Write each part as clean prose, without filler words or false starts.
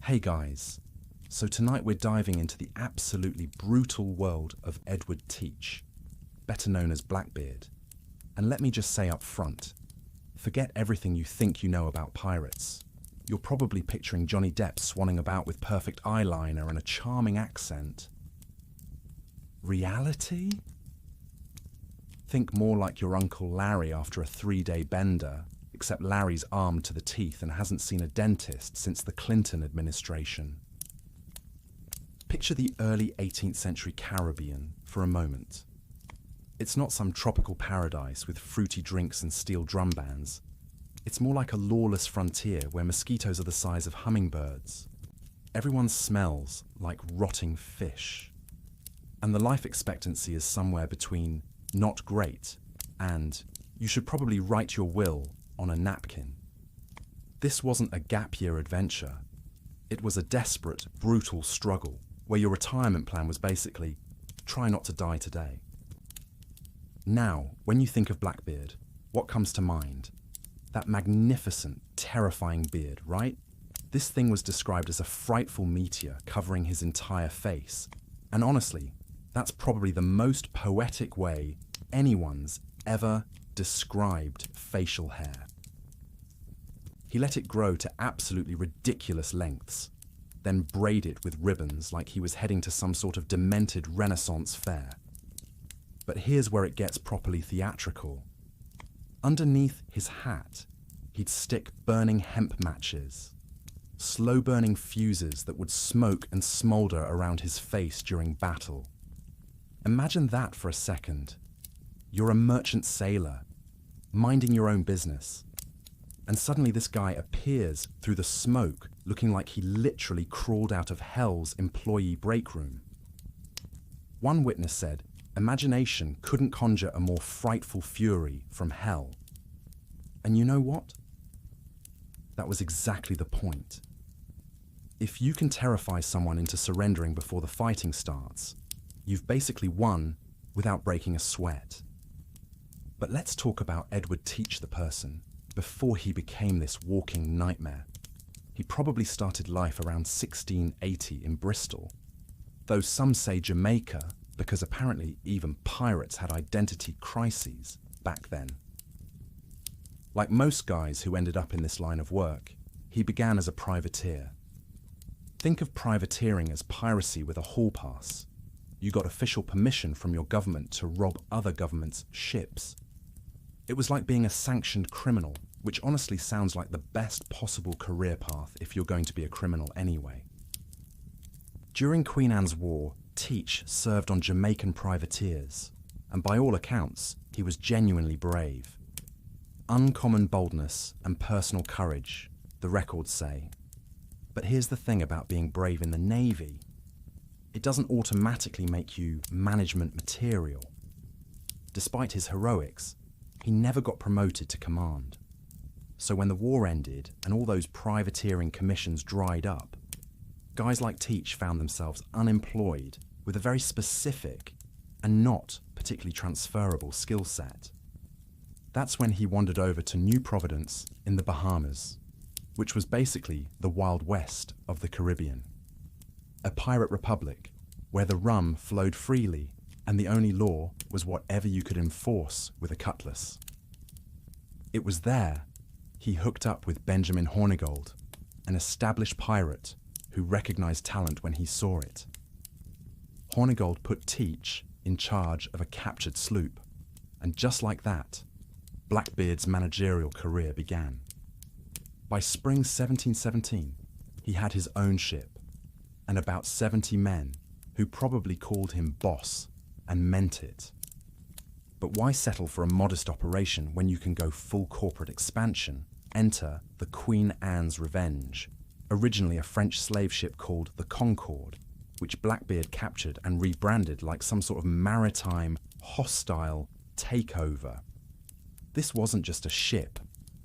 Hey guys, so tonight we're diving into the absolutely brutal world of Edward Teach, better known as Blackbeard. And let me just say up front, forget everything you think you know about pirates. You're probably picturing Johnny Depp swanning about with perfect eyeliner and a charming accent. Reality? Think more like your Uncle Larry after a 3-day bender, except Larry's armed to the teeth and hasn't seen a dentist since the Clinton administration. Picture the early 18th century Caribbean for a moment. It's not some tropical paradise with fruity drinks and steel drum bands. It's more like a lawless frontier where mosquitoes are the size of hummingbirds. Everyone smells like rotting fish. And the life expectancy is somewhere between not great and you should probably write your will on a napkin. This wasn't a gap year adventure. It was a desperate, brutal struggle where your retirement plan was basically, try not to die today. Now, when you think of Blackbeard, what comes to mind? That magnificent, terrifying beard, right? This thing was described as a frightful meteor covering his entire face. And honestly, that's probably the most poetic way anyone's ever described facial hair. He let it grow to absolutely ridiculous lengths, then braid it with ribbons like he was heading to some sort of demented Renaissance fair. But here's where it gets properly theatrical. Underneath his hat, he'd stick burning hemp matches, slow-burning fuses that would smoke and smolder around his face during battle. Imagine that for a second. You're a merchant sailor, minding your own business, and suddenly this guy appears through the smoke looking like he literally crawled out of hell's employee break room. One witness said, imagination couldn't conjure a more frightful fury from hell. And you know what? That was exactly the point. If you can terrify someone into surrendering before the fighting starts, you've basically won without breaking a sweat. But let's talk about Edward Teach the person before he became this walking nightmare. He probably started life around 1680 in Bristol, though some say Jamaica because apparently even pirates had identity crises back then. Like most guys who ended up in this line of work, he began as a privateer. Think of privateering as piracy with a hall pass. You got official permission from your government to rob other governments' ships. It was like being a sanctioned criminal, which honestly sounds like the best possible career path if you're going to be a criminal anyway. During Queen Anne's War, Teach served on Jamaican privateers, and by all accounts, he was genuinely brave. Uncommon boldness and personal courage, the records say. But here's the thing about being brave in the Navy. It doesn't automatically make you management material. Despite his heroics, he never got promoted to command. So when the war ended and all those privateering commissions dried up, guys like Teach found themselves unemployed with a very specific and not particularly transferable skill set. That's when he wandered over to New Providence in the Bahamas, which was basically the Wild West of the Caribbean. A pirate republic where the rum flowed freely and the only law was whatever you could enforce with a cutlass. It was there he hooked up with Benjamin Hornigold, an established pirate who recognized talent when he saw it. Hornigold put Teach in charge of a captured sloop, and just like that, Blackbeard's managerial career began. By spring 1717, he had his own ship, and about 70 men who probably called him boss and meant it. But why settle for a modest operation when you can go full corporate expansion? Enter the Queen Anne's Revenge, originally a French slave ship called the Concorde, which Blackbeard captured and rebranded like some sort of maritime, hostile takeover. This wasn't just a ship,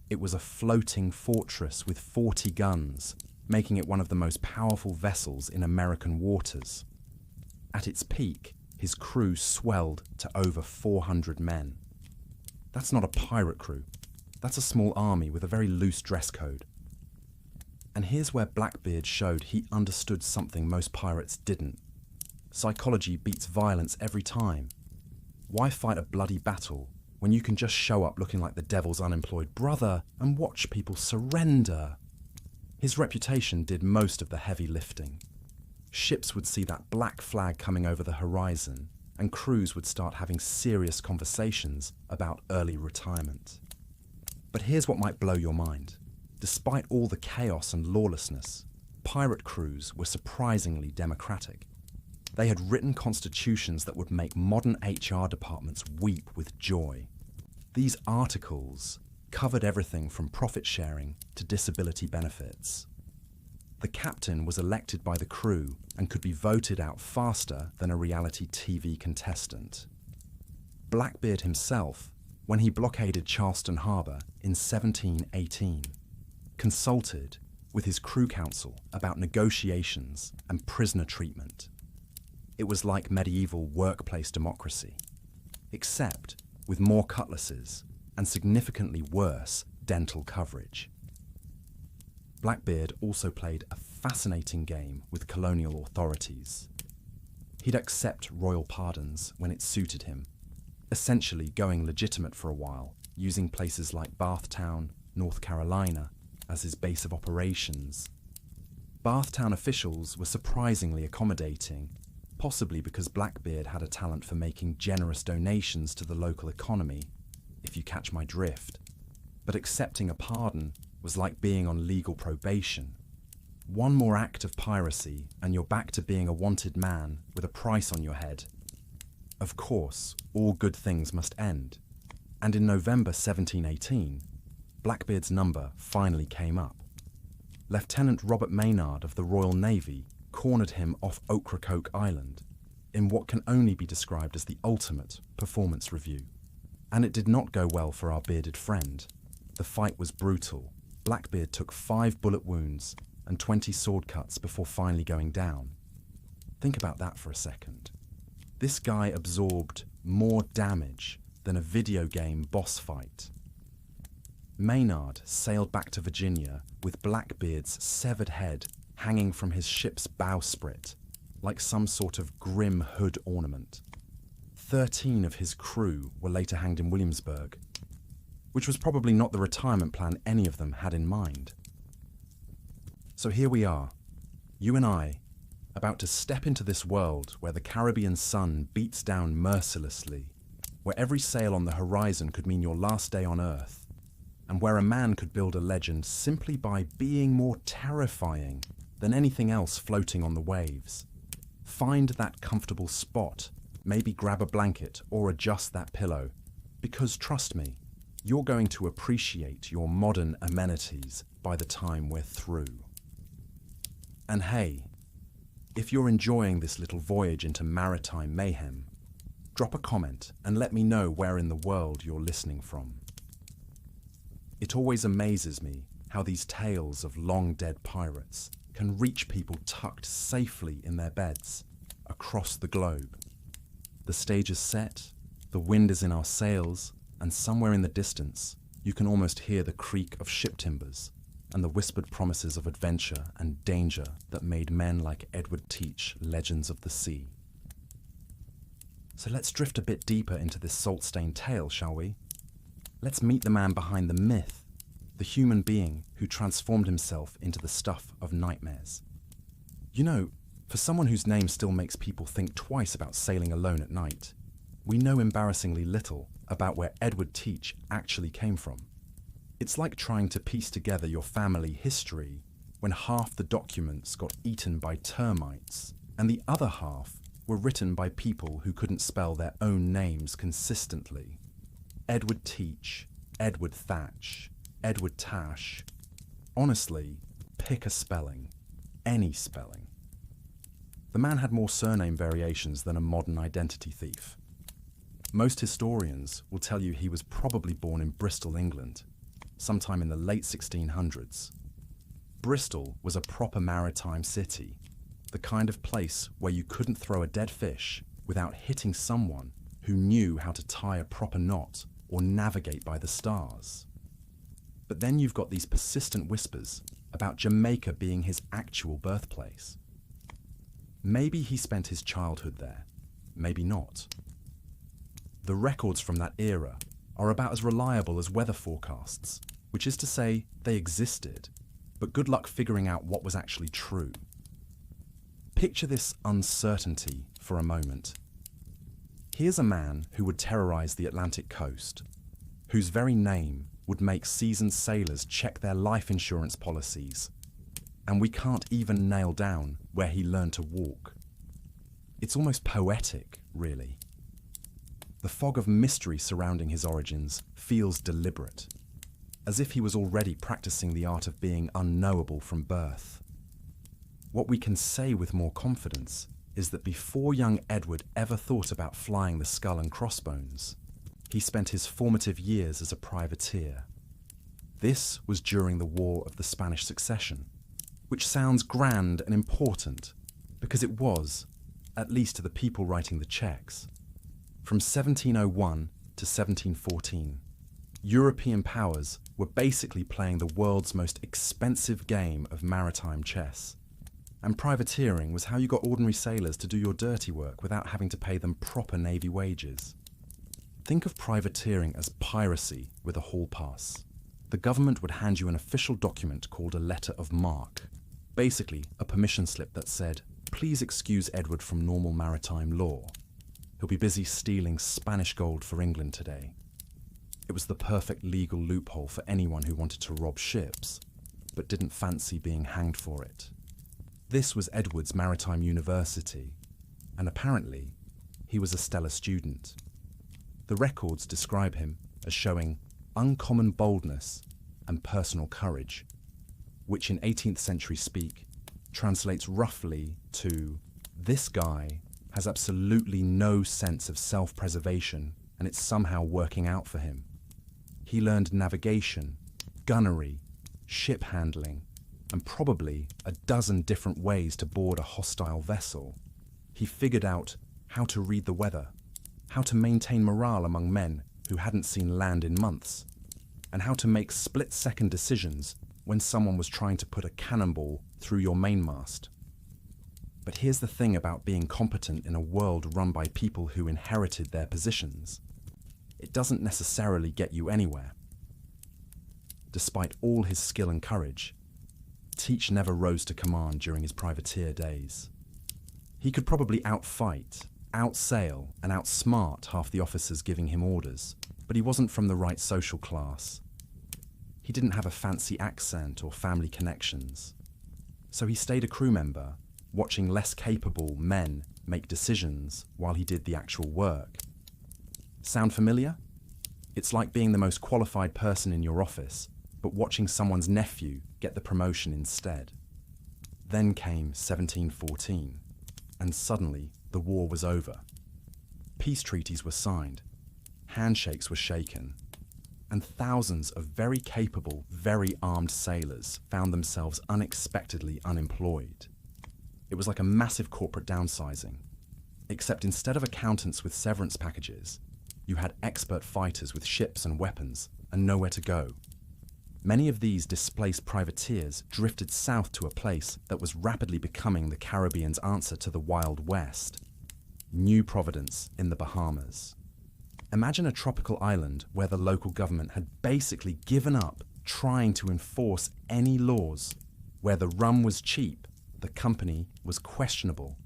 it was a floating fortress with 40 guns, making it one of the most powerful vessels in American waters. At its peak, his crew swelled to over 400 men. That's not a pirate crew. That's a small army with a very loose dress code. And here's where Blackbeard showed he understood something most pirates didn't. Psychology beats violence every time. Why fight a bloody battle when you can just show up looking like the devil's unemployed brother and watch people surrender? His reputation did most of the heavy lifting. Ships would see that black flag coming over the horizon, and crews would start having serious conversations about early retirement. But here's what might blow your mind. Despite all the chaos and lawlessness, pirate crews were surprisingly democratic. They had written constitutions that would make modern HR departments weep with joy. These articles covered everything from profit sharing to disability benefits. The captain was elected by the crew and could be voted out faster than a reality TV contestant. Blackbeard himself, when he blockaded Charleston Harbour in 1718, consulted with his crew council about negotiations and prisoner treatment. It was like medieval workplace democracy, except with more cutlasses and significantly worse dental coverage. Blackbeard also played a fascinating game with colonial authorities. He'd accept royal pardons when it suited him, essentially going legitimate for a while, using places like Bathtown, North Carolina, as his base of operations. Bathtown officials were surprisingly accommodating, possibly because Blackbeard had a talent for making generous donations to the local economy, if you catch my drift. But accepting a pardon was like being on legal probation. One more act of piracy and you're back to being a wanted man with a price on your head. Of course, all good things must end. And in November 1718, Blackbeard's number finally came up. Lieutenant Robert Maynard of the Royal Navy cornered him off Ocracoke Island in what can only be described as the ultimate performance review. And it did not go well for our bearded friend. The fight was brutal. Blackbeard took 5 bullet wounds and 20 sword cuts before finally going down. Think about that for a second. This guy absorbed more damage than a video game boss fight. Maynard sailed back to Virginia with Blackbeard's severed head hanging from his ship's bowsprit, like some sort of grim hood ornament. 13 of his crew were later hanged in Williamsburg, which was probably not the retirement plan any of them had in mind. So here we are, you and I, about to step into this world where the Caribbean sun beats down mercilessly, where every sail on the horizon could mean your last day on Earth, and where a man could build a legend simply by being more terrifying than anything else floating on the waves. Find that comfortable spot, maybe grab a blanket or adjust that pillow, because trust me, you're going to appreciate your modern amenities by the time we're through. And hey, if you're enjoying this little voyage into maritime mayhem, drop a comment and let me know where in the world you're listening from. It always amazes me how these tales of long-dead pirates can reach people tucked safely in their beds across the globe. The stage is set, the wind is in our sails, and somewhere in the distance, you can almost hear the creak of ship timbers and the whispered promises of adventure and danger that made men like Edward Teach legends of the sea. So let's drift a bit deeper into this salt-stained tale, shall we? Let's meet the man behind the myth, the human being who transformed himself into the stuff of nightmares. You know, for someone whose name still makes people think twice about sailing alone at night, we know embarrassingly little about where Edward Teach actually came from. It's like trying to piece together your family history when half the documents got eaten by termites and the other half were written by people who couldn't spell their own names consistently. Edward Teach, Edward Thatch, Edward Tash. Honestly, pick a spelling. Any spelling. The man had more surname variations than a modern identity thief. Most historians will tell you he was probably born in Bristol, England, sometime in the late 1600s. Bristol was a proper maritime city, the kind of place where you couldn't throw a dead fish without hitting someone who knew how to tie a proper knot or navigate by the stars. But then you've got these persistent whispers about Jamaica being his actual birthplace. Maybe he spent his childhood there, maybe not. The records from that era are about as reliable as weather forecasts, which is to say they existed, but good luck figuring out what was actually true. Picture this uncertainty for a moment. Here's a man who would terrorize the Atlantic coast, whose very name would make seasoned sailors check their life insurance policies, and we can't even nail down where he learned to walk. It's almost poetic, really. The fog of mystery surrounding his origins feels deliberate, as if he was already practicing the art of being unknowable from birth. What we can say with more confidence is that before young Edward ever thought about flying the Skull and Crossbones, he spent his formative years as a privateer. This was during the War of the Spanish Succession, which sounds grand and important, because it was, at least to the people writing the checks. From 1701 to 1714, European powers were basically playing the world's most expensive game of maritime chess. And privateering was how you got ordinary sailors to do your dirty work without having to pay them proper navy wages. Think of privateering as piracy with a hall pass. The government would hand you an official document called a letter of marque, basically a permission slip that said, "Please excuse Edward from normal maritime law. He'll be busy stealing Spanish gold for England today." It was the perfect legal loophole for anyone who wanted to rob ships, but didn't fancy being hanged for it. This was Edward's maritime university, and apparently he was a stellar student. The records describe him as showing uncommon boldness and personal courage, which in 18th century speak translates roughly to, "This guy has absolutely no sense of self-preservation and it's somehow working out for him." He learned navigation, gunnery, ship handling, and probably a dozen different ways to board a hostile vessel. He figured out how to read the weather, how to maintain morale among men who hadn't seen land in months, and how to make split-second decisions when someone was trying to put a cannonball through your mainmast. But here's the thing about being competent in a world run by people who inherited their positions. It doesn't necessarily get you anywhere. Despite all his skill and courage, Teach never rose to command during his privateer days. He could probably outfight, outsail, and outsmart half the officers giving him orders, but he wasn't from the right social class. He didn't have a fancy accent or family connections. So he stayed a crew member, watching less capable men make decisions while he did the actual work. Sound familiar? It's like being the most qualified person in your office, but watching someone's nephew get the promotion instead. Then came 1714, and suddenly the war was over. Peace treaties were signed, handshakes were shaken, and thousands of very capable, very armed sailors found themselves unexpectedly unemployed. It was like a massive corporate downsizing, except instead of accountants with severance packages, you had expert fighters with ships and weapons and nowhere to go. Many of these displaced privateers drifted south to a place that was rapidly becoming the Caribbean's answer to the Wild West, New Providence in the Bahamas. Imagine a tropical island where the local government had basically given up trying to enforce any laws, where the rum was cheap, the company was questionable,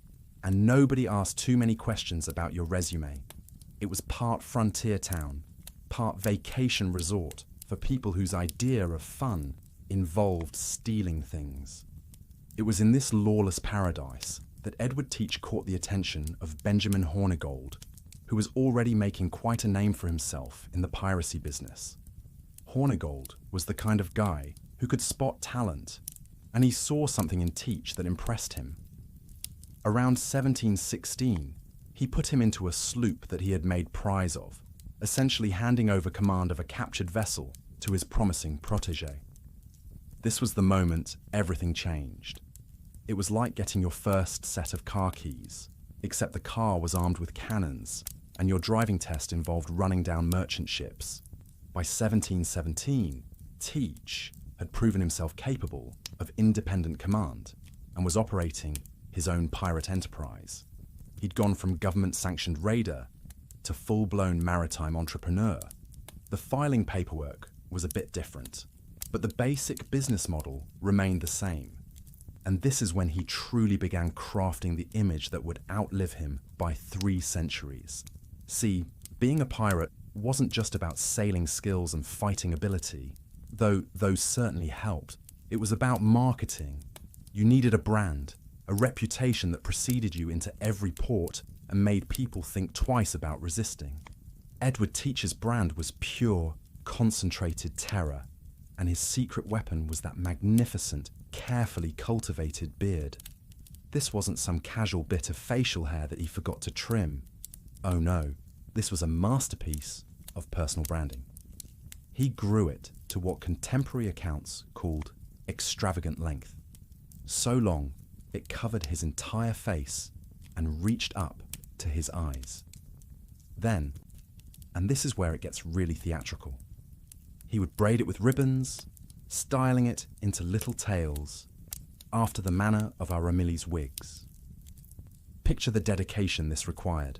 and nobody asked too many questions about your resume. It was part frontier town, part vacation resort, for people whose idea of fun involved stealing things. It was in this lawless paradise that Edward Teach caught the attention of Benjamin Hornigold, who was already making quite a name for himself in the piracy business. Hornigold was the kind of guy who could spot talent, and he saw something in Teach that impressed him. Around 1716, he put him into a sloop that he had made prize of, essentially handing over command of a captured vessel to his promising protégé. This was the moment everything changed. It was like getting your first set of car keys, except the car was armed with cannons, and your driving test involved running down merchant ships. By 1717, Teach, had proven himself capable of independent command and was operating his own pirate enterprise. He'd gone from government-sanctioned raider to full-blown maritime entrepreneur. The filing paperwork was a bit different, but the basic business model remained the same. And this is when he truly began crafting the image that would outlive him by 3 centuries. See, being a pirate wasn't just about sailing skills and fighting ability, though those certainly helped. It was about marketing. You needed a brand, a reputation that preceded you into every port and made people think twice about resisting. Edward Teach's brand was pure, concentrated terror, and his secret weapon was that magnificent, carefully cultivated beard. This wasn't some casual bit of facial hair that he forgot to trim. Oh no, this was a masterpiece of personal branding. He grew it to what contemporary accounts called extravagant length. So long, it covered his entire face and reached up to his eyes. Then, and this is where it gets really theatrical, he would braid it with ribbons, styling it into little tails, after the manner of our Ramillies wigs. Picture the dedication this required.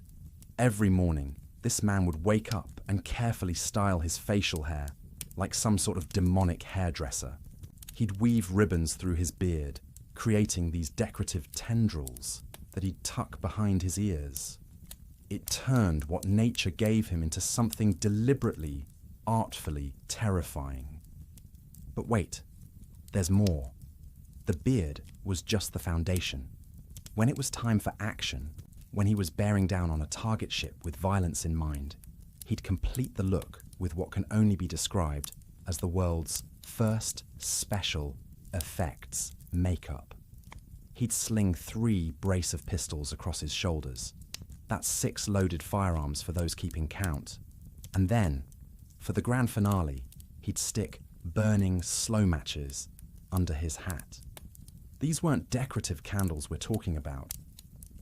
Every morning, this man would wake up and carefully style his facial hair like some sort of demonic hairdresser. He'd weave ribbons through his beard, creating these decorative tendrils that he'd tuck behind his ears. It turned what nature gave him into something deliberately, artfully terrifying. But wait, there's more. The beard was just the foundation. When it was time for action, when he was bearing down on a target ship with violence in mind, he'd complete the look with what can only be described as the world's first special effects makeup. He'd sling 3 brace of pistols across his shoulders. That's 6 loaded firearms for those keeping count. And then, for the grand finale, he'd stick burning slow matches under his hat. These weren't decorative candles we're talking about.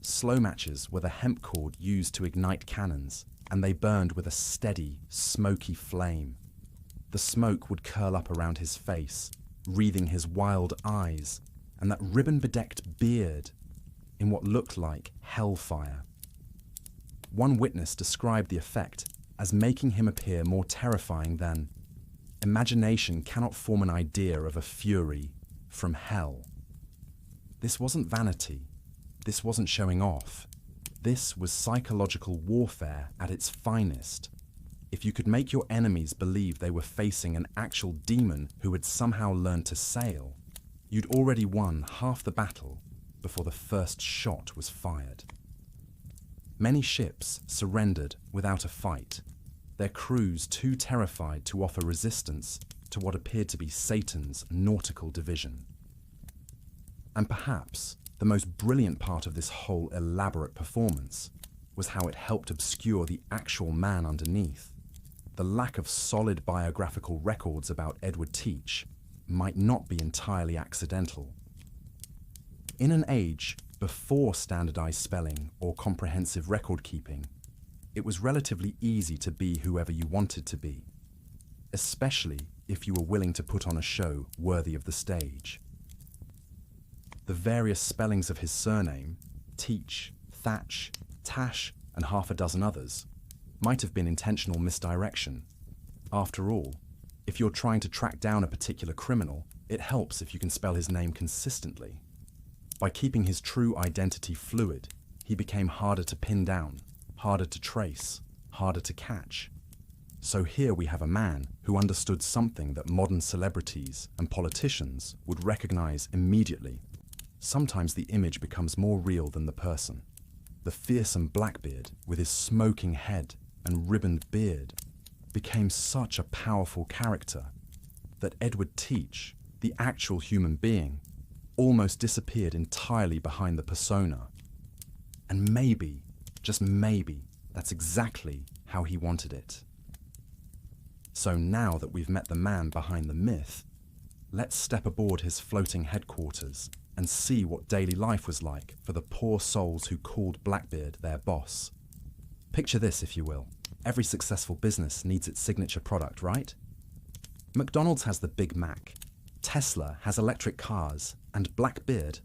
Slow matches were the hemp cord used to ignite cannons, and they burned with a steady, smoky flame. The smoke would curl up around his face, wreathing his wild eyes, and that ribbon-bedecked beard in what looked like hellfire. One witness described the effect as making him appear more terrifying than imagination cannot form an idea of a fury from hell. This wasn't vanity. This wasn't showing off. This was psychological warfare at its finest. If you could make your enemies believe they were facing an actual demon who had somehow learned to sail, you'd already won half the battle before the first shot was fired. Many ships surrendered without a fight, their crews too terrified to offer resistance to what appeared to be Satan's nautical division. And perhaps the most brilliant part of this whole elaborate performance was how it helped obscure the actual man underneath. The lack of solid biographical records about Edward Teach might not be entirely accidental. In an age before standardized spelling or comprehensive record keeping, it was relatively easy to be whoever you wanted to be, especially if you were willing to put on a show worthy of the stage. The various spellings of his surname, Teach, Thatch, Tash, and half a dozen others, might have been intentional misdirection. After all, if you're trying to track down a particular criminal, it helps if you can spell his name consistently. By keeping his true identity fluid, he became harder to pin down, harder to trace, harder to catch. So here we have a man who understood something that modern celebrities and politicians would recognize immediately. Sometimes the image becomes more real than the person. The fearsome Blackbeard, with his smoking head and ribboned beard, became such a powerful character that Edward Teach, the actual human being, almost disappeared entirely behind the persona. And maybe, just maybe, that's exactly how he wanted it. So now that we've met the man behind the myth, let's step aboard his floating headquarters and see what daily life was like for the poor souls who called Blackbeard their boss. Picture this, if you will. Every successful business needs its signature product, right? McDonald's has the Big Mac. Tesla has electric cars, and Blackbeard,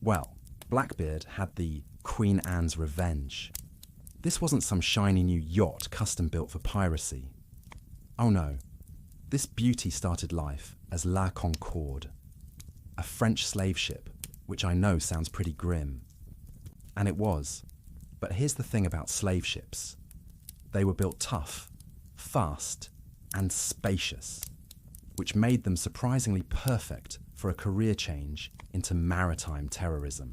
well, Blackbeard had the Queen Anne's Revenge. This wasn't some shiny new yacht custom built for piracy. Oh no, this beauty started life as La Concorde, a French slave ship, which I know sounds pretty grim. And it was. But here's the thing about slave ships. They were built tough, fast, and spacious, which made them surprisingly perfect for a career change into maritime terrorism.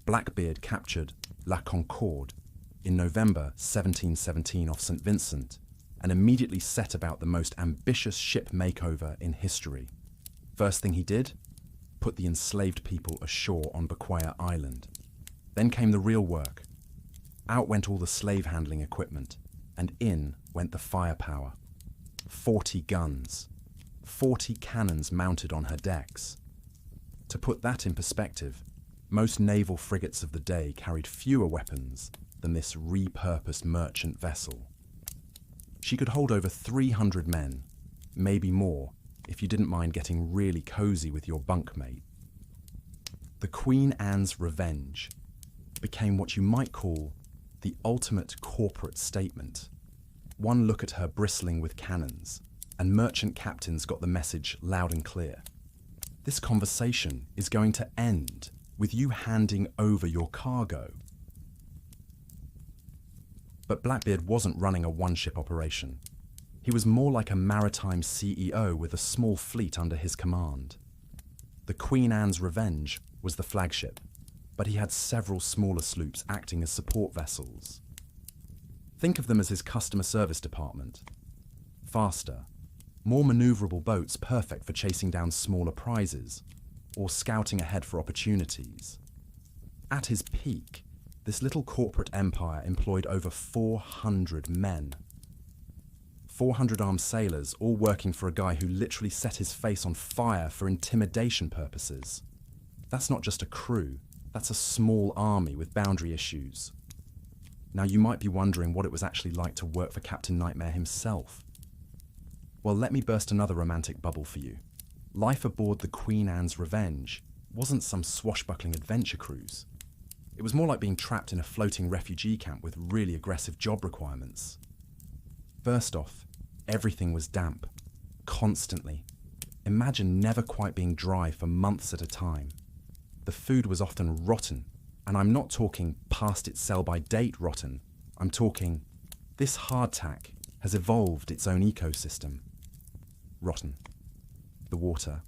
Blackbeard captured La Concorde in November 1717 off St. Vincent and immediately set about the most ambitious ship makeover in history. First thing he did? Put the enslaved people ashore on Bequia Island. Then came the real work. Out went all the slave handling equipment, and in went the firepower. 40 guns, 40 cannons mounted on her decks. To put that in perspective, most naval frigates of the day carried fewer weapons than this repurposed merchant vessel. She could hold over 300 men, maybe more, if you didn't mind getting really cozy with your bunkmate. The Queen Anne's Revenge became what you might call the ultimate corporate statement. One look at her bristling with cannons, and merchant captains got the message loud and clear. This conversation is going to end with you handing over your cargo. But Blackbeard wasn't running a one-ship operation. He was more like a maritime CEO with a small fleet under his command. The Queen Anne's Revenge was the flagship, but he had several smaller sloops acting as support vessels. Think of them as his customer service department. Faster, more maneuverable boats perfect for chasing down smaller prizes or scouting ahead for opportunities. At his peak, this little corporate empire employed over 400 men. 400 armed sailors, all working for a guy who literally set his face on fire for intimidation purposes. That's not just a crew, that's a small army with boundary issues. Now you might be wondering what it was actually like to work for Captain Nightmare himself. Well, let me burst another romantic bubble for you. Life aboard the Queen Anne's Revenge wasn't some swashbuckling adventure cruise. It was more like being trapped in a floating refugee camp with really aggressive job requirements. First off, everything was damp, constantly. Imagine never quite being dry for months at a time. The food was often rotten, and I'm not talking past its sell-by date rotten. I'm talking, this hardtack has evolved its own ecosystem. Rotten. The water.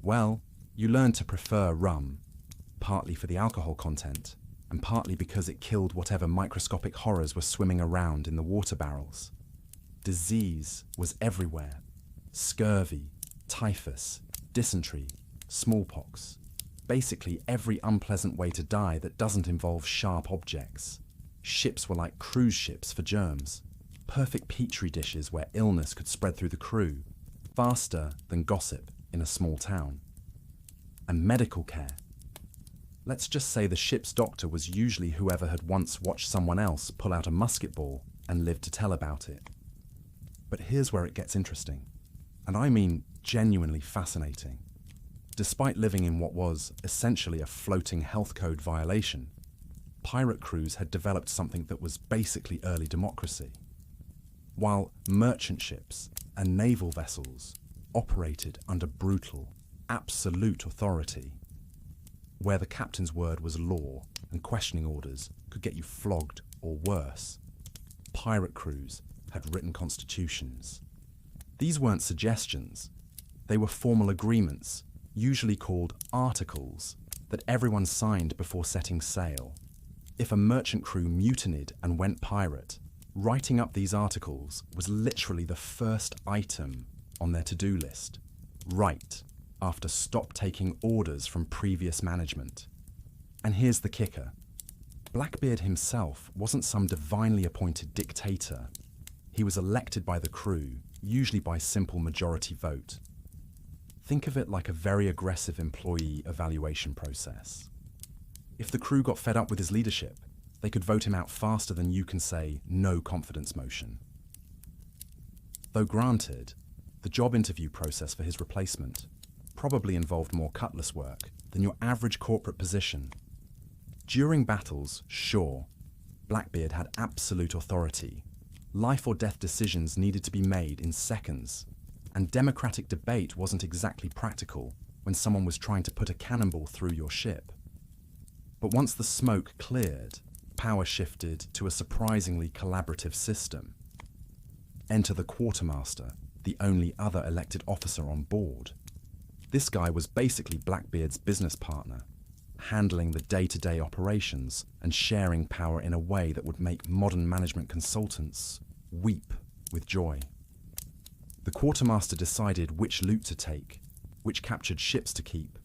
Well, you learn to prefer rum, partly for the alcohol content, and partly because it killed whatever microscopic horrors were swimming around in the water barrels. Disease was everywhere. Scurvy, typhus, dysentery, smallpox. Basically every unpleasant way to die that doesn't involve sharp objects. Ships were like cruise ships for germs. Perfect petri dishes where illness could spread through the crew. Faster than gossip in a small town. And medical care. Let's just say the ship's doctor was usually whoever had once watched someone else pull out a musket ball and lived to tell about it. But here's where it gets interesting. And I mean genuinely fascinating. Despite living in what was essentially a floating health code violation, pirate crews had developed something that was basically early democracy. While merchant ships and naval vessels operated under brutal, absolute authority, where the captain's word was law and questioning orders could get you flogged or worse, pirate crews had written constitutions. These weren't suggestions, they were formal agreements, usually called articles, that everyone signed before setting sail. If a merchant crew mutinied and went pirate, writing up these articles was literally the first item on their to-do list, right after stop taking orders from previous management. And here's the kicker. Blackbeard himself wasn't some divinely appointed dictator. He was elected by the crew, usually by simple majority vote. Think of it like a very aggressive employee evaluation process. If the crew got fed up with his leadership, they could vote him out faster than you can say no confidence motion. Though granted, The job interview process for his replacement probably involved more cutlass work than your average corporate position. During battles, sure, Blackbeard had absolute authority. Life or death decisions needed to be made in seconds, and democratic debate wasn't exactly practical when someone was trying to put a cannonball through your ship. But once the smoke cleared, power shifted to a surprisingly collaborative system. Enter the quartermaster, the only other elected officer on board. This guy was basically Blackbeard's business partner, handling the day-to-day operations and sharing power in a way that would make modern management consultants weep with joy. The quartermaster decided which loot to take, which captured ships to keep,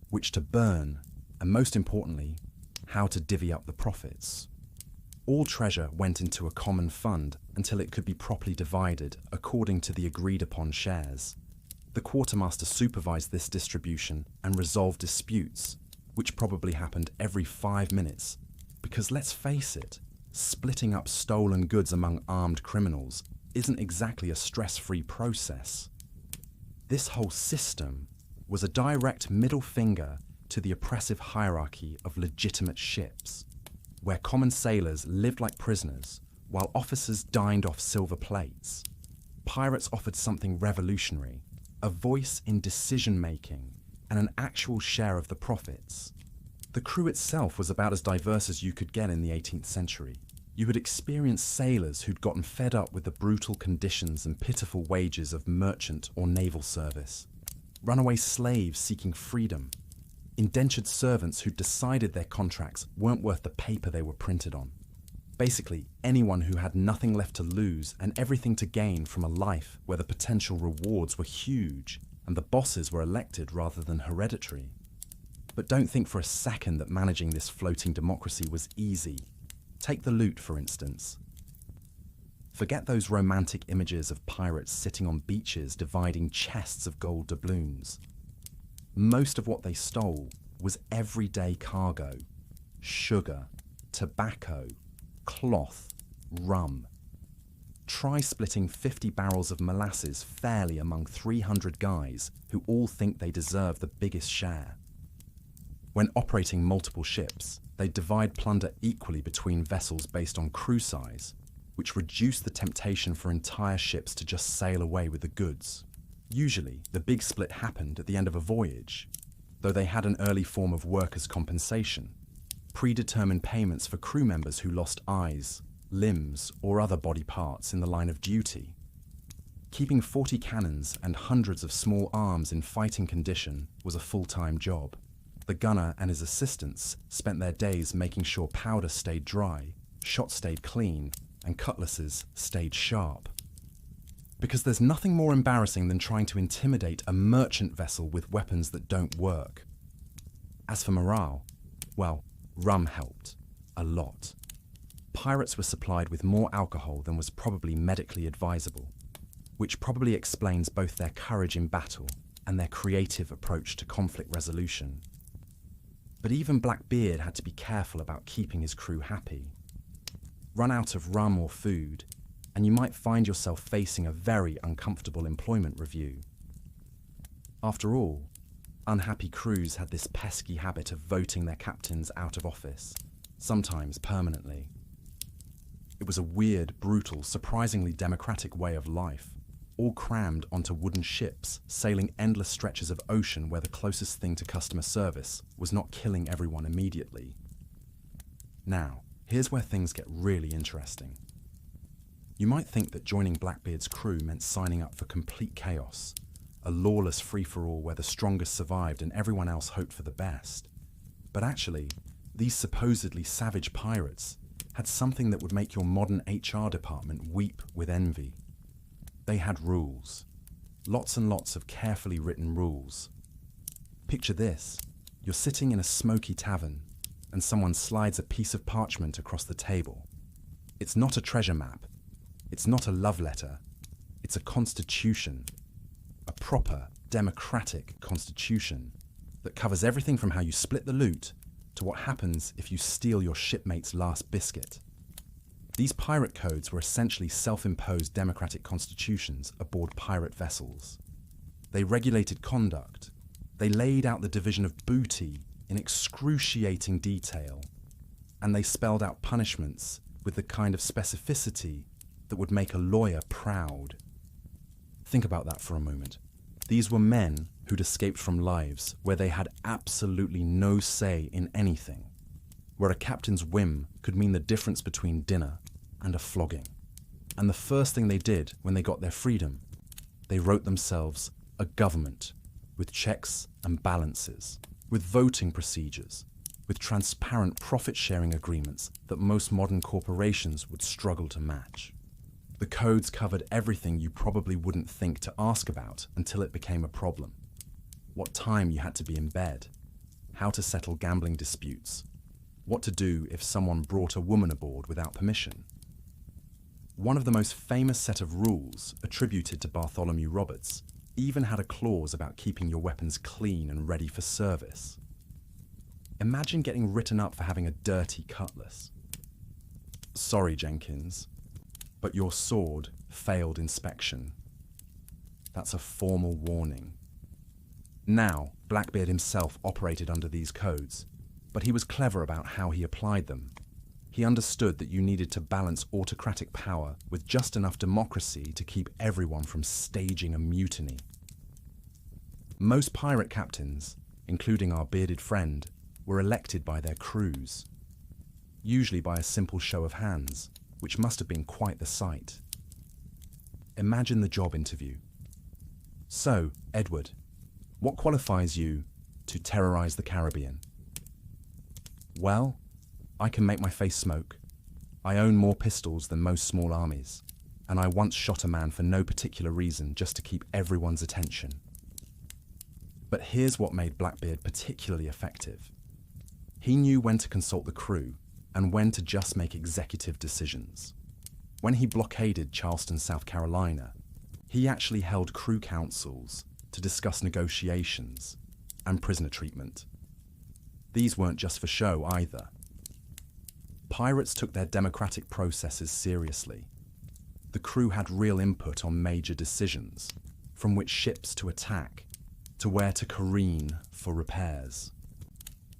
which to burn, and most importantly, how to divvy up the profits. All treasure went into a common fund until it could be properly divided according to the agreed-upon shares. The quartermaster supervised this distribution and resolved disputes, which probably happened every 5 minutes, because let's face it, splitting up stolen goods among armed criminals isn't exactly a stress-free process. This whole system was a direct middle finger to the oppressive hierarchy of legitimate ships, where common sailors lived like prisoners while officers dined off silver plates. Pirates offered something revolutionary, a voice in decision-making and an actual share of the profits. The crew itself was about as diverse as you could get in the 18th century. You had experienced sailors who'd gotten fed up with the brutal conditions and pitiful wages of merchant or naval service, runaway slaves seeking freedom, indentured servants who'd decided their contracts weren't worth the paper they were printed on. Basically, anyone who had nothing left to lose and everything to gain from a life where the potential rewards were huge and the bosses were elected rather than hereditary. But don't think for a second that managing this floating democracy was easy. Take the loot, for instance. Forget those romantic images of pirates sitting on beaches dividing chests of gold doubloons. Most of what they stole was everyday cargo: sugar, tobacco, cloth, rum. Try splitting 50 barrels of molasses fairly among 300 guys who all think they deserve the biggest share. When operating multiple ships, they divide plunder equally between vessels based on crew size, which reduced the temptation for entire ships to just sail away with the goods. Usually, the big split happened at the end of a voyage, though they had an early form of workers' compensation, predetermined payments for crew members who lost eyes, limbs, or other body parts in the line of duty. Keeping 40 cannons and hundreds of small arms in fighting condition was a full-time job. The gunner and his assistants spent their days making sure powder stayed dry, shot stayed clean, and cutlasses stayed sharp. Because there's nothing more embarrassing than trying to intimidate a merchant vessel with weapons that don't work. As for morale, well, rum helped. A lot. Pirates were supplied with more alcohol than was probably medically advisable, which probably explains both their courage in battle and their creative approach to conflict resolution. But even Blackbeard had to be careful about keeping his crew happy. Run out of rum or food, and you might find yourself facing a very uncomfortable employment review. After all, unhappy crews had this pesky habit of voting their captains out of office, sometimes permanently. It was a weird, brutal, surprisingly democratic way of life, all crammed onto wooden ships, sailing endless stretches of ocean where the closest thing to customer service was not killing everyone immediately. Now, here's where things get really interesting. You might think that joining Blackbeard's crew meant signing up for complete chaos, a lawless free-for-all where the strongest survived and everyone else hoped for the best. But actually, these supposedly savage pirates had something that would make your modern HR department weep with envy. They had rules. Lots and lots of carefully written rules. Picture this. You're sitting in a smoky tavern, and someone slides a piece of parchment across the table. It's not a treasure map. It's not a love letter. It's a constitution. A proper, democratic constitution that covers everything from how you split the loot to what happens if you steal your shipmate's last biscuit. These pirate codes were essentially self-imposed democratic constitutions aboard pirate vessels. They regulated conduct. They laid out the division of booty in excruciating detail. And they spelled out punishments with the kind of specificity that would make a lawyer proud. Think about that for a moment. These were men who'd escaped from lives where they had absolutely no say in anything, where a captain's whim could mean the difference between dinner and a flogging. And the first thing they did when they got their freedom, they wrote themselves a government with checks and balances, with voting procedures, with transparent profit-sharing agreements that most modern corporations would struggle to match. The codes covered everything you probably wouldn't think to ask about until it became a problem. What time you had to be in bed, how to settle gambling disputes, what to do if someone brought a woman aboard without permission. One of the most famous set of rules attributed to Bartholomew Roberts even had a clause about keeping your weapons clean and ready for service. Imagine getting written up for having a dirty cutlass. Sorry, Jenkins, but your sword failed inspection. That's a formal warning. Now, Blackbeard himself operated under these codes, but he was clever about how he applied them. He understood that you needed to balance autocratic power with just enough democracy to keep everyone from staging a mutiny. Most pirate captains, including our bearded friend, were elected by their crews, usually by a simple show of hands, which must have been quite the sight. Imagine the job interview. So, Edward, what qualifies you to terrorize the Caribbean? Well, I can make my face smoke. I own more pistols than most small armies, and I once shot a man for no particular reason just to keep everyone's attention. But here's what made Blackbeard particularly effective. He knew when to consult the crew and when to just make executive decisions. When he blockaded Charleston, South Carolina, he actually held crew councils to discuss negotiations and prisoner treatment. These weren't just for show either. Pirates took their democratic processes seriously. The crew had real input on major decisions, from which ships to attack, to where to careen for repairs.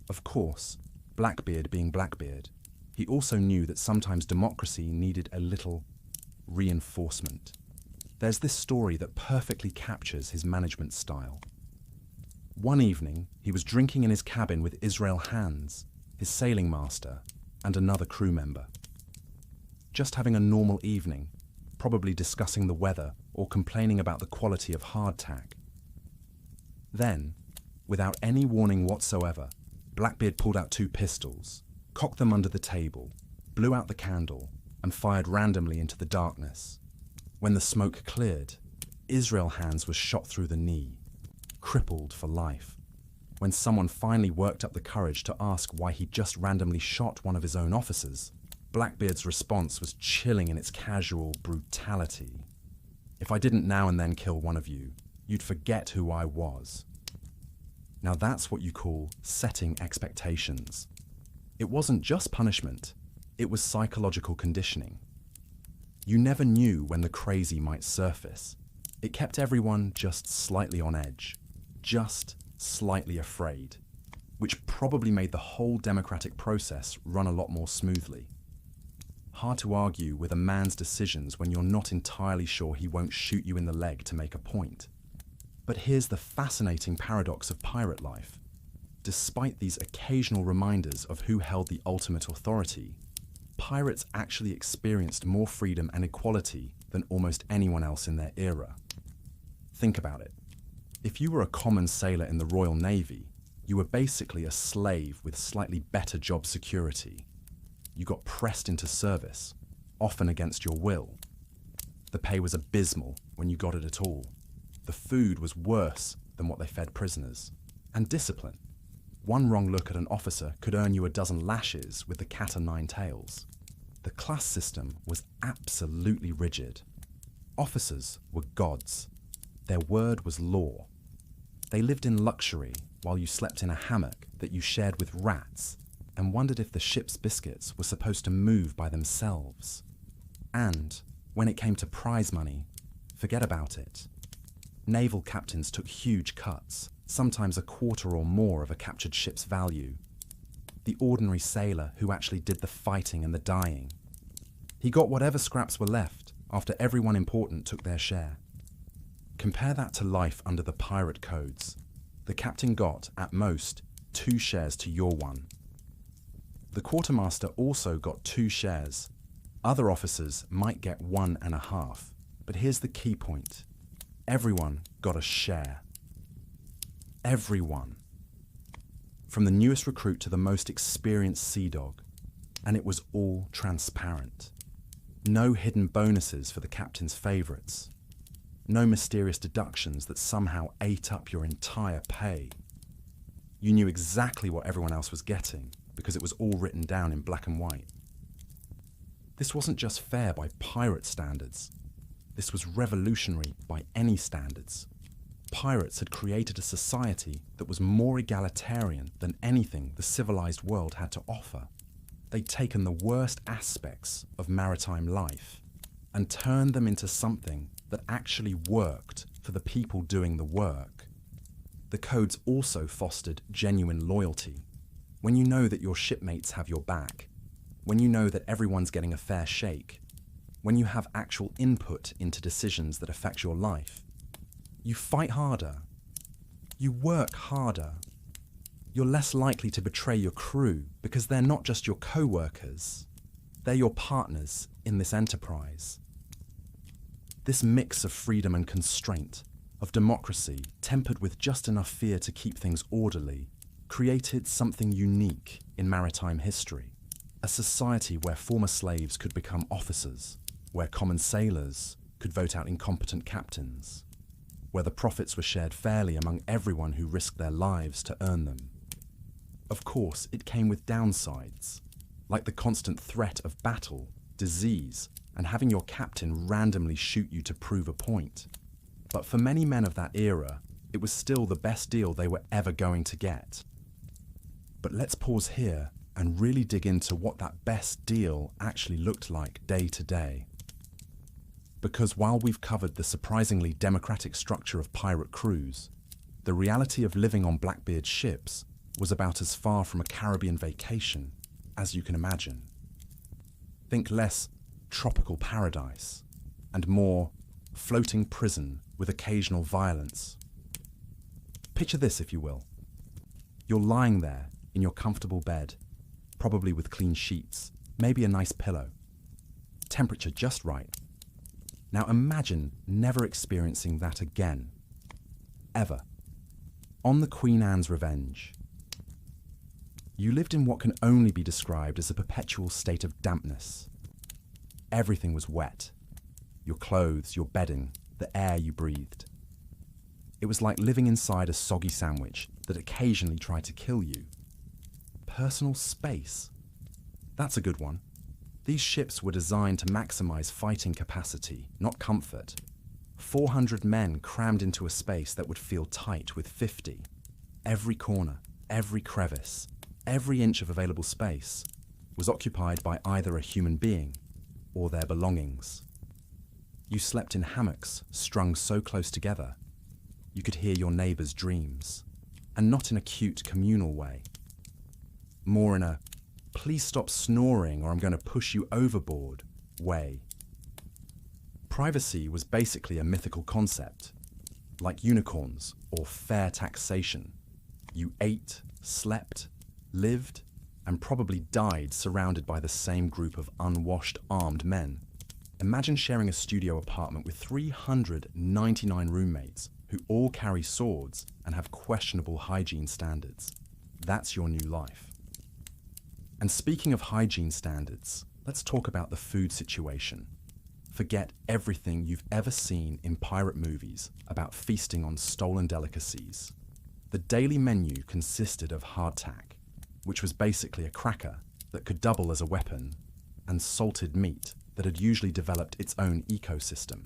Of course, Blackbeard being Blackbeard, he also knew that sometimes democracy needed a little reinforcement. There's this story that perfectly captures his management style. One evening, he was drinking in his cabin with Israel Hands, his sailing master, and another crew member. Just having a normal evening, probably discussing the weather or complaining about the quality of hardtack. Then, without any warning whatsoever, Blackbeard pulled out 2 pistols, cocked them under the table, blew out the candle, and fired randomly into the darkness. When the smoke cleared, Israel Hands was shot through the knee, crippled for life. When someone finally worked up the courage to ask why he just randomly shot one of his own officers, Blackbeard's response was chilling in its casual brutality. If I didn't now and then kill one of you, you'd forget who I was. Now that's what you call setting expectations. It wasn't just punishment, it was psychological conditioning. You never knew when the crazy might surface. It kept everyone just slightly on edge, just slightly afraid, which probably made the whole democratic process run a lot more smoothly. Hard to argue with a man's decisions when you're not entirely sure he won't shoot you in the leg to make a point. But here's the fascinating paradox of pirate life. Despite these occasional reminders of who held the ultimate authority, pirates actually experienced more freedom and equality than almost anyone else in their era. Think about it. If you were a common sailor in the Royal Navy, you were basically a slave with slightly better job security. You got pressed into service, often against your will. The pay was abysmal when you got it at all. The food was worse than what they fed prisoners. And discipline. One wrong look at an officer could earn you a dozen lashes with the cat o' nine tails. The class system was absolutely rigid. Officers were gods. Their word was law. They lived in luxury while you slept in a hammock that you shared with rats and wondered if the ship's biscuits were supposed to move by themselves. And when it came to prize money, forget about it. Naval captains took huge cuts, sometimes a quarter or more of a captured ship's value. The ordinary sailor who actually did the fighting and the dying, he got whatever scraps were left after everyone important took their share. Compare that to life under the pirate codes. The captain got, at most, 2 shares to your 1. The quartermaster also got 2 shares. Other officers might get 1.5, but here's the key point. Everyone got a share. Everyone. From the newest recruit to the most experienced sea dog. And it was all transparent. No hidden bonuses for the captain's favourites. No mysterious deductions that somehow ate up your entire pay. You knew exactly what everyone else was getting because it was all written down in black and white. This wasn't just fair by pirate standards. This was revolutionary by any standards. Pirates had created a society that was more egalitarian than anything the civilized world had to offer. They'd taken the worst aspects of maritime life and turned them into something that actually worked for the people doing the work. The codes also fostered genuine loyalty. When you know that your shipmates have your back, when you know that everyone's getting a fair shake, when you have actual input into decisions that affect your life, you fight harder. You work harder. You're less likely to betray your crew because they're not just your co-workers. They're your partners in this enterprise. This mix of freedom and constraint, of democracy tempered with just enough fear to keep things orderly, created something unique in maritime history. A society where former slaves could become officers, where common sailors could vote out incompetent captains, where the profits were shared fairly among everyone who risked their lives to earn them. Of course, it came with downsides, like the constant threat of battle, disease, and having your captain randomly shoot you to prove a point. But for many men of that era, it was still the best deal they were ever going to get. But let's pause here and really dig into what that best deal actually looked like day to day. Because while we've covered the surprisingly democratic structure of pirate crews, the reality of living on Blackbeard ships was about as far from a Caribbean vacation as you can imagine. Think less tropical paradise and more floating prison with occasional violence. Picture this, if you will. You're lying there in your comfortable bed, probably with clean sheets, maybe a nice pillow. Temperature just right. Now imagine never experiencing that again. Ever. On the Queen Anne's Revenge. You lived in what can only be described as a perpetual state of dampness. Everything was wet. Your clothes, your bedding, the air you breathed. It was like living inside a soggy sandwich that occasionally tried to kill you. Personal space. That's a good one. These ships were designed to maximize fighting capacity, not comfort. 400 men crammed into a space that would feel tight with 50. Every corner, every crevice, every inch of available space was occupied by either a human being or their belongings. You slept in hammocks strung so close together, you could hear your neighbour's dreams, and not in a cute communal way. More in a, please stop snoring or I'm going to push you overboard way. Privacy was basically a mythical concept, like unicorns or fair taxation. You ate, slept, lived, and probably died surrounded by the same group of unwashed, armed men. Imagine sharing a studio apartment with 399 roommates who all carry swords and have questionable hygiene standards. That's your new life. And speaking of hygiene standards, let's talk about the food situation. Forget everything you've ever seen in pirate movies about feasting on stolen delicacies. The daily menu consisted of hardtack, which was basically a cracker that could double as a weapon, and salted meat that had usually developed its own ecosystem.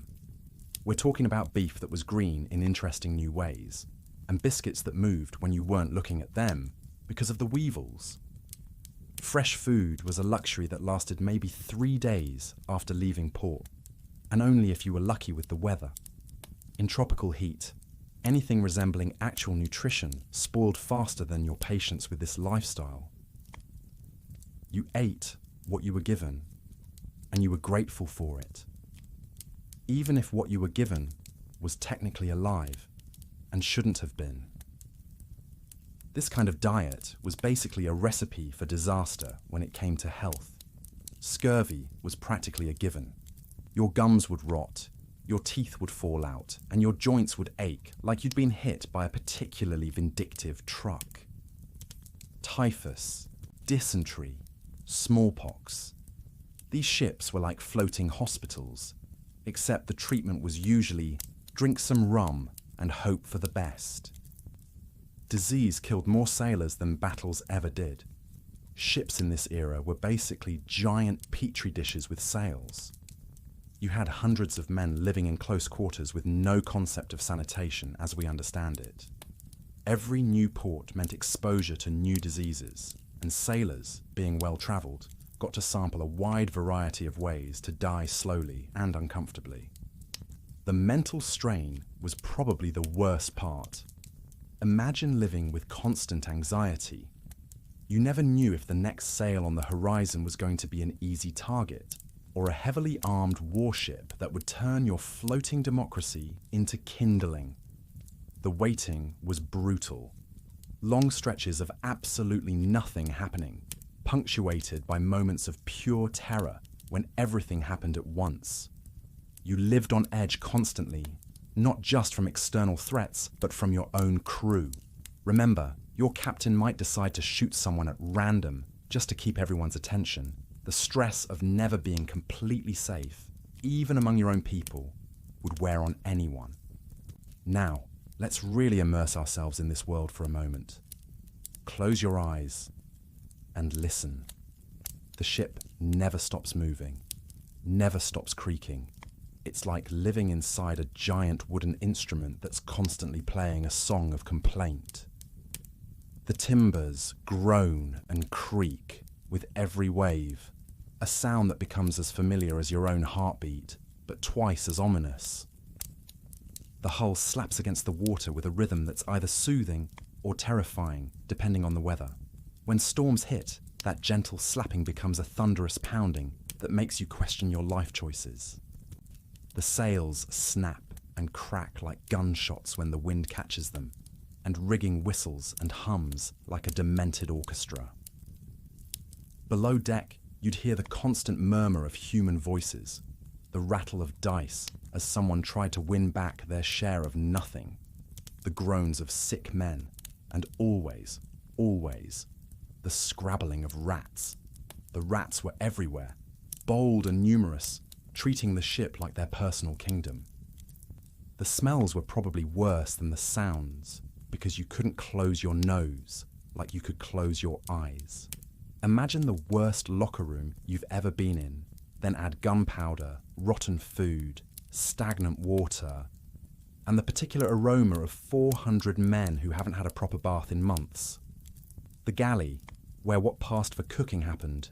We're talking about beef that was green in interesting new ways, and biscuits that moved when you weren't looking at them because of the weevils. Fresh food was a luxury that lasted maybe 3 days after leaving port, and only if you were lucky with the weather. In tropical heat, anything resembling actual nutrition spoiled faster than your patience with this lifestyle. You ate what you were given, and you were grateful for it, even if what you were given was technically alive and shouldn't have been. This kind of diet was basically a recipe for disaster when it came to health. Scurvy was practically a given. Your gums would rot, your teeth would fall out, and your joints would ache like you'd been hit by a particularly vindictive truck. Typhus, dysentery, smallpox. These ships were like floating hospitals, except the treatment was usually drink some rum and hope for the best. Disease killed more sailors than battles ever did. Ships in this era were basically giant petri dishes with sails. You had hundreds of men living in close quarters with no concept of sanitation as we understand it. Every new port meant exposure to new diseases, and sailors, being well-travelled, got to sample a wide variety of ways to die slowly and uncomfortably. The mental strain was probably the worst part. Imagine living with constant anxiety. You never knew if the next sail on the horizon was going to be an easy target, or a heavily armed warship that would turn your floating democracy into kindling. The waiting was brutal. Long stretches of absolutely nothing happening, punctuated by moments of pure terror when everything happened at once. You lived on edge constantly, not just from external threats, but from your own crew. Remember, your captain might decide to shoot someone at random just to keep everyone's attention. The stress of never being completely safe, even among your own people, would wear on anyone. Now, let's really immerse ourselves in this world for a moment. Close your eyes and listen. The ship never stops moving, never stops creaking. It's like living inside a giant wooden instrument that's constantly playing a song of complaint. The timbers groan and creak with every wave, a sound that becomes as familiar as your own heartbeat, but twice as ominous. The hull slaps against the water with a rhythm that's either soothing or terrifying, depending on the weather. When storms hit, that gentle slapping becomes a thunderous pounding that makes you question your life choices. The sails snap and crack like gunshots when the wind catches them, and rigging whistles and hums like a demented orchestra. Below deck, you'd hear the constant murmur of human voices, the rattle of dice as someone tried to win back their share of nothing, the groans of sick men, and always, the scrabbling of rats. The rats were everywhere, bold and numerous, treating the ship like their personal kingdom. The smells were probably worse than the sounds, because you couldn't close your nose like you could close your eyes. Imagine the worst locker room you've ever been in, then add gunpowder, rotten food, stagnant water, and the particular aroma of 400 men who haven't had a proper bath in months. The galley, where what passed for cooking happened,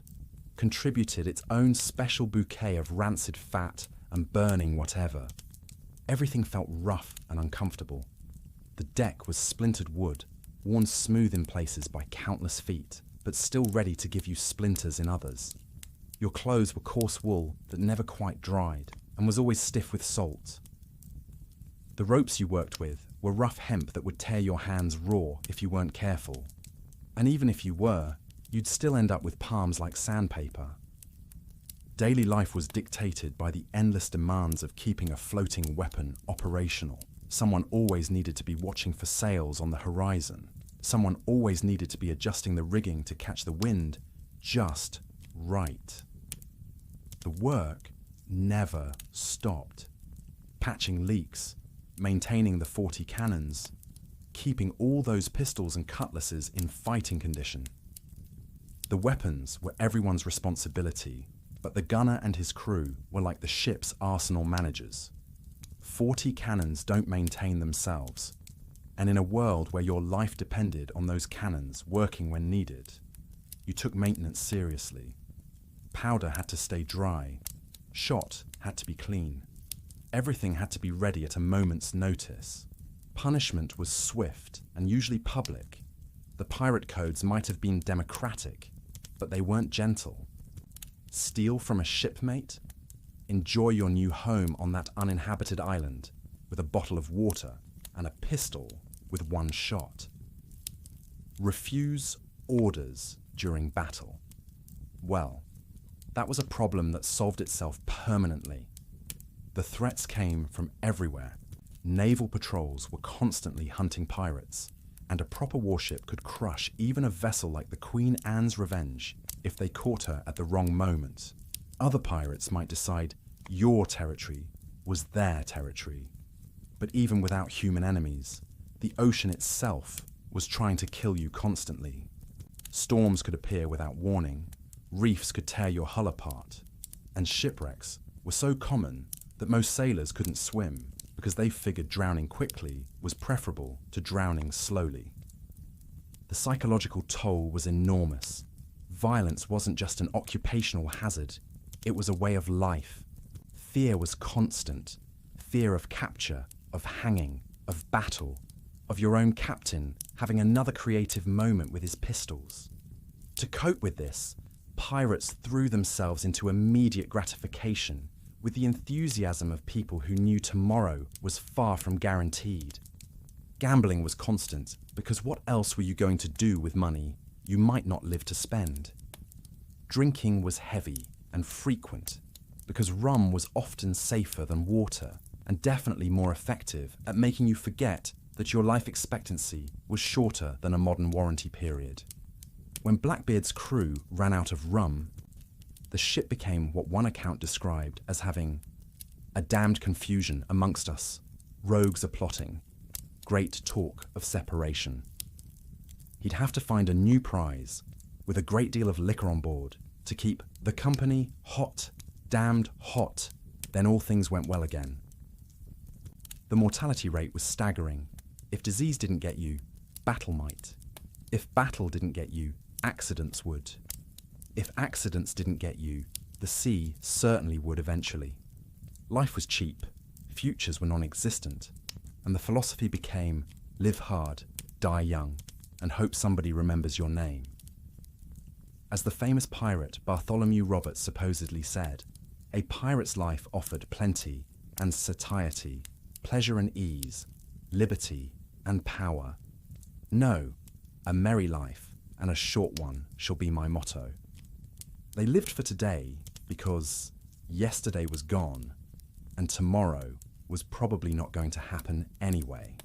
contributed its own special bouquet of rancid fat and burning whatever. Everything felt rough and uncomfortable. The deck was splintered wood, worn smooth in places by countless feet, but still ready to give you splinters in others. Your clothes were coarse wool that never quite dried and was always stiff with salt. The ropes you worked with were rough hemp that would tear your hands raw if you weren't careful. And even if you were, you'd still end up with palms like sandpaper. Daily life was dictated by the endless demands of keeping a floating weapon operational. Someone always needed to be watching for sails on the horizon. Someone always needed to be adjusting the rigging to catch the wind just right. The work never stopped. Patching leaks, maintaining the 40 cannons, keeping all those pistols and cutlasses in fighting condition. The weapons were everyone's responsibility, but the gunner and his crew were like the ship's arsenal managers. 40 cannons don't maintain themselves, and in a world where your life depended on those cannons working when needed, you took maintenance seriously. Powder had to stay dry. Shot had to be clean. Everything had to be ready at a moment's notice. Punishment was swift and usually public. The pirate codes might have been democratic, but they weren't gentle. Steal from a shipmate? Enjoy your new home on that uninhabited island with a bottle of water and a pistol with one shot. Refuse orders during battle. Well, that was a problem that solved itself permanently. The threats came from everywhere. Naval patrols were constantly hunting pirates, and a proper warship could crush even a vessel like the Queen Anne's Revenge if they caught her at the wrong moment. Other pirates might decide your territory was their territory. But even without human enemies, the ocean itself was trying to kill you constantly. Storms could appear without warning, reefs could tear your hull apart, and shipwrecks were so common that most sailors couldn't swim because they figured drowning quickly was preferable to drowning slowly. The psychological toll was enormous. Violence wasn't just an occupational hazard, it was a way of life. Fear was constant. Fear of capture, of hanging, of battle, of your own captain having another creative moment with his pistols. To cope with this, pirates threw themselves into immediate gratification with the enthusiasm of people who knew tomorrow was far from guaranteed. Gambling was constant because what else were you going to do with money you might not live to spend? Drinking was heavy and frequent because rum was often safer than water and definitely more effective at making you forget that your life expectancy was shorter than a modern warranty period. When Blackbeard's crew ran out of rum, the ship became what one account described as having a damned confusion amongst us, rogues a-plotting, great talk of separation. He'd have to find a new prize with a great deal of liquor on board to keep the company hot, damned hot, then all things went well again. The mortality rate was staggering. If disease didn't get you, battle might. If battle didn't get you, accidents would. If accidents didn't get you, the sea certainly would eventually. Life was cheap, futures were non-existent, and the philosophy became live hard, die young, and hope somebody remembers your name. As the famous pirate Bartholomew Roberts supposedly said, a pirate's life offered plenty and satiety, pleasure and ease, liberty and power. No, a merry life and a short one shall be my motto. They lived for today because yesterday was gone and tomorrow was probably not going to happen anyway.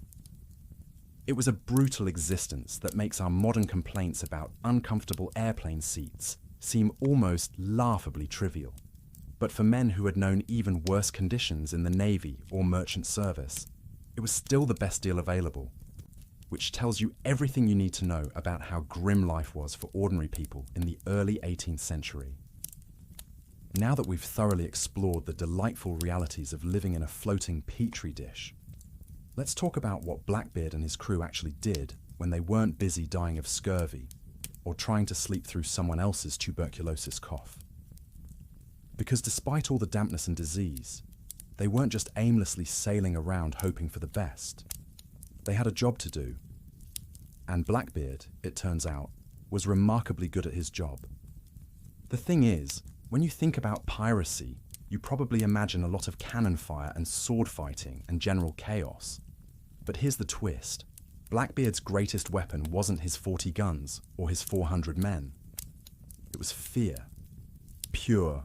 It was a brutal existence that makes our modern complaints about uncomfortable airplane seats seem almost laughably trivial. But for men who had known even worse conditions in the Navy or merchant service, it was still the best deal available, which tells you everything you need to know about how grim life was for ordinary people in the early 18th century. Now that we've thoroughly explored the delightful realities of living in a floating petri dish, let's talk about what Blackbeard and his crew actually did when they weren't busy dying of scurvy or trying to sleep through someone else's tuberculosis cough. Because despite all the dampness and disease, they weren't just aimlessly sailing around hoping for the best. They had a job to do. And Blackbeard, it turns out, was remarkably good at his job. The thing is, when you think about piracy, you probably imagine a lot of cannon fire and sword fighting and general chaos. But here's the twist. Blackbeard's greatest weapon wasn't his 40 guns or his 400 men. It was fear. Pure,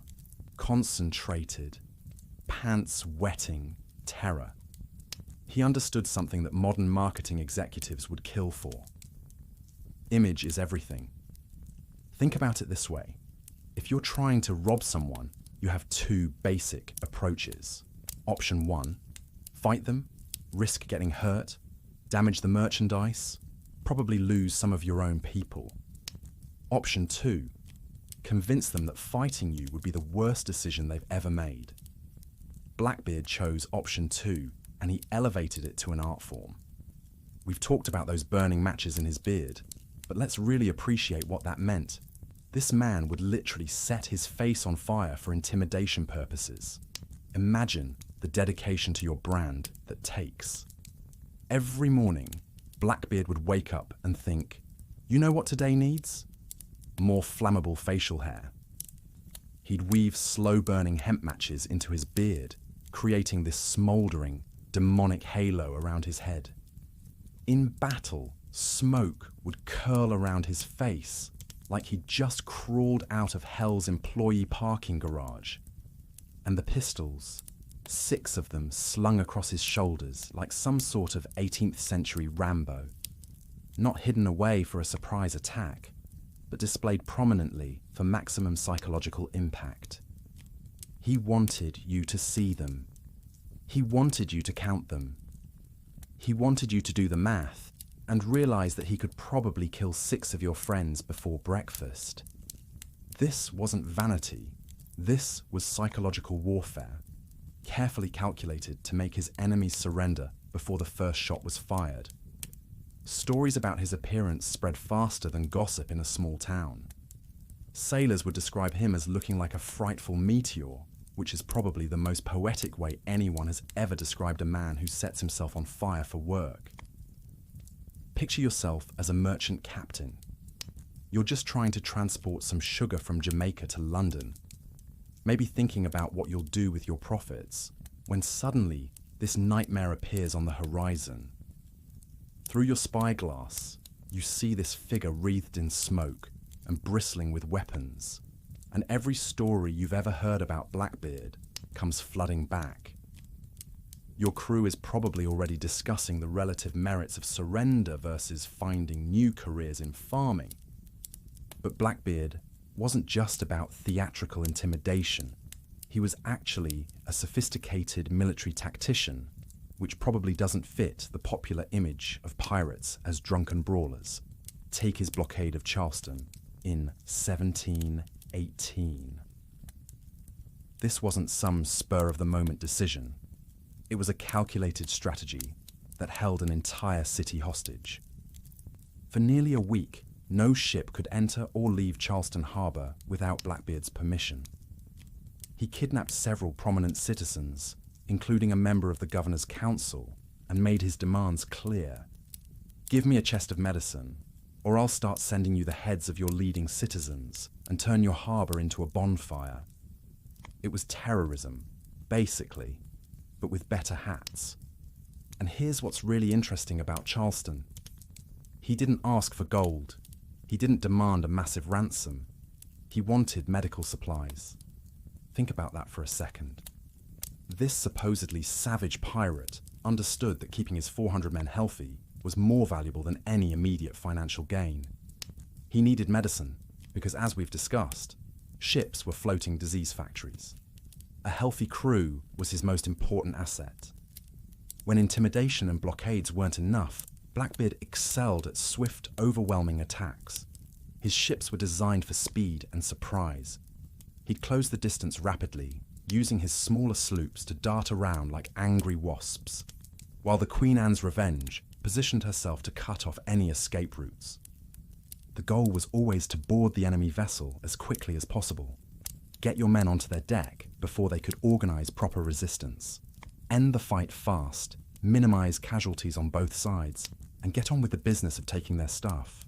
concentrated, pants-wetting terror. He understood something that modern marketing executives would kill for. Image is everything. Think about it this way. If you're trying to rob someone, you have two basic approaches. Option 1, fight them, risk getting hurt, damage the merchandise, probably lose some of your own people. Option 2, convince them that fighting you would be the worst decision they've ever made. Blackbeard chose option 2, and he elevated it to an art form. We've talked about those burning matches in his beard, but let's really appreciate what that meant. This man would literally set his face on fire for intimidation purposes. Imagine the dedication to your brand that takes. Every morning, Blackbeard would wake up and think, you know what today needs? More flammable facial hair. He'd weave slow-burning hemp matches into his beard, creating this smouldering, demonic halo around his head. In battle, smoke would curl around his face, like he'd just crawled out of hell's employee parking garage. And the pistols, 6 of them slung across his shoulders like some sort of 18th century Rambo. Not hidden away for a surprise attack, but displayed prominently for maximum psychological impact. He wanted you to see them. He wanted you to count them. He wanted you to do the math and realize that he could probably kill 6 of your friends before breakfast. This wasn't vanity. This was psychological warfare, carefully calculated to make his enemies surrender before the first shot was fired. Stories about his appearance spread faster than gossip in a small town. Sailors would describe him as looking like a frightful meteor, which is probably the most poetic way anyone has ever described a man who sets himself on fire for work. Picture yourself as a merchant captain. You're just trying to transport some sugar from Jamaica to London, maybe thinking about what you'll do with your profits, when suddenly this nightmare appears on the horizon. Through your spyglass, you see this figure wreathed in smoke and bristling with weapons, and every story you've ever heard about Blackbeard comes flooding back. Your crew is probably already discussing the relative merits of surrender versus finding new careers in farming. But Blackbeard wasn't just about theatrical intimidation. He was actually a sophisticated military tactician, which probably doesn't fit the popular image of pirates as drunken brawlers. Take his blockade of Charleston in 1718. This wasn't some spur-of-the-moment decision. It was a calculated strategy that held an entire city hostage. For nearly a week, no ship could enter or leave Charleston Harbor without Blackbeard's permission. He kidnapped several prominent citizens, including a member of the governor's council, and made his demands clear. Give me a chest of medicine, or I'll start sending you the heads of your leading citizens and turn your harbor into a bonfire. It was terrorism, basically, but with better hats. And here's what's really interesting about Charleston. He didn't ask for gold. He didn't demand a massive ransom. He wanted medical supplies. Think about that for a second. This supposedly savage pirate understood that keeping his 400 men healthy was more valuable than any immediate financial gain. He needed medicine because, as we've discussed, ships were floating disease factories. A healthy crew was his most important asset. When intimidation and blockades weren't enough, Blackbeard excelled at swift, overwhelming attacks. His ships were designed for speed and surprise. He'd close the distance rapidly, using his smaller sloops to dart around like angry wasps, while the Queen Anne's Revenge positioned herself to cut off any escape routes. The goal was always to board the enemy vessel as quickly as possible, get your men onto their deck before they could organize proper resistance, end the fight fast, minimize casualties on both sides, and get on with the business of taking their stuff.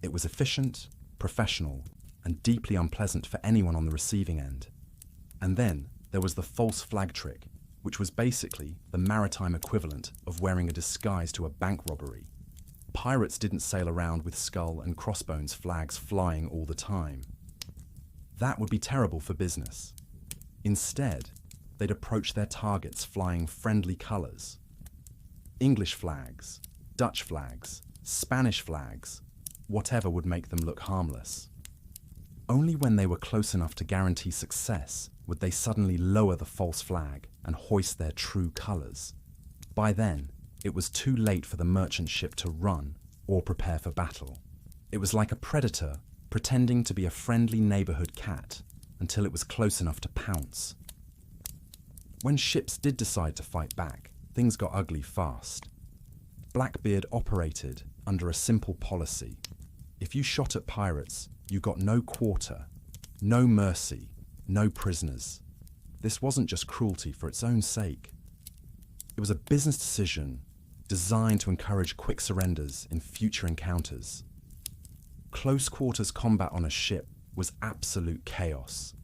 It was efficient, professional, and deeply unpleasant for anyone on the receiving end. And then there was the false flag trick, which was basically the maritime equivalent of wearing a disguise to a bank robbery. Pirates didn't sail around with skull and crossbones flags flying all the time. That would be terrible for business. Instead, they'd approach their targets flying friendly colors. English flags, Dutch flags, Spanish flags, whatever would make them look harmless. Only when they were close enough to guarantee success would they suddenly lower the false flag and hoist their true colors. By then, it was too late for the merchant ship to run or prepare for battle. It was like a predator pretending to be a friendly neighborhood cat until it was close enough to pounce. When ships did decide to fight back, things got ugly fast. Blackbeard operated under a simple policy. If you shot at pirates, You got no quarter, no mercy, no prisoners. This wasn't just cruelty for its own sake. It was a business decision designed to encourage quick surrenders in future encounters. Close quarters combat on a ship was absolute chaos.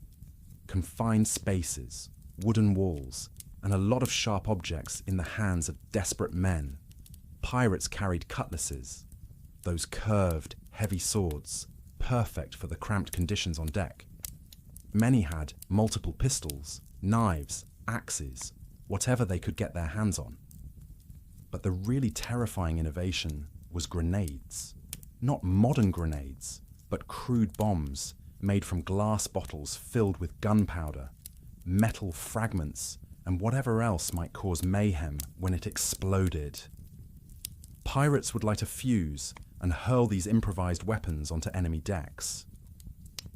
Confined spaces, wooden walls, and a lot of sharp objects in the hands of desperate men. Pirates carried cutlasses, those curved, heavy swords, perfect for the cramped conditions on deck. Many had multiple pistols, knives, axes, whatever they could get their hands on. But the really terrifying innovation was grenades. Not modern grenades, but crude bombs made from glass bottles filled with gunpowder, metal fragments, and whatever else might cause mayhem when it exploded. Pirates would light a fuse and hurl these improvised weapons onto enemy decks.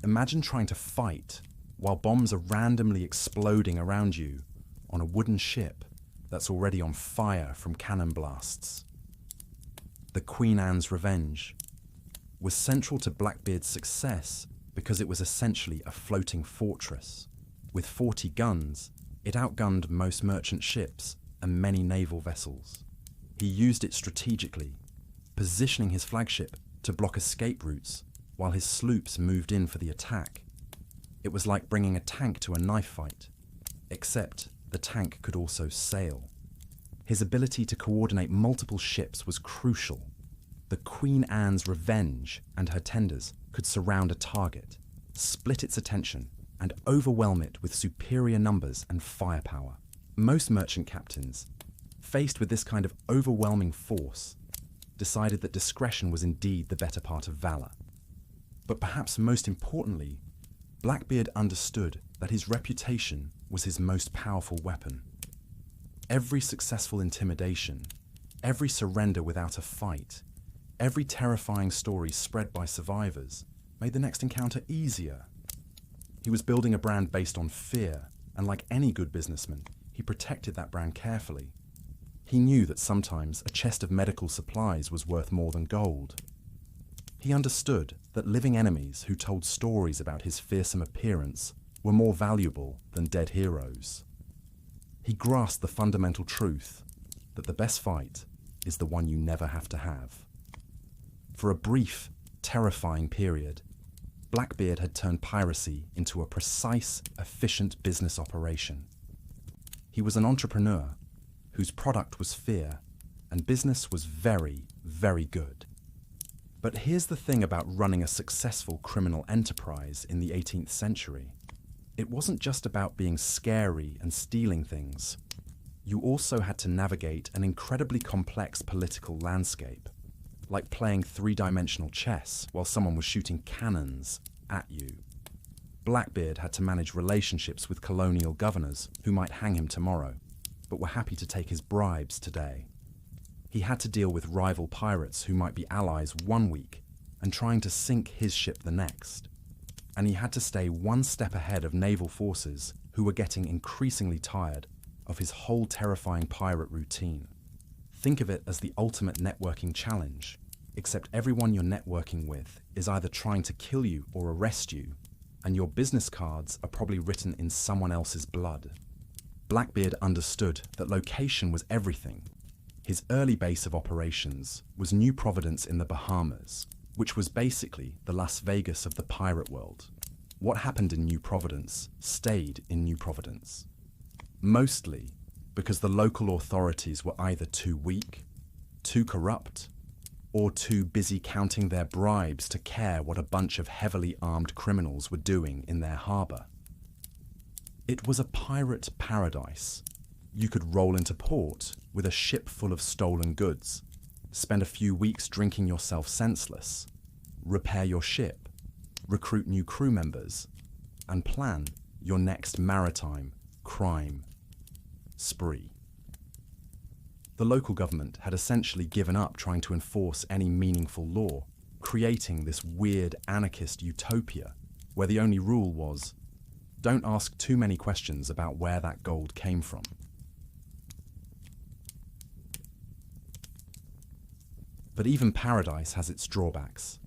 Imagine trying to fight while bombs are randomly exploding around you on a wooden ship that's already on fire from cannon blasts. The Queen Anne's Revenge was central to Blackbeard's success because it was essentially a floating fortress. With 40 guns, it outgunned most merchant ships and many naval vessels. He used it strategically, positioning his flagship to block escape routes while his sloops moved in for the attack. It was like bringing a tank to a knife fight, except the tank could also sail. His ability to coordinate multiple ships was crucial. The Queen Anne's Revenge and her tenders could surround a target, split its attention, and overwhelm it with superior numbers and firepower. Most merchant captains, faced with this kind of overwhelming force, decided that discretion was indeed the better part of valor. But perhaps most importantly, Blackbeard understood that his reputation was his most powerful weapon. Every successful intimidation, every surrender without a fight, every terrifying story spread by survivors made the next encounter easier. He was building a brand based on fear, and like any good businessman, he protected that brand carefully. He knew that sometimes a chest of medical supplies was worth more than gold. He understood that living enemies who told stories about his fearsome appearance were more valuable than dead heroes. He grasped the fundamental truth that the best fight is the one you never have to have. For a brief, terrifying period, Blackbeard had turned piracy into a precise, efficient business operation. He was an entrepreneur whose product was fear, and business was very, very good. But here's the thing about running a successful criminal enterprise in the 18th century. It wasn't just about being scary and stealing things. You also had to navigate an incredibly complex political landscape, like playing three-dimensional chess while someone was shooting cannons at you. Blackbeard had to manage relationships with colonial governors who might hang him tomorrow, but were happy to take his bribes today. He had to deal with rival pirates who might be allies one week and trying to sink his ship the next. And he had to stay one step ahead of naval forces who were getting increasingly tired of his whole terrifying pirate routine. Think of it as the ultimate networking challenge, except everyone you're networking with is either trying to kill you or arrest you, and your business cards are probably written in someone else's blood. Blackbeard understood that location was everything. His early base of operations was New Providence in the Bahamas, which was basically the Las Vegas of the pirate world. What happened in New Providence stayed in New Providence. Mostly because the local authorities were either too weak, too corrupt, or too busy counting their bribes to care what a bunch of heavily armed criminals were doing in their harbor. It was a pirate paradise. You could roll into port with a ship full of stolen goods, spend a few weeks drinking yourself senseless, repair your ship, recruit new crew members, and plan your next maritime crime spree. The local government had essentially given up trying to enforce any meaningful law, creating this weird anarchist utopia where the only rule was, don't ask too many questions about where that gold came from. But even paradise has its drawbacks.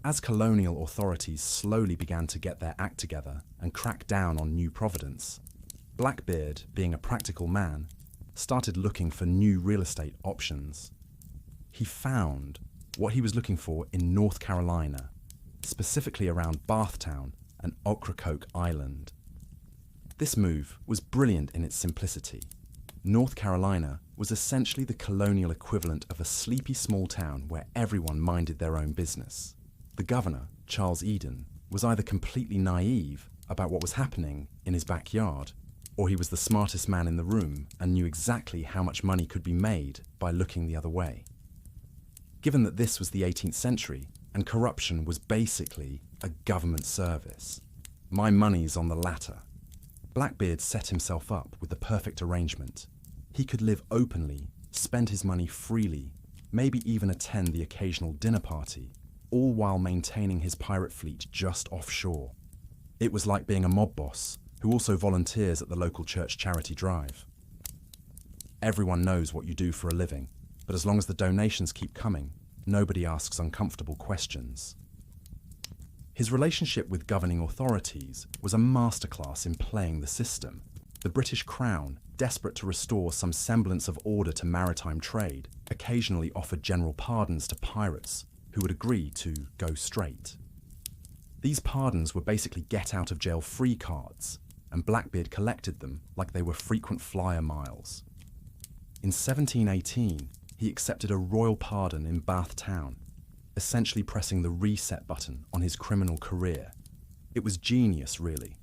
As colonial authorities slowly began to get their act together and crack down on New Providence, Blackbeard, being a practical man, started looking for new real estate options. He found what he was looking for in North Carolina, specifically around Bathtown and Ocracoke Island. This move was brilliant in its simplicity. North Carolina was essentially the colonial equivalent of a sleepy small town where everyone minded their own business. The governor, Charles Eden, was either completely naive about what was happening in his backyard, or he was the smartest man in the room and knew exactly how much money could be made by looking the other way. Given that this was the 18th century and corruption was basically a government service, my money's on the latter. Blackbeard set himself up with the perfect arrangement. He could live openly, spend his money freely, maybe even attend the occasional dinner party, all while maintaining his pirate fleet just offshore. It was like being a mob boss who also volunteers at the local church charity drive. Everyone knows what you do for a living, but as long as the donations keep coming, nobody asks uncomfortable questions. His relationship with governing authorities was a masterclass in playing the system. The British Crown, desperate to restore some semblance of order to maritime trade, occasionally offered general pardons to pirates who would agree to go straight. These pardons were basically get-out-of-jail-free cards, and Blackbeard collected them like they were frequent flyer miles. In 1718, he accepted a royal pardon in Bathtown, essentially pressing the reset button on his criminal career. It was genius, really.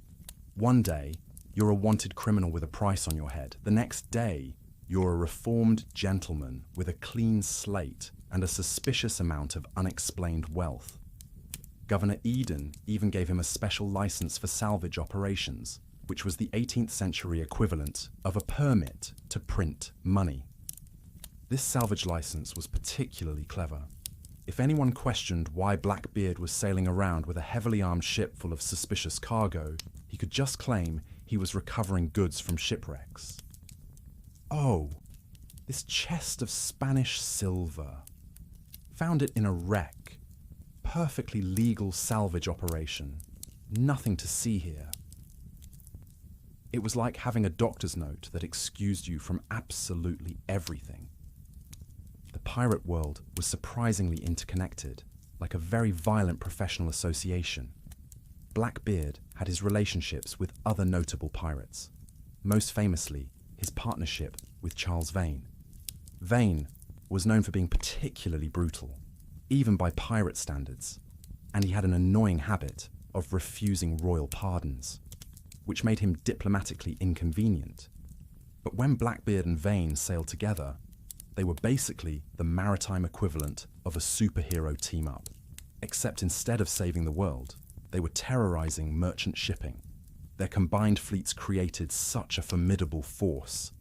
One day, you're a wanted criminal with a price on your head. The next day, you're a reformed gentleman with a clean slate and a suspicious amount of unexplained wealth. Governor Eden even gave him a special license for salvage operations, which was the 18th century equivalent of a permit to print money. This salvage license was particularly clever. If anyone questioned why Blackbeard was sailing around with a heavily armed ship full of suspicious cargo, he could just claim he was recovering goods from shipwrecks. Oh, this chest of Spanish silver. Found it in a wreck. Perfectly legal salvage operation. Nothing to see here. It was like having a doctor's note that excused you from absolutely everything. The pirate world was surprisingly interconnected, like a very violent professional association. Blackbeard had his relationships with other notable pirates, most famously his partnership with Charles Vane. Vane was known for being particularly brutal, even by pirate standards, and he had an annoying habit of refusing royal pardons, which made him diplomatically inconvenient. But when Blackbeard and Vane sailed together, they were basically the maritime equivalent of a superhero team-up, except instead of saving the world, they were terrorizing merchant shipping. Their combined fleets created such a formidable force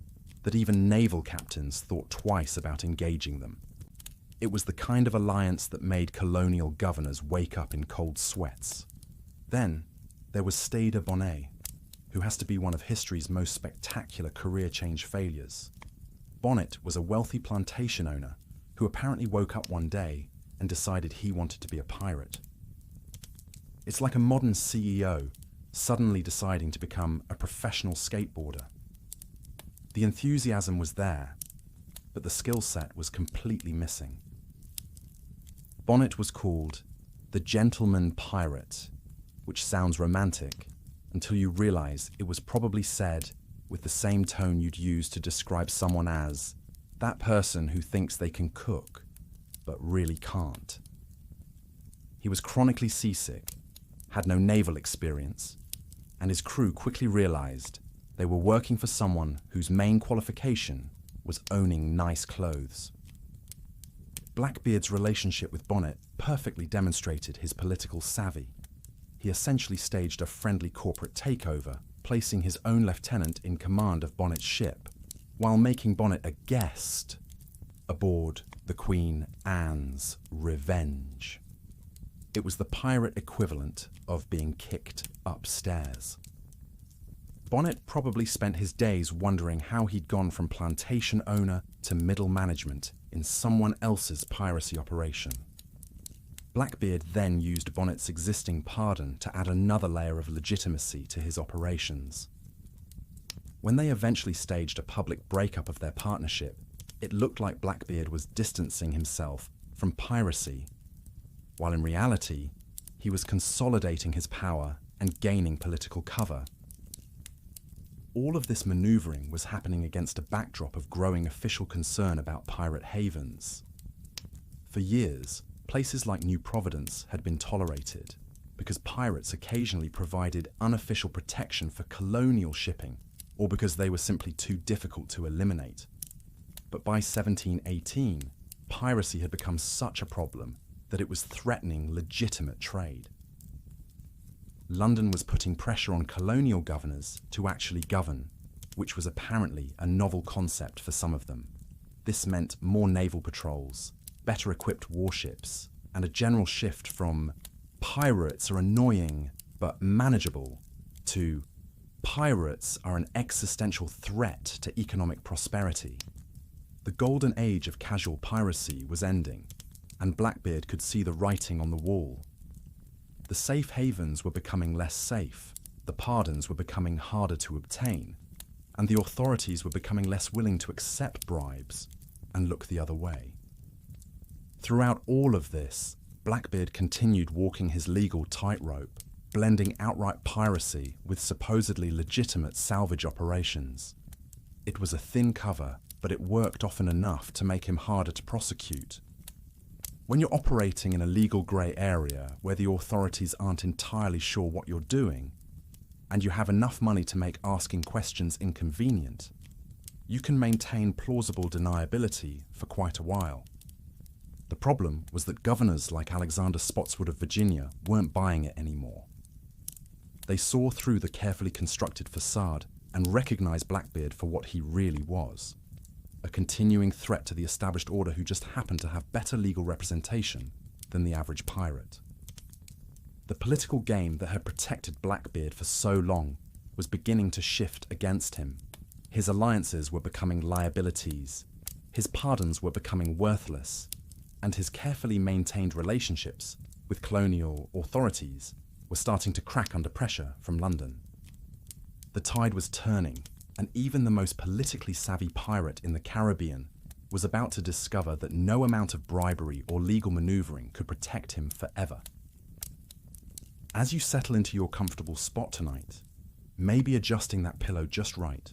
that even naval captains thought twice about engaging them. It was the kind of alliance that made colonial governors wake up in cold sweats. Then there was Stade Bonnet, who has to be one of history's most spectacular career change failures. Bonnet was a wealthy plantation owner who apparently woke up one day and decided he wanted to be a pirate. It's like a modern CEO suddenly deciding to become a professional skateboarder. The enthusiasm was there, but the skill set was completely missing. Bonnet was called the Gentleman Pirate, which sounds romantic until you realize it was probably said with the same tone you'd use to describe someone as that person who thinks they can cook, but really can't. He was chronically seasick, had no naval experience, and his crew quickly realized they were working for someone whose main qualification was owning nice clothes. Blackbeard's relationship with Bonnet perfectly demonstrated his political savvy. He essentially staged a friendly corporate takeover, placing his own lieutenant in command of Bonnet's ship, while making Bonnet a guest aboard the Queen Anne's Revenge. It was the pirate equivalent of being kicked upstairs. Bonnet probably spent his days wondering how he'd gone from plantation owner to middle management in someone else's piracy operation. Blackbeard then used Bonnet's existing pardon to add another layer of legitimacy to his operations. When they eventually staged a public breakup of their partnership, it looked like Blackbeard was distancing himself from piracy, while in reality, he was consolidating his power and gaining political cover. All of this maneuvering was happening against a backdrop of growing official concern about pirate havens. For years, places like New Providence had been tolerated because pirates occasionally provided unofficial protection for colonial shipping or because they were simply too difficult to eliminate. But by 1718, piracy had become such a problem that it was threatening legitimate trade. London was putting pressure on colonial governors to actually govern, which was apparently a novel concept for some of them. This meant more naval patrols, better equipped warships, and a general shift from pirates are annoying but manageable to pirates are an existential threat to economic prosperity. The Golden Age of casual piracy was ending, and Blackbeard could see the writing on the wall. The safe havens were becoming less safe, the pardons were becoming harder to obtain, and the authorities were becoming less willing to accept bribes and look the other way. Throughout all of this, Blackbeard continued walking his legal tightrope, blending outright piracy with supposedly legitimate salvage operations. It was a thin cover, but it worked often enough to make him harder to prosecute. When you're operating in a legal grey area where the authorities aren't entirely sure what you're doing, and you have enough money to make asking questions inconvenient, you can maintain plausible deniability for quite a while. The problem was that governors like Alexander Spotswood of Virginia weren't buying it anymore. They saw through the carefully constructed facade and recognized Blackbeard for what he really was, a continuing threat to the established order who just happened to have better legal representation than the average pirate. The political game that had protected Blackbeard for so long was beginning to shift against him. His alliances were becoming liabilities, his pardons were becoming worthless, and his carefully maintained relationships with colonial authorities were starting to crack under pressure from London. The tide was turning, and even the most politically savvy pirate in the Caribbean was about to discover that no amount of bribery or legal maneuvering could protect him forever. As you settle into your comfortable spot tonight, maybe adjusting that pillow just right,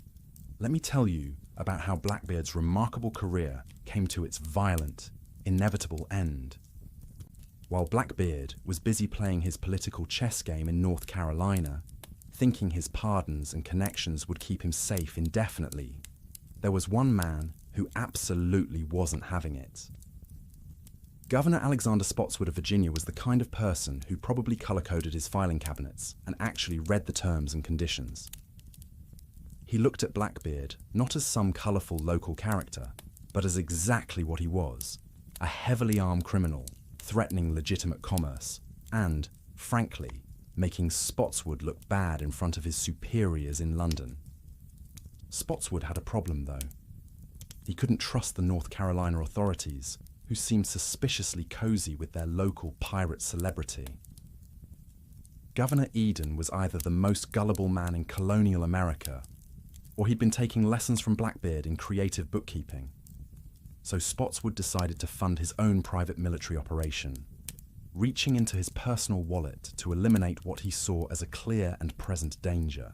let me tell you about how Blackbeard's remarkable career came to its violent, inevitable end. While Blackbeard was busy playing his political chess game in North Carolina, thinking his pardons and connections would keep him safe indefinitely, there was one man who absolutely wasn't having it. Governor Alexander Spotswood of Virginia was the kind of person who probably color-coded his filing cabinets and actually read the terms and conditions. He looked at Blackbeard not as some colorful local character, but as exactly what he was, a heavily armed criminal threatening legitimate commerce and, frankly, making Spotswood look bad in front of his superiors in London. Spotswood had a problem, though. He couldn't trust the North Carolina authorities, who seemed suspiciously cozy with their local pirate celebrity. Governor Eden was either the most gullible man in colonial America, or he'd been taking lessons from Blackbeard in creative bookkeeping. So Spotswood decided to fund his own private military operation, reaching into his personal wallet to eliminate what he saw as a clear and present danger.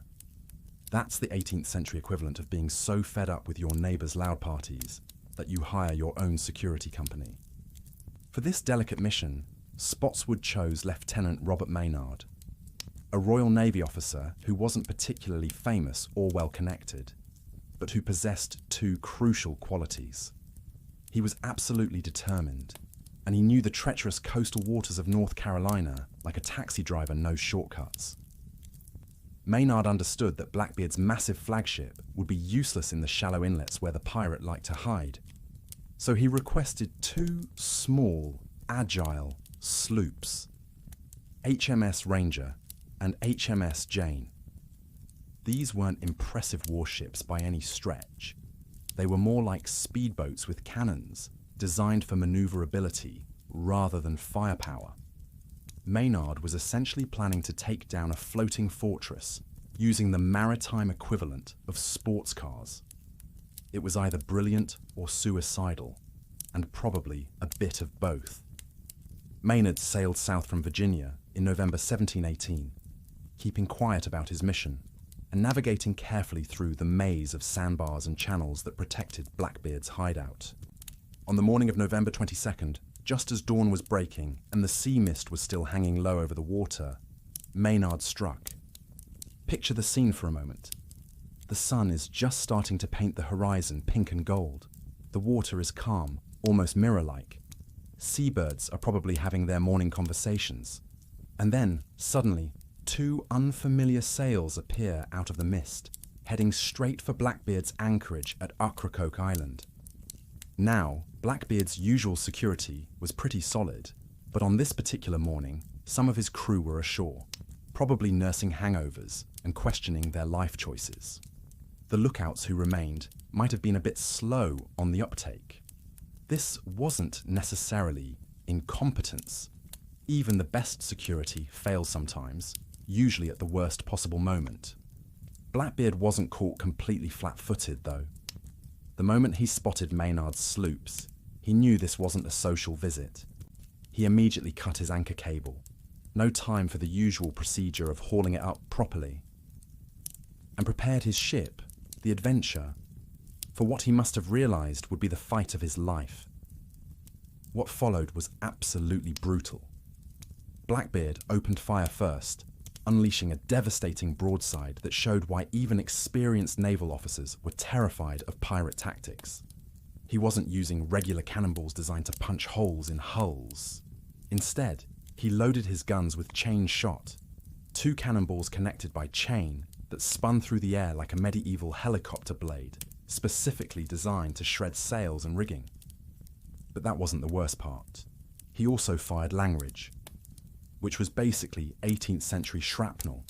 That's the 18th century equivalent of being so fed up with your neighbour's loud parties that you hire your own security company. For this delicate mission, Spotswood chose Lieutenant Robert Maynard, a Royal Navy officer who wasn't particularly famous or well-connected, but who possessed two crucial qualities. He was absolutely determined, and he knew the treacherous coastal waters of North Carolina like a taxi driver knows shortcuts. Maynard understood that Blackbeard's massive flagship would be useless in the shallow inlets where the pirate liked to hide, so he requested two small, agile sloops, HMS Ranger and HMS Jane. These weren't impressive warships by any stretch. They were more like speedboats with cannons, designed for maneuverability rather than firepower. Maynard was essentially planning to take down a floating fortress using the maritime equivalent of sports cars. It was either brilliant or suicidal, and probably a bit of both. Maynard sailed south from Virginia in November 1718, keeping quiet about his mission and navigating carefully through the maze of sandbars and channels that protected Blackbeard's hideout. On the morning of November 22nd, just as dawn was breaking and the sea mist was still hanging low over the water, Maynard struck. Picture the scene for a moment. The sun is just starting to paint the horizon pink and gold. The water is calm, almost mirror-like. Seabirds are probably having their morning conversations. And then, suddenly, two unfamiliar sails appear out of the mist, heading straight for Blackbeard's anchorage at Ocracoke Island. Now, Blackbeard's usual security was pretty solid, but on this particular morning, some of his crew were ashore, probably nursing hangovers and questioning their life choices. The lookouts who remained might have been a bit slow on the uptake. This wasn't necessarily incompetence. Even the best security fails sometimes, usually at the worst possible moment. Blackbeard wasn't caught completely flat-footed, though. The moment he spotted Maynard's sloops, he knew this wasn't a social visit. He immediately cut his anchor cable. No time for the usual procedure of hauling it up properly. And prepared his ship, the Adventure, for what he must have realized would be the fight of his life. What followed was absolutely brutal. Blackbeard opened fire first, unleashing a devastating broadside that showed why even experienced naval officers were terrified of pirate tactics. He wasn't using regular cannonballs designed to punch holes in hulls. Instead, he loaded his guns with chain shot, two cannonballs connected by chain that spun through the air like a medieval helicopter blade, specifically designed to shred sails and rigging. But that wasn't the worst part. He also fired Langridge, which was basically 18th century shrapnel,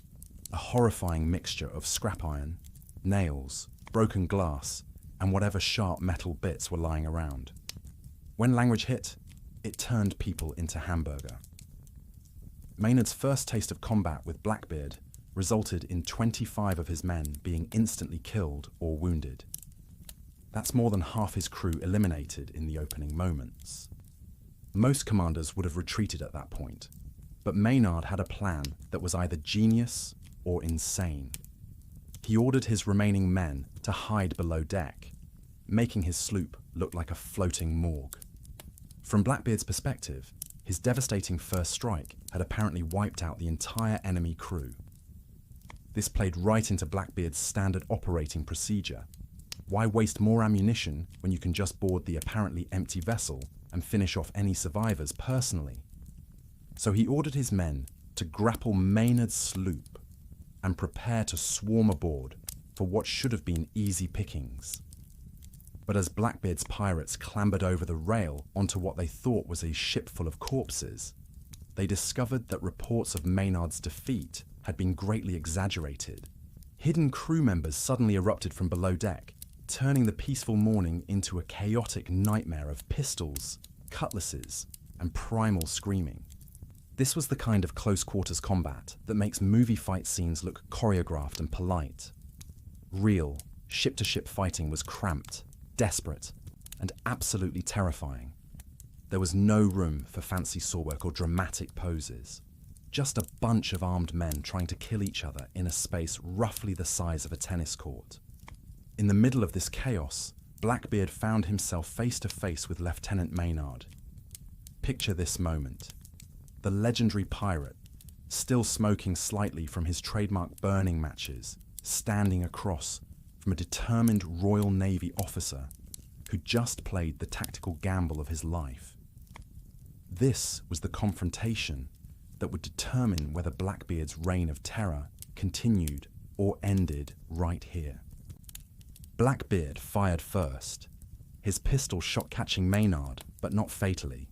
a horrifying mixture of scrap iron, nails, broken glass, and whatever sharp metal bits were lying around. When Langridge hit, it turned people into hamburger. Maynard's first taste of combat with Blackbeard resulted in 25 of his men being instantly killed or wounded. That's more than half his crew eliminated in the opening moments. Most commanders would have retreated at that point, but Maynard had a plan that was either genius or insane. He ordered his remaining men to hide below deck, making his sloop look like a floating morgue. From Blackbeard's perspective, his devastating first strike had apparently wiped out the entire enemy crew. This played right into Blackbeard's standard operating procedure. Why waste more ammunition when you can just board the apparently empty vessel and finish off any survivors personally? So he ordered his men to grapple Maynard's sloop and prepare to swarm aboard for what should have been easy pickings. But as Blackbeard's pirates clambered over the rail onto what they thought was a ship full of corpses, they discovered that reports of Maynard's defeat had been greatly exaggerated. Hidden crew members suddenly erupted from below deck, turning the peaceful morning into a chaotic nightmare of pistols, cutlasses, and primal screaming. This was the kind of close-quarters combat that makes movie fight scenes look choreographed and polite. Real, ship-to-ship fighting was cramped, desperate, and absolutely terrifying. There was no room for fancy swordwork or dramatic poses. Just a bunch of armed men trying to kill each other in a space roughly the size of a tennis court. In the middle of this chaos, Blackbeard found himself face to face with Lieutenant Maynard. Picture this moment. The legendary pirate, still smoking slightly from his trademark burning matches, standing across from a determined Royal Navy officer who just played the tactical gamble of his life. This was the confrontation that would determine whether Blackbeard's reign of terror continued or ended right here. Blackbeard fired first, his pistol shot catching Maynard, but not fatally.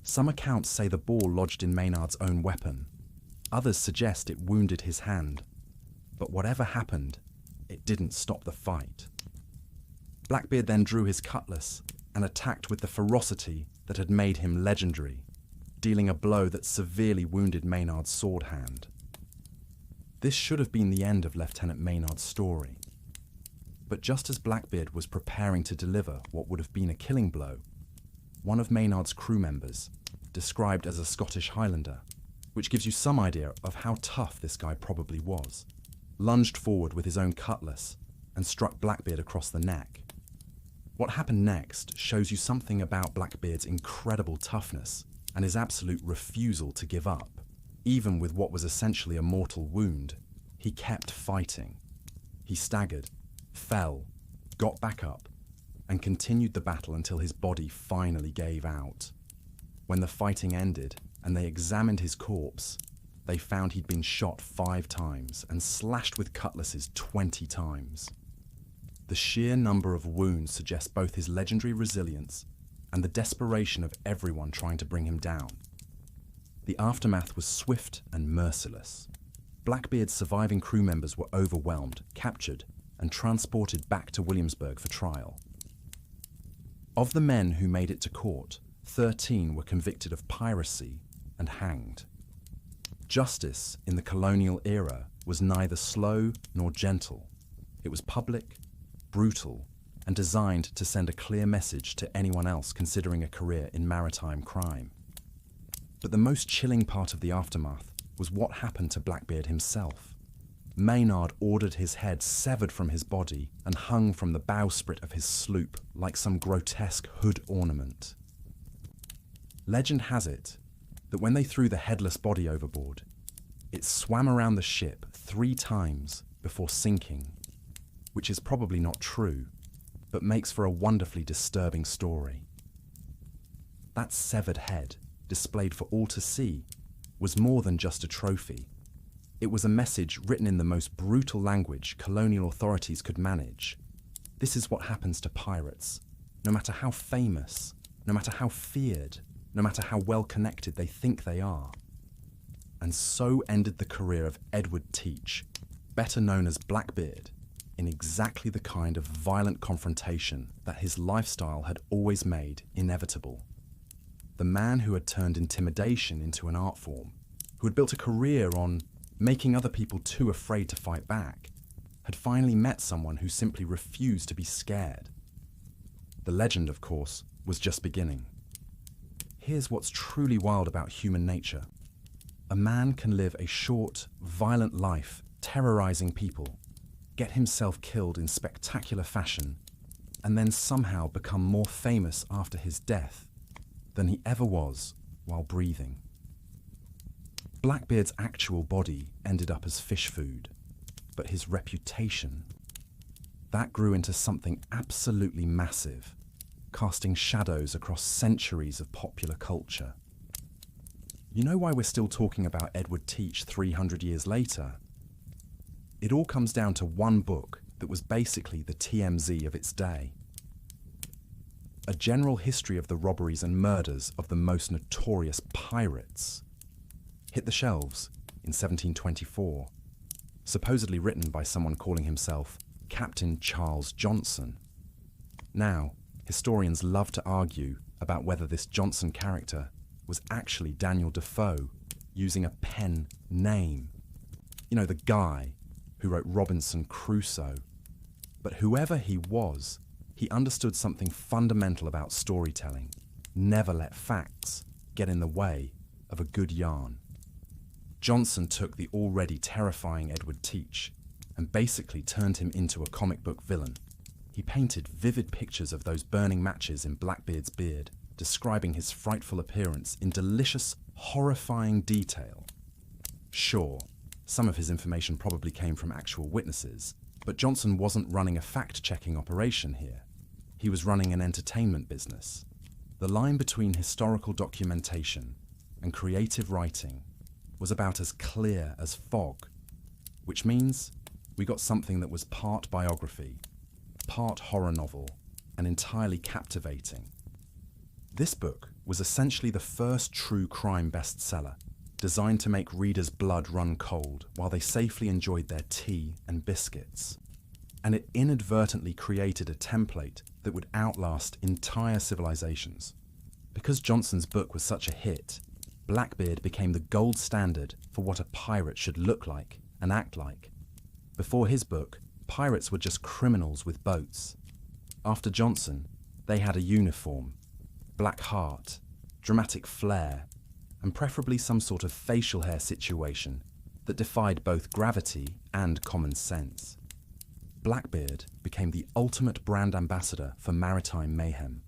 Some accounts say the ball lodged in Maynard's own weapon. Others suggest it wounded his hand. But whatever happened, it didn't stop the fight. Blackbeard then drew his cutlass and attacked with the ferocity that had made him legendary. dealing a blow that severely wounded Maynard's sword hand. This should have been the end of Lieutenant Maynard's story. But just as Blackbeard was preparing to deliver what would have been a killing blow, one of Maynard's crew members, described as a Scottish Highlander, which gives you some idea of how tough this guy probably was, lunged forward with his own cutlass and struck Blackbeard across the neck. What happened next shows you something about Blackbeard's incredible toughness and his absolute refusal to give up. Even with what was essentially a mortal wound, he kept fighting. He staggered, fell, got back up, and continued the battle until his body finally gave out. When the fighting ended and they examined his corpse, they found he'd been shot 5 times and slashed with cutlasses 20 times. The sheer number of wounds suggests both his legendary resilience and the desperation of everyone trying to bring him down. The aftermath was swift and merciless. Blackbeard's surviving crew members were overwhelmed, captured, and transported back to Williamsburg for trial. Of the men who made it to court, 13 were convicted of piracy and hanged. Justice in the colonial era was neither slow nor gentle. It was public, brutal, and designed to send a clear message to anyone else considering a career in maritime crime. But the most chilling part of the aftermath was what happened to Blackbeard himself. Maynard ordered his head severed from his body and hung from the bowsprit of his sloop like some grotesque hood ornament. Legend has it that when they threw the headless body overboard, it swam around the ship 3 times before sinking, which is probably not true, but makes for a wonderfully disturbing story. That severed head, displayed for all to see, was more than just a trophy. It was a message written in the most brutal language colonial authorities could manage. This is what happens to pirates, no matter how famous, no matter how feared, no matter how well connected they think they are. And so ended the career of Edward Teach, better known as Blackbeard, in exactly the kind of violent confrontation that his lifestyle had always made inevitable. The man who had turned intimidation into an art form, who had built a career on making other people too afraid to fight back, had finally met someone who simply refused to be scared. The legend, of course, was just beginning. Here's what's truly wild about human nature. A man can live a short, violent life, terrorizing people, get himself killed in spectacular fashion, and then somehow become more famous after his death than he ever was while breathing. Blackbeard's actual body ended up as fish food, but his reputation, that grew into something absolutely massive, casting shadows across centuries of popular culture. You know why we're still talking about Edward Teach 300 years later? It all comes down to one book that was basically the TMZ of its day. A general history of the robberies and murders of the most notorious pirates. Hit the shelves in 1724, supposedly written by someone calling himself Captain Charles Johnson. Now, historians love to argue about whether this Johnson character was actually Daniel Defoe using a pen name. You know, the guy who wrote Robinson Crusoe. But whoever he was, he understood something fundamental about storytelling. Never let facts get in the way of a good yarn. Johnson took the already terrifying Edward Teach and basically turned him into a comic book villain. He painted vivid pictures of those burning matches in Blackbeard's beard, describing his frightful appearance in delicious, horrifying detail. Sure, some of his information probably came from actual witnesses, but Johnson wasn't running a fact-checking operation here. He was running an entertainment business. The line between historical documentation and creative writing was about as clear as fog, which means we got something that was part biography, part horror novel, and entirely captivating. This book was essentially the first true crime bestseller, designed to make readers' blood run cold while they safely enjoyed their tea and biscuits. And it inadvertently created a template that would outlast entire civilizations. Because Johnson's book was such a hit, Blackbeard became the gold standard for what a pirate should look like and act like. Before his book, pirates were just criminals with boats. After Johnson, they had a uniform, black heart, dramatic flair, and preferably some sort of facial hair situation that defied both gravity and common sense. Blackbeard became the ultimate brand ambassador for maritime mayhem.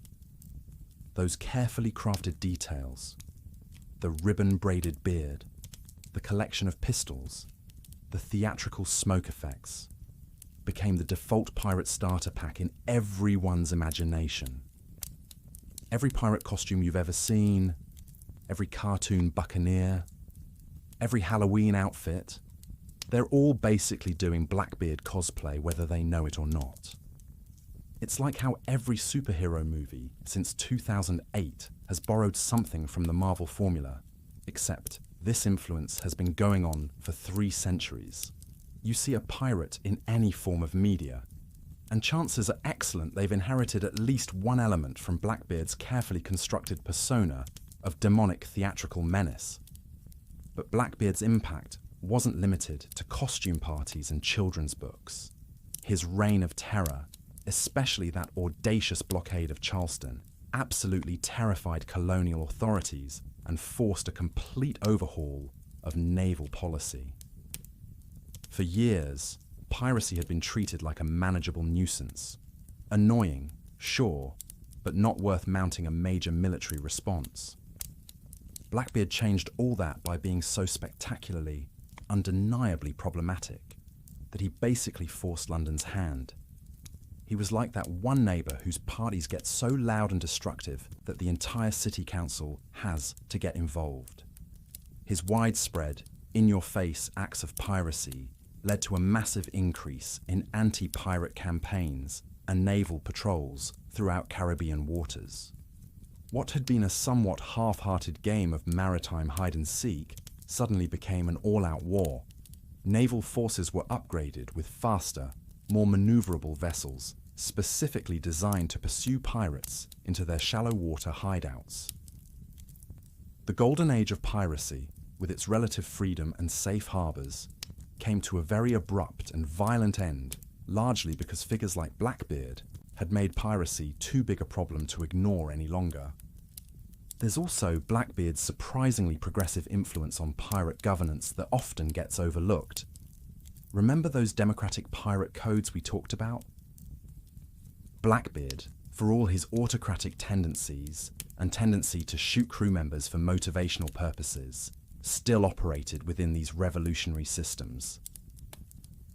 Those carefully crafted details, the ribbon-braided beard, the collection of pistols, the theatrical smoke effects, became the default pirate starter pack in everyone's imagination. Every pirate costume you've ever seen, every cartoon buccaneer, every Halloween outfit, they're all basically doing Blackbeard cosplay whether they know it or not. It's like how every superhero movie since 2008 has borrowed something from the Marvel formula, except this influence has been going on for 3 centuries. You see a pirate in any form of media, and chances are excellent they've inherited at least one element from Blackbeard's carefully constructed persona of demonic theatrical menace. But Blackbeard's impact wasn't limited to costume parties and children's books. His reign of terror, especially that audacious blockade of Charleston, absolutely terrified colonial authorities and forced a complete overhaul of naval policy. For years, piracy had been treated like a manageable nuisance. Annoying, sure, but not worth mounting a major military response. Blackbeard changed all that by being so spectacularly, undeniably problematic that he basically forced London's hand. He was like that one neighbour whose parties get so loud and destructive that the entire city council has to get involved. His widespread, in-your-face acts of piracy led to a massive increase in anti-pirate campaigns and naval patrols throughout Caribbean waters. What had been a somewhat half-hearted game of maritime hide-and-seek suddenly became an all-out war. Naval forces were upgraded with faster, more maneuverable vessels specifically designed to pursue pirates into their shallow water hideouts. The Golden Age of Piracy, with its relative freedom and safe harbours, came to a very abrupt and violent end, largely because figures like Blackbeard had made piracy too big a problem to ignore any longer. There's also Blackbeard's surprisingly progressive influence on pirate governance that often gets overlooked. Remember those democratic pirate codes we talked about? Blackbeard, for all his autocratic tendencies and tendency to shoot crew members for motivational purposes, still operated within these revolutionary systems.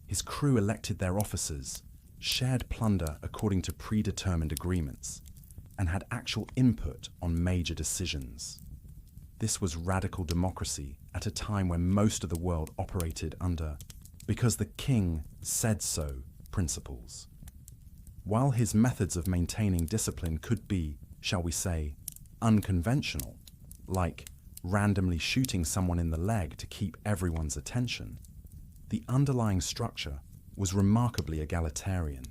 His crew elected their officers, shared plunder according to predetermined agreements, and had actual input on major decisions. This was radical democracy at a time when most of the world operated under "because the king said so" principles. While his methods of maintaining discipline could be, shall we say, unconventional, like randomly shooting someone in the leg to keep everyone's attention, the underlying structure was remarkably egalitarian.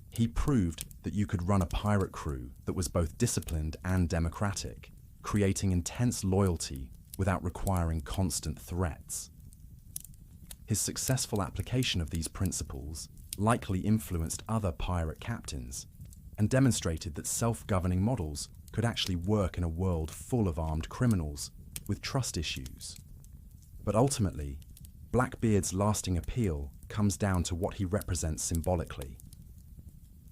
He proved that you could run a pirate crew that was both disciplined and democratic, creating intense loyalty without requiring constant threats. His successful application of these principles likely influenced other pirate captains and demonstrated that self-governing models could actually work in a world full of armed criminals with trust issues. But ultimately, Blackbeard's lasting appeal comes down to what he represents symbolically.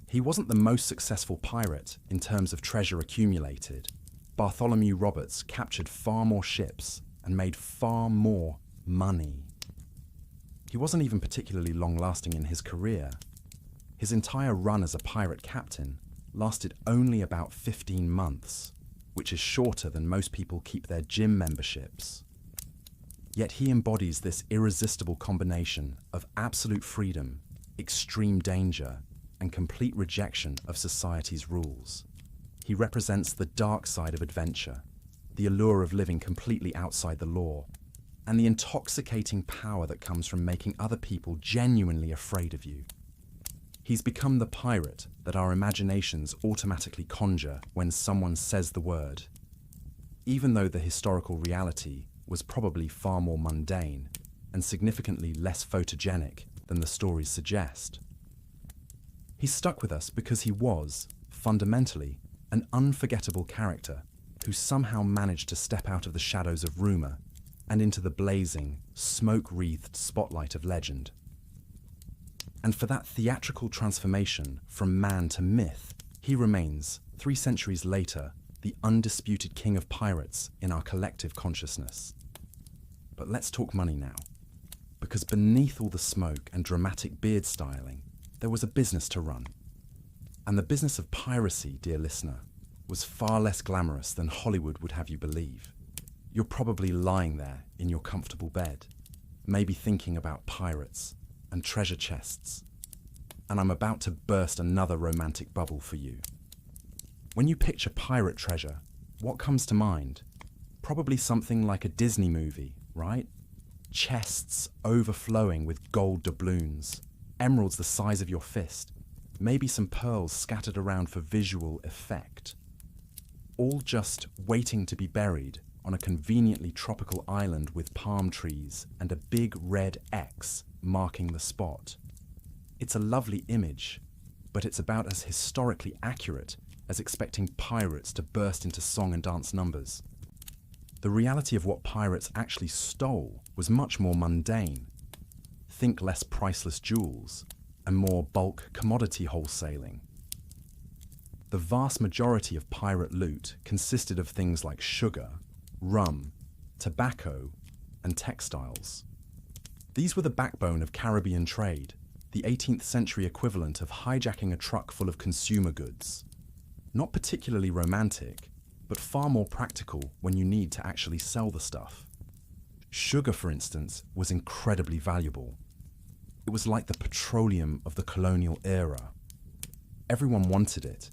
He wasn't the most successful pirate in terms of treasure accumulated. Bartholomew Roberts captured far more ships and made far more money. He wasn't even particularly long-lasting in his career. His entire run as a pirate captain lasted only about 15 months, which is shorter than most people keep their gym memberships. Yet he embodies this irresistible combination of absolute freedom, extreme danger, and complete rejection of society's rules. He represents the dark side of adventure, the allure of living completely outside the law, and the intoxicating power that comes from making other people genuinely afraid of you. He's become the pirate that our imaginations automatically conjure when someone says the word. even though the historical reality was probably far more mundane and significantly less photogenic than the stories suggest. He stuck with us because he was, fundamentally, an unforgettable character who somehow managed to step out of the shadows of rumour and into the blazing, smoke-wreathed spotlight of legend. And for that theatrical transformation from man to myth, he remains, 3 centuries later, the undisputed king of pirates in our collective consciousness. But let's talk money now, because beneath all the smoke and dramatic beard styling, there was a business to run. And the business of piracy, dear listener, was far less glamorous than Hollywood would have you believe. You're probably lying there in your comfortable bed, maybe thinking about pirates and treasure chests, and I'm about to burst another romantic bubble for you. When you picture pirate treasure, what comes to mind? Probably something like a Disney movie, right? Chests overflowing with gold doubloons, emeralds the size of your fist, maybe some pearls scattered around for visual effect. All just waiting to be buried on a conveniently tropical island with palm trees and a big red X marking the spot. It's a lovely image, but it's about as historically accurate as expecting pirates to burst into song and dance numbers. The reality of what pirates actually stole was much more mundane. Think less priceless jewels and more bulk commodity wholesaling. The vast majority of pirate loot consisted of things like sugar, rum, tobacco, and textiles. These were the backbone of Caribbean trade, the 18th century equivalent of hijacking a truck full of consumer goods. Not particularly romantic, but far more practical when you need to actually sell the stuff. Sugar, for instance, was incredibly valuable. It was like the petroleum of the colonial era. Everyone wanted it.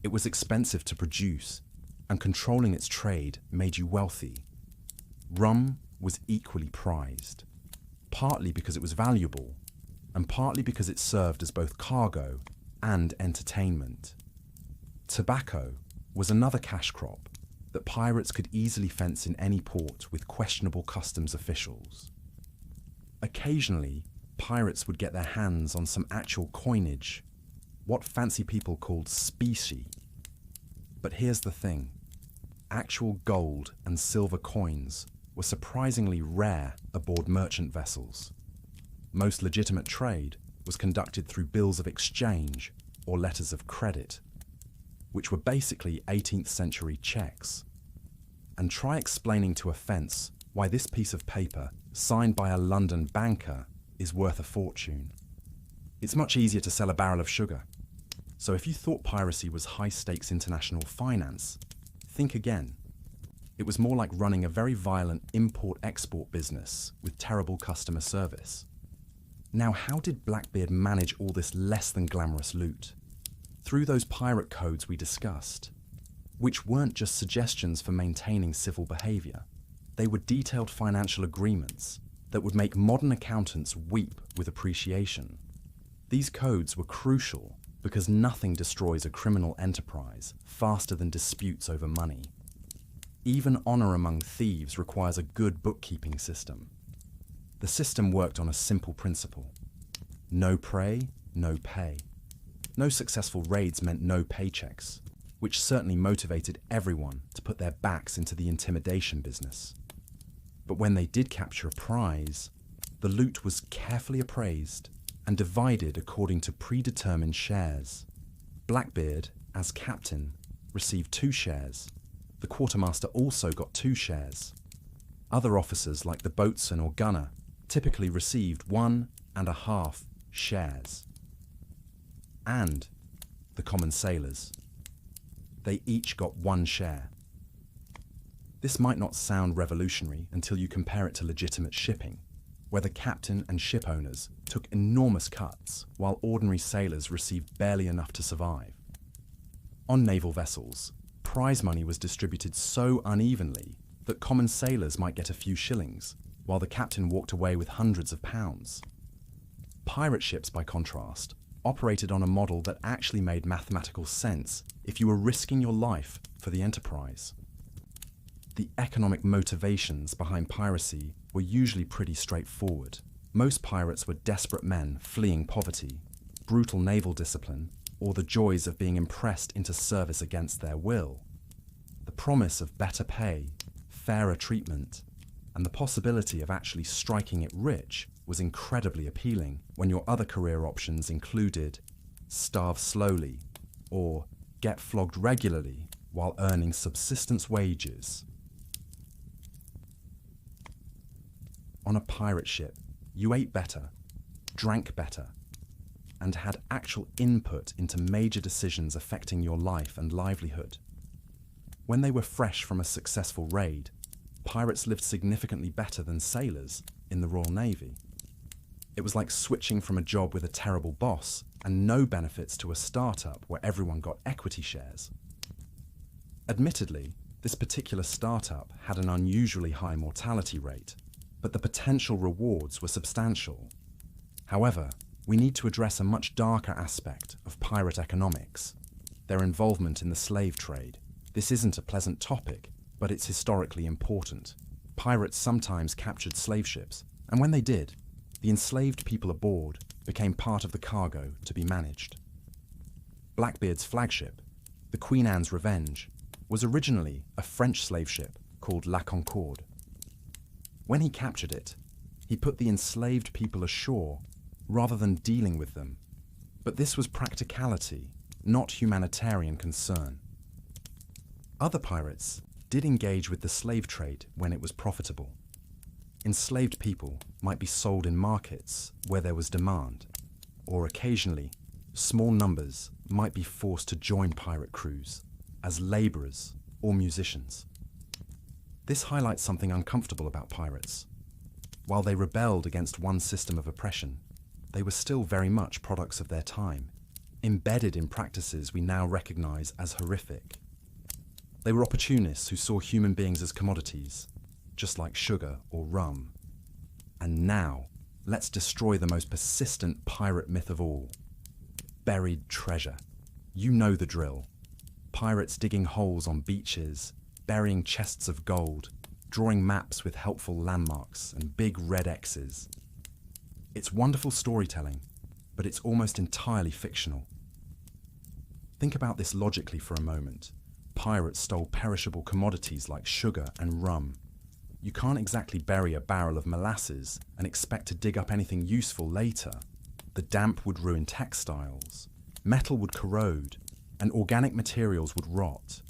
It was expensive to produce, and controlling its trade made you wealthy. Rum was equally prized, partly because it was valuable, and partly because it served as both cargo and entertainment. Tobacco was another cash crop that pirates could easily fence in any port with questionable customs officials. Occasionally, pirates would get their hands on some actual coinage, what fancy people called specie. But here's the thing. Actual gold and silver coins were surprisingly rare aboard merchant vessels. Most legitimate trade was conducted through bills of exchange or letters of credit, which were basically 18th century checks. And try explaining to a fence why this piece of paper, signed by a London banker, is worth a fortune. It's much easier to sell a barrel of sugar. So if you thought piracy was high-stakes international finance, think again. It was more like running a very violent import-export business with terrible customer service. Now, how did Blackbeard manage all this less than glamorous loot? Through those pirate codes we discussed, which weren't just suggestions for maintaining civil behaviour. They were detailed financial agreements that would make modern accountants weep with appreciation. These codes were crucial because nothing destroys a criminal enterprise faster than disputes over money. Even honour among thieves requires a good bookkeeping system. The system worked on a simple principle. No prey, no pay. No successful raids meant no paychecks, which certainly motivated everyone to put their backs into the intimidation business. But when they did capture a prize, the loot was carefully appraised and divided according to predetermined shares. Blackbeard, as captain, received 2 shares. The quartermaster also got 2 shares. Other officers, like the boatswain or gunner, typically received 1.5 shares. And the common sailors. They each got 1 share. This might not sound revolutionary until you compare it to legitimate shipping, where the captain and ship owners took enormous cuts while ordinary sailors received barely enough to survive. On naval vessels, prize money was distributed so unevenly that common sailors might get a few shillings, while the captain walked away with hundreds of pounds. Pirate ships, by contrast, operated on a model that actually made mathematical sense if you were risking your life for the enterprise. The economic motivations behind piracy were usually pretty straightforward. Most pirates were desperate men fleeing poverty, brutal naval discipline, or the joys of being impressed into service against their will. The promise of better pay, fairer treatment, and the possibility of actually striking it rich was incredibly appealing when your other career options included starve slowly or get flogged regularly while earning subsistence wages. On a pirate ship, you ate better, drank better, and had actual input into major decisions affecting your life and livelihood. When they were fresh from a successful raid, pirates lived significantly better than sailors in the Royal Navy. It was like switching from a job with a terrible boss and no benefits to a startup where everyone got equity shares. Admittedly, this particular startup had an unusually high mortality rate, but the potential rewards were substantial. However, we need to address a much darker aspect of pirate economics, their involvement in the slave trade. This isn't a pleasant topic, but it's historically important. Pirates sometimes captured slave ships, and when they did, the enslaved people aboard became part of the cargo to be managed. Blackbeard's flagship, the Queen Anne's Revenge, was originally a French slave ship called La Concorde. When he captured it, he put the enslaved people ashore rather than dealing with them. But this was practicality, not humanitarian concern. Other pirates did engage with the slave trade when it was profitable. Enslaved people might be sold in markets where there was demand, or occasionally, small numbers might be forced to join pirate crews as laborers or musicians. This highlights something uncomfortable about pirates. While they rebelled against one system of oppression, they were still very much products of their time, embedded in practices we now recognize as horrific. They were opportunists who saw human beings as commodities, just like sugar or rum. And now, let's destroy the most persistent pirate myth of all. Buried treasure. You know the drill. Pirates digging holes on beaches, burying chests of gold, drawing maps with helpful landmarks and big red X's. It's wonderful storytelling, but it's almost entirely fictional. Think about this logically for a moment. Pirates stole perishable commodities like sugar and rum. You can't exactly bury a barrel of molasses and expect to dig up anything useful later. The damp would ruin textiles, metal would corrode, and organic materials would rot.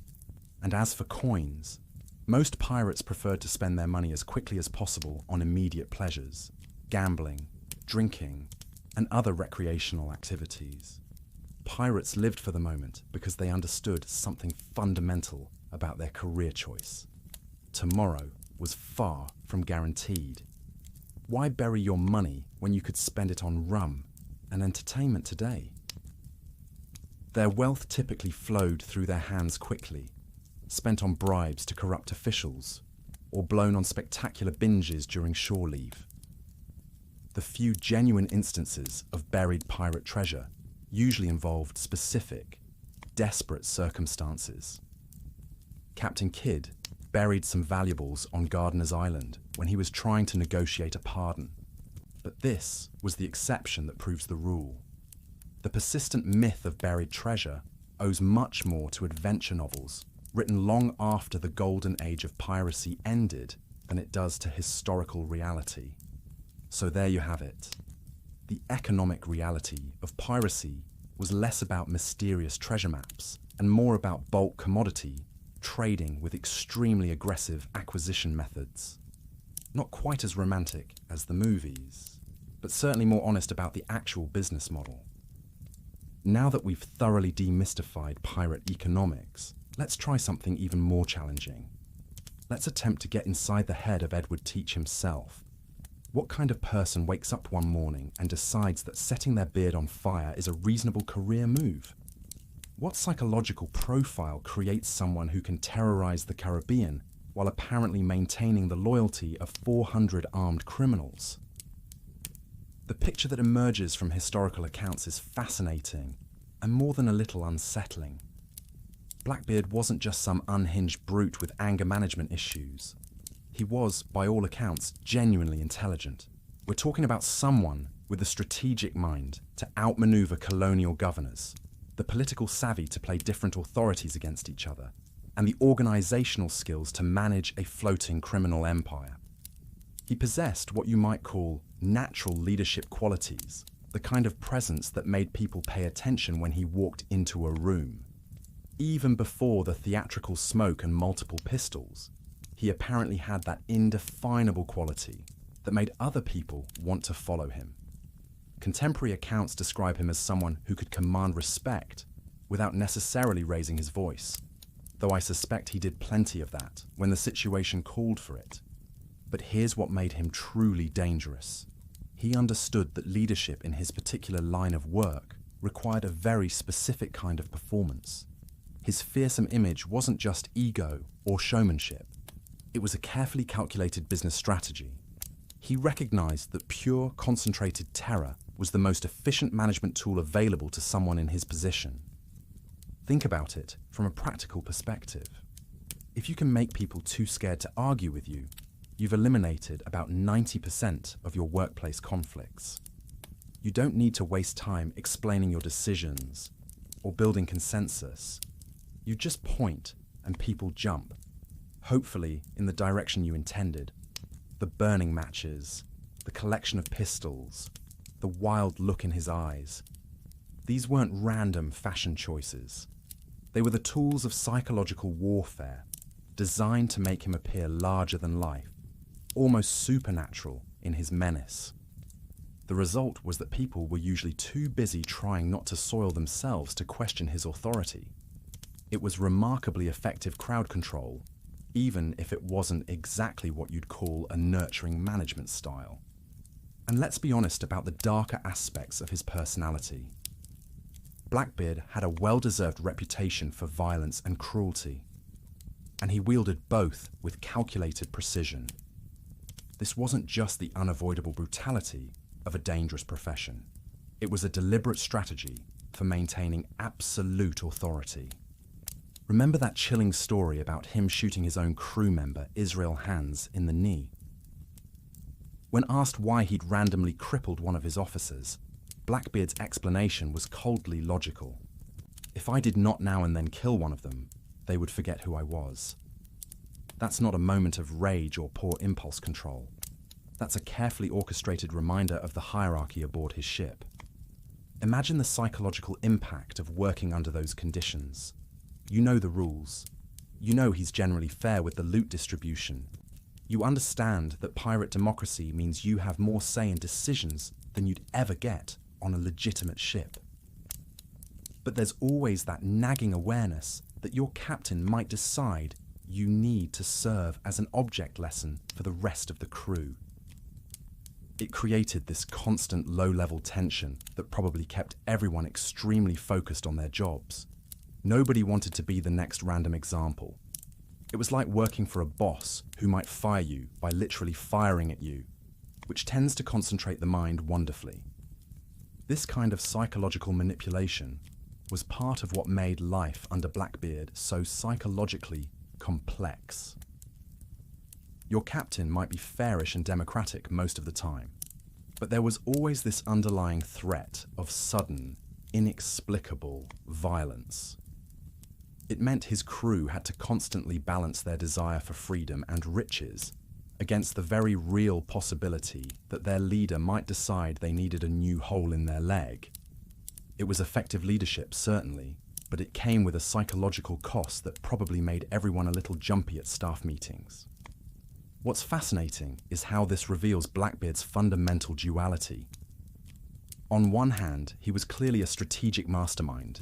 And as for coins, most pirates preferred to spend their money as quickly as possible on immediate pleasures, gambling, drinking, and other recreational activities. Pirates lived for the moment because they understood something fundamental about their career choice. Tomorrow was far from guaranteed. Why bury your money when you could spend it on rum and entertainment today? Their wealth typically flowed through their hands quickly, spent on bribes to corrupt officials, or blown on spectacular binges during shore leave. The few genuine instances of buried pirate treasure usually involved specific, desperate circumstances. Captain Kidd buried some valuables on Gardiner's Island when he was trying to negotiate a pardon. But this was the exception that proves the rule. The persistent myth of buried treasure owes much more to adventure novels written long after the Golden Age of Piracy ended than it does to historical reality. So there you have it. The economic reality of piracy was less about mysterious treasure maps and more about bulk commodity trading with extremely aggressive acquisition methods. Not quite as romantic as the movies, but certainly more honest about the actual business model. Now that we've thoroughly demystified pirate economics, let's try something even more challenging. Let's attempt to get inside the head of Edward Teach himself. What kind of person wakes up one morning and decides that setting their beard on fire is a reasonable career move? What psychological profile creates someone who can terrorize the Caribbean while apparently maintaining the loyalty of 400 armed criminals? The picture that emerges from historical accounts is fascinating and more than a little unsettling. Blackbeard wasn't just some unhinged brute with anger management issues. He was, by all accounts, genuinely intelligent. We're talking about someone with a strategic mind to outmaneuver colonial governors, the political savvy to play different authorities against each other, and the organizational skills to manage a floating criminal empire. He possessed what you might call natural leadership qualities, the kind of presence that made people pay attention when he walked into a room. Even before the theatrical smoke and multiple pistols, he apparently had that indefinable quality that made other people want to follow him. Contemporary accounts describe him as someone who could command respect without necessarily raising his voice, though I suspect he did plenty of that when the situation called for it. But here's what made him truly dangerous. He understood that leadership in his particular line of work required a very specific kind of performance. His fearsome image wasn't just ego or showmanship. It was a carefully calculated business strategy. He recognized that pure, concentrated terror was the most efficient management tool available to someone in his position. Think about it from a practical perspective. If you can make people too scared to argue with you, you've eliminated about 90% of your workplace conflicts. You don't need to waste time explaining your decisions or building consensus. You just point and people jump, hopefully in the direction you intended. The burning matches, the collection of pistols, the wild look in his eyes. These weren't random fashion choices. They were the tools of psychological warfare, designed to make him appear larger than life, almost supernatural in his menace. The result was that people were usually too busy trying not to soil themselves to question his authority. It was remarkably effective crowd control, even if it wasn't exactly what you'd call a nurturing management style. And let's be honest about the darker aspects of his personality. Blackbeard had a well-deserved reputation for violence and cruelty, and he wielded both with calculated precision. This wasn't just the unavoidable brutality of a dangerous profession. It was a deliberate strategy for maintaining absolute authority. Remember that chilling story about him shooting his own crew member, Israel Hands, in the knee? When asked why he'd randomly crippled one of his officers, Blackbeard's explanation was coldly logical. If I did not now and then kill one of them, they would forget who I was. That's not a moment of rage or poor impulse control. That's a carefully orchestrated reminder of the hierarchy aboard his ship. Imagine the psychological impact of working under those conditions. You know the rules. You know he's generally fair with the loot distribution. You understand that pirate democracy means you have more say in decisions than you'd ever get on a legitimate ship. But there's always that nagging awareness that your captain might decide you need to serve as an object lesson for the rest of the crew. It created this constant low-level tension that probably kept everyone extremely focused on their jobs. Nobody wanted to be the next random example. It was like working for a boss who might fire you by literally firing at you, which tends to concentrate the mind wonderfully. This kind of psychological manipulation was part of what made life under Blackbeard so psychologically complex. Your captain might be fairish and democratic most of the time, but there was always this underlying threat of sudden, inexplicable violence. It meant his crew had to constantly balance their desire for freedom and riches against the very real possibility that their leader might decide they needed a new hole in their leg. It was effective leadership, certainly, but it came with a psychological cost that probably made everyone a little jumpy at staff meetings. What's fascinating is how this reveals Blackbeard's fundamental duality. On one hand, he was clearly a strategic mastermind.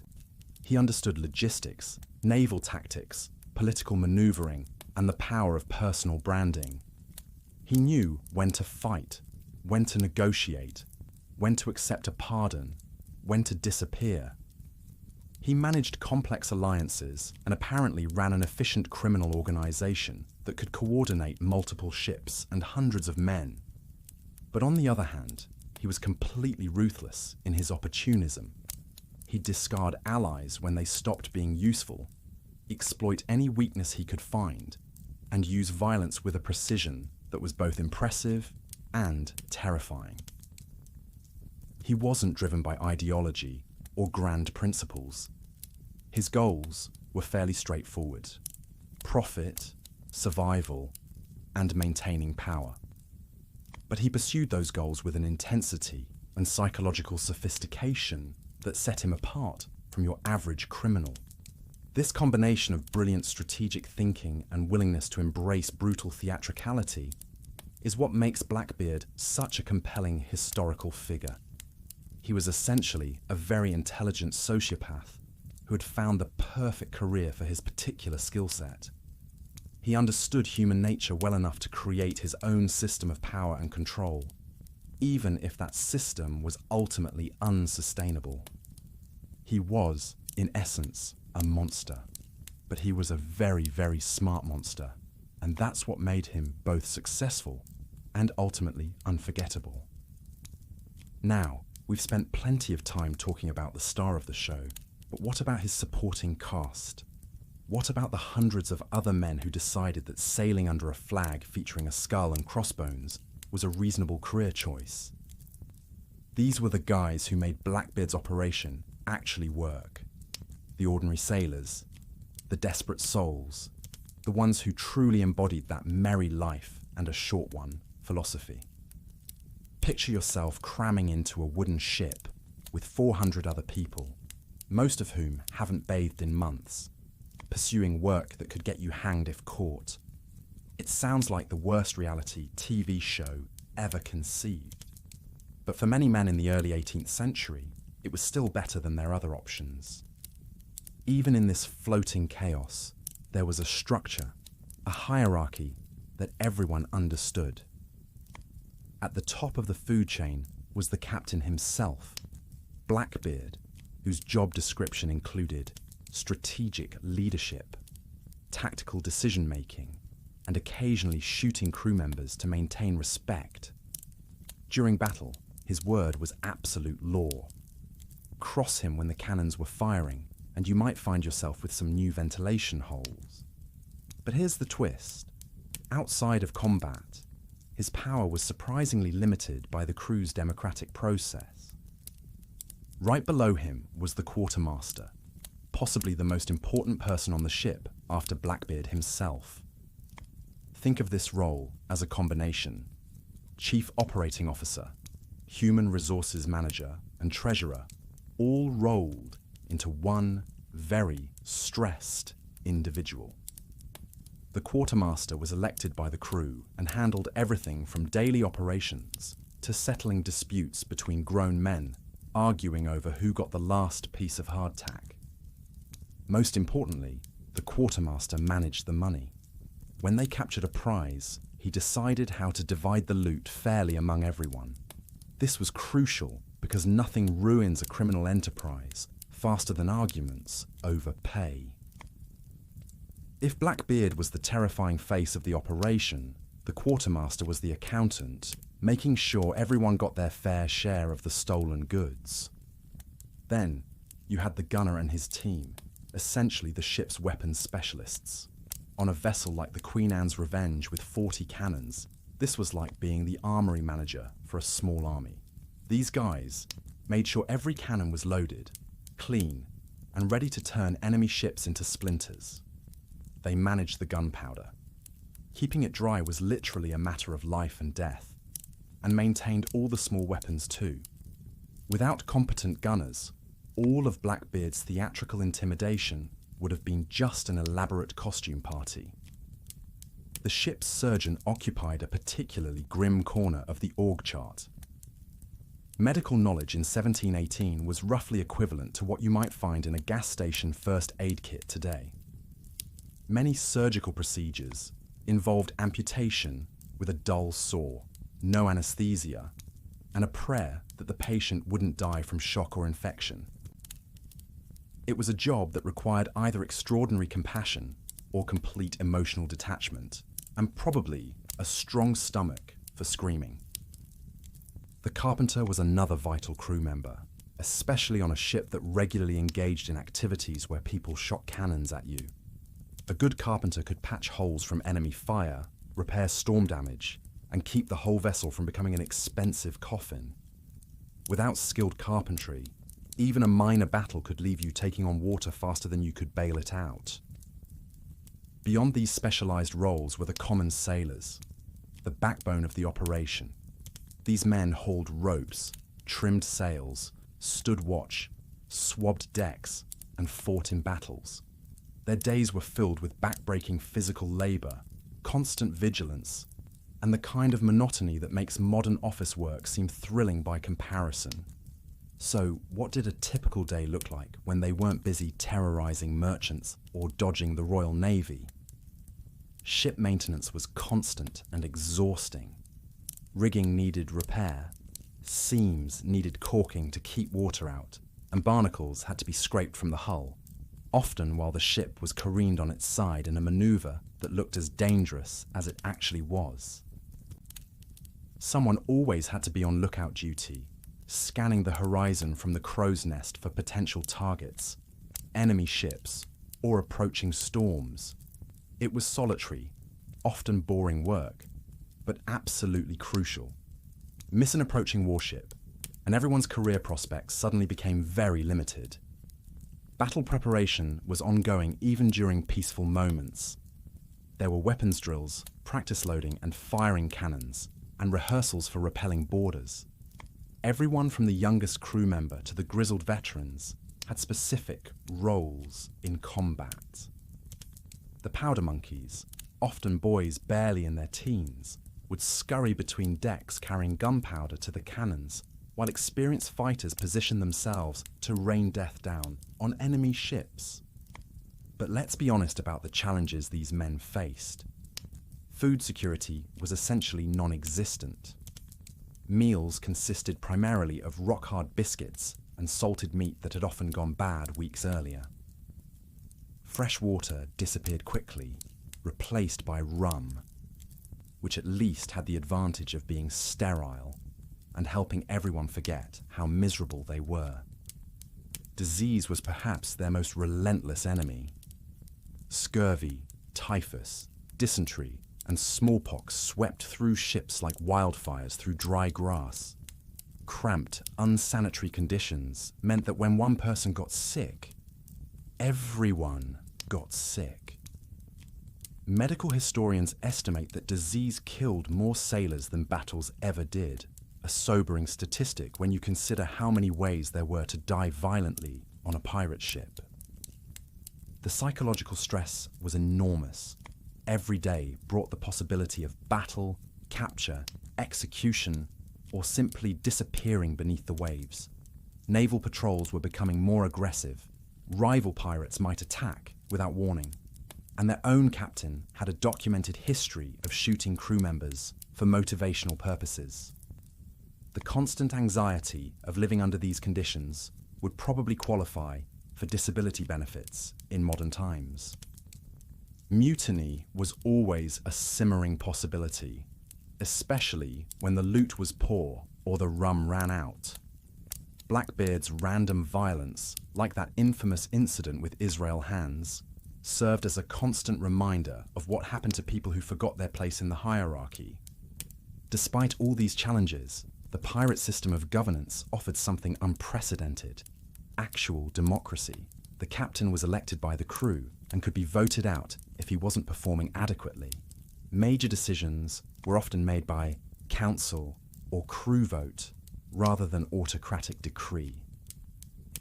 He understood logistics, naval tactics, political maneuvering, and the power of personal branding. He knew when to fight, when to negotiate, when to accept a pardon, when to disappear. He managed complex alliances and apparently ran an efficient criminal organization that could coordinate multiple ships and hundreds of men. But on the other hand, he was completely ruthless in his opportunism. He'd discard allies when they stopped being useful, exploit any weakness he could find, and use violence with a precision that was both impressive and terrifying. He wasn't driven by ideology or grand principles. His goals were fairly straightforward: profit, survival, and maintaining power. But he pursued those goals with an intensity and psychological sophistication that set him apart from your average criminal. This combination of brilliant strategic thinking and willingness to embrace brutal theatricality is what makes Blackbeard such a compelling historical figure. He was essentially a very intelligent sociopath who had found the perfect career for his particular skill set. He understood human nature well enough to create his own system of power and control, even if that system was ultimately unsustainable. He was, in essence, a monster, but he was a very, very smart monster, and that's what made him both successful and ultimately unforgettable. Now, we've spent plenty of time talking about the star of the show, but what about his supporting cast? What about the hundreds of other men who decided that sailing under a flag featuring a skull and crossbones was a reasonable career choice? These were the guys who made Blackbeard's operation actually work. The ordinary sailors, the desperate souls, the ones who truly embodied that merry life and a short one philosophy. Picture yourself cramming into a wooden ship with 400 other people, most of whom haven't bathed in months, pursuing work that could get you hanged if caught. It sounds like the worst reality TV show ever conceived. But for many men in the early 18th century, it was still better than their other options. Even in this floating chaos, there was a structure, a hierarchy that everyone understood. At the top of the food chain was the captain himself, Blackbeard, whose job description included strategic leadership, tactical decision-making, and occasionally shooting crew members to maintain respect. During battle, his word was absolute law. Cross him when the cannons were firing, and you might find yourself with some new ventilation holes. But here's the twist. Outside of combat, his power was surprisingly limited by the crew's democratic process. Right below him was the quartermaster, possibly the most important person on the ship after Blackbeard himself. Think of this role as a combination: Chief Operating Officer, Human Resources Manager, and Treasurer, all rolled into one very stressed individual. The quartermaster was elected by the crew and handled everything from daily operations to settling disputes between grown men arguing over who got the last piece of hardtack. Most importantly, the quartermaster managed the money. When they captured a prize, he decided how to divide the loot fairly among everyone. This was crucial because nothing ruins a criminal enterprise faster than arguments over pay. If Blackbeard was the terrifying face of the operation, the quartermaster was the accountant, making sure everyone got their fair share of the stolen goods. Then, you had the gunner and his team, essentially the ship's weapons specialists. On a vessel like the Queen Anne's Revenge with 40 cannons, this was like being the armory manager for a small army. These guys made sure every cannon was loaded, clean, and ready to turn enemy ships into splinters. They managed the gunpowder. Keeping it dry was literally a matter of life and death, and maintained all the small weapons too. Without competent gunners, all of Blackbeard's theatrical intimidation would have been just an elaborate costume party. The ship's surgeon occupied a particularly grim corner of the org chart. Medical knowledge in 1718 was roughly equivalent to what you might find in a gas station first aid kit today. Many surgical procedures involved amputation with a dull saw, no anesthesia, and a prayer that the patient wouldn't die from shock or infection. It was a job that required either extraordinary compassion or complete emotional detachment, and probably a strong stomach for screaming. The carpenter was another vital crew member, especially on a ship that regularly engaged in activities where people shot cannons at you. A good carpenter could patch holes from enemy fire, repair storm damage, and keep the whole vessel from becoming an expensive coffin. Without skilled carpentry, even a minor battle could leave you taking on water faster than you could bail it out. Beyond these specialized roles were the common sailors, the backbone of the operation. These men hauled ropes, trimmed sails, stood watch, swabbed decks, and fought in battles. Their days were filled with back-breaking physical labor, constant vigilance, and the kind of monotony that makes modern office work seem thrilling by comparison. So, what did a typical day look like when they weren't busy terrorizing merchants or dodging the Royal Navy? Ship maintenance was constant and exhausting. Rigging needed repair, seams needed caulking to keep water out, and barnacles had to be scraped from the hull, often while the ship was careened on its side in a maneuver that looked as dangerous as it actually was. Someone always had to be on lookout duty, scanning the horizon from the crow's nest for potential targets, enemy ships, or approaching storms. It was solitary, often boring work, but absolutely crucial. Miss an approaching warship, and everyone's career prospects suddenly became very limited. Battle preparation was ongoing even during peaceful moments. There were weapons drills, practice loading and firing cannons, and rehearsals for repelling boarders. Everyone from the youngest crew member to the grizzled veterans had specific roles in combat. The powder monkeys, often boys barely in their teens, would scurry between decks carrying gunpowder to the cannons, while experienced fighters positioned themselves to rain death down on enemy ships. But let's be honest about the challenges these men faced. Food security was essentially non-existent. Meals consisted primarily of rock-hard biscuits and salted meat that had often gone bad weeks earlier. Fresh water disappeared quickly, replaced by rum, which at least had the advantage of being sterile and helping everyone forget how miserable they were. Disease was perhaps their most relentless enemy. Scurvy, typhus, dysentery, and smallpox swept through ships like wildfires through dry grass. Cramped, unsanitary conditions meant that when one person got sick, everyone got sick. Medical historians estimate that disease killed more sailors than battles ever did, a sobering statistic when you consider how many ways there were to die violently on a pirate ship. The psychological stress was enormous. Every day brought the possibility of battle, capture, execution, or simply disappearing beneath the waves. Naval patrols were becoming more aggressive. Rival pirates might attack without warning, and their own captain had a documented history of shooting crew members for motivational purposes. The constant anxiety of living under these conditions would probably qualify for disability benefits in modern times. Mutiny was always a simmering possibility, especially when the loot was poor or the rum ran out. Blackbeard's random violence, like that infamous incident with Israel Hands, served as a constant reminder of what happened to people who forgot their place in the hierarchy. Despite all these challenges, the pirate system of governance offered something unprecedented: actual democracy. The captain was elected by the crew and could be voted out if he wasn't performing adequately. Major decisions were often made by council or crew vote rather than autocratic decree.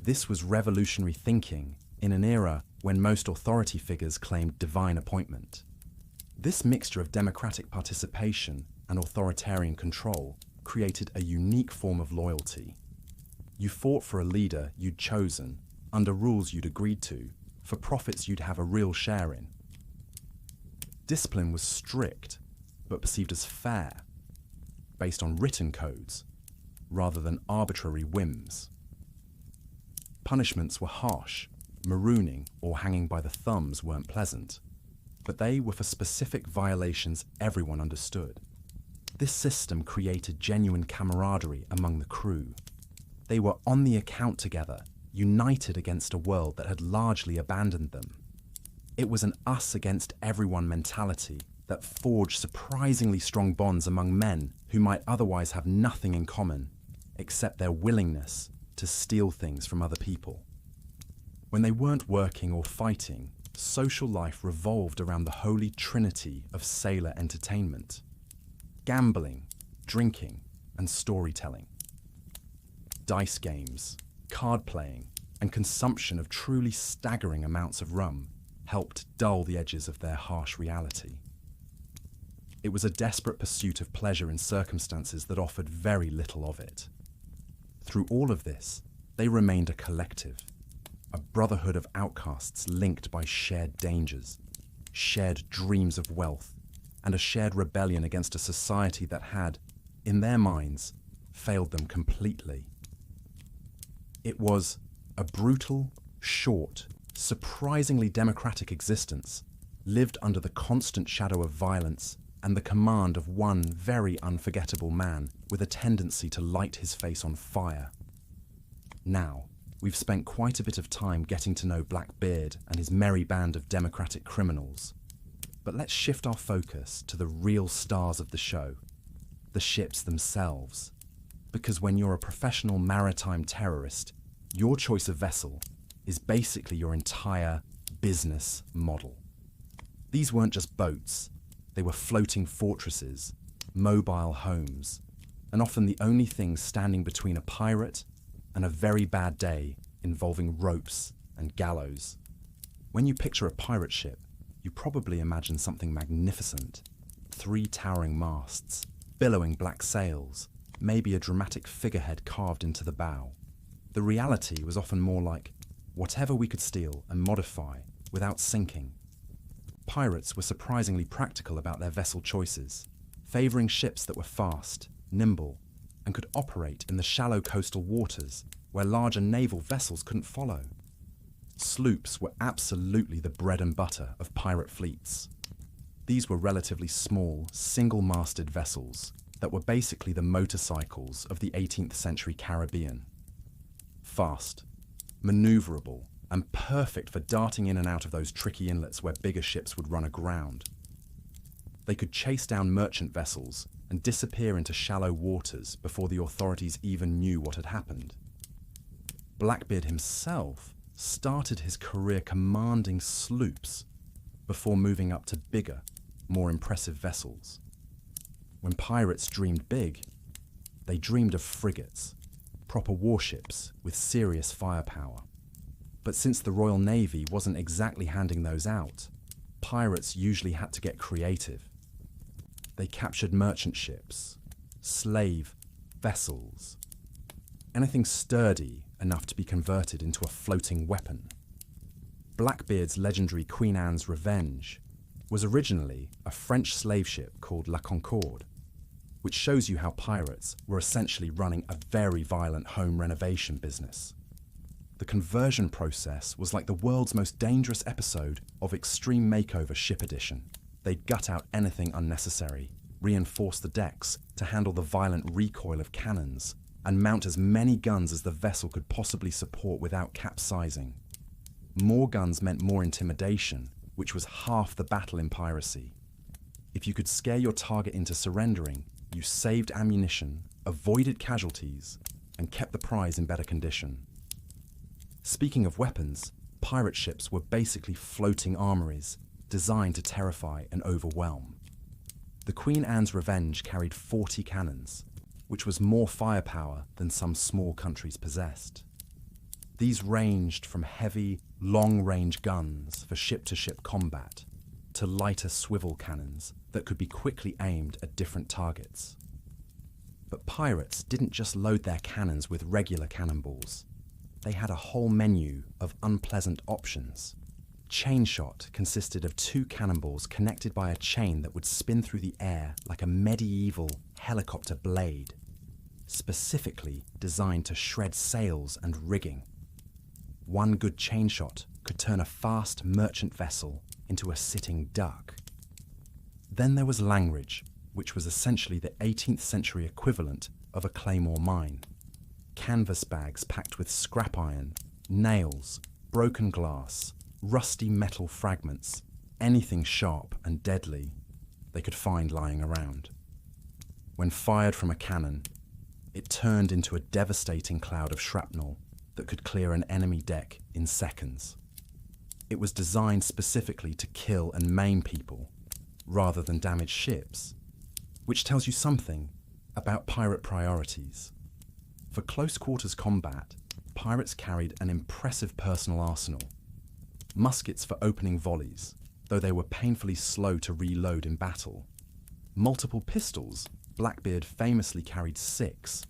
This was revolutionary thinking in an era when most authority figures claimed divine appointment. This mixture of democratic participation and authoritarian control created a unique form of loyalty. You fought for a leader you'd chosen, under rules you'd agreed to, for profits you'd have a real share in. Discipline was strict, but perceived as fair, based on written codes, rather than arbitrary whims. Punishments were harsh. Marooning or hanging by the thumbs weren't pleasant, but they were for specific violations everyone understood. This system created genuine camaraderie among the crew. They were on the account together, united against a world that had largely abandoned them. It was an us-against-everyone mentality that forged surprisingly strong bonds among men who might otherwise have nothing in common except their willingness to steal things from other people. When they weren't working or fighting, social life revolved around the holy trinity of sailor entertainment: gambling, drinking, and storytelling. Dice games, card playing, and consumption of truly staggering amounts of rum helped dull the edges of their harsh reality. It was a desperate pursuit of pleasure in circumstances that offered very little of it. Through all of this, they remained a collective, a brotherhood of outcasts linked by shared dangers, shared dreams of wealth, and a shared rebellion against a society that had, in their minds, failed them completely. It was a brutal, short, surprisingly democratic existence, lived under the constant shadow of violence and the command of one very unforgettable man with a tendency to light his face on fire. Now, we've spent quite a bit of time getting to know Blackbeard and his merry band of democratic criminals. But let's shift our focus to the real stars of the show, the ships themselves. Because when you're a professional maritime terrorist, your choice of vessel is basically your entire business model. These weren't just boats, they were floating fortresses, mobile homes, and often the only thing standing between a pirate and a very bad day involving ropes and gallows. When you picture a pirate ship, you probably imagine something magnificent: 3 towering masts, billowing black sails, maybe a dramatic figurehead carved into the bow. The reality was often more like whatever we could steal and modify without sinking. Pirates were surprisingly practical about their vessel choices, favouring ships that were fast, nimble, and could operate in the shallow coastal waters where larger naval vessels couldn't follow. Sloops were absolutely the bread and butter of pirate fleets. These were relatively small, single-masted vessels that were basically the motorcycles of the 18th century Caribbean. Fast, manoeuvrable, and perfect for darting in and out of those tricky inlets where bigger ships would run aground. They could chase down merchant vessels and disappear into shallow waters before the authorities even knew what had happened. Blackbeard himself started his career commanding sloops before moving up to bigger, more impressive vessels. When pirates dreamed big, they dreamed of frigates, proper warships with serious firepower. But since the Royal Navy wasn't exactly handing those out, pirates usually had to get creative. They captured merchant ships, slave vessels, anything sturdy enough to be converted into a floating weapon. Blackbeard's legendary Queen Anne's Revenge was originally a French slave ship called La Concorde, which shows you how pirates were essentially running a very violent home renovation business. The conversion process was like the world's most dangerous episode of Extreme Makeover Ship Edition. They'd gut out anything unnecessary, reinforce the decks to handle the violent recoil of cannons, and mount as many guns as the vessel could possibly support without capsizing. More guns meant more intimidation, which was half the battle in piracy. If you could scare your target into surrendering, you saved ammunition, avoided casualties, and kept the prize in better condition. Speaking of weapons, pirate ships were basically floating armories designed to terrify and overwhelm. The Queen Anne's Revenge carried 40 cannons, which was more firepower than some small countries possessed. These ranged from heavy, long-range guns for ship-to-ship combat to lighter swivel cannons that could be quickly aimed at different targets. But pirates didn't just load their cannons with regular cannonballs. They had a whole menu of unpleasant options. Chain shot consisted of 2 cannonballs connected by a chain that would spin through the air like a medieval helicopter blade, specifically designed to shred sails and rigging. One good chain shot could turn a fast merchant vessel into a sitting duck. Then there was Langridge, which was essentially the 18th century equivalent of a claymore mine. Canvas bags packed with scrap iron, nails, broken glass, rusty metal fragments, anything sharp and deadly they could find lying around. When fired from a cannon, it turned into a devastating cloud of shrapnel that could clear an enemy deck in seconds. It was designed specifically to kill and maim people, rather than damage ships, which tells you something about pirate priorities. For close quarters combat, pirates carried an impressive personal arsenal. Muskets for opening volleys, though they were painfully slow to reload in battle. Multiple pistols, Blackbeard famously carried 6,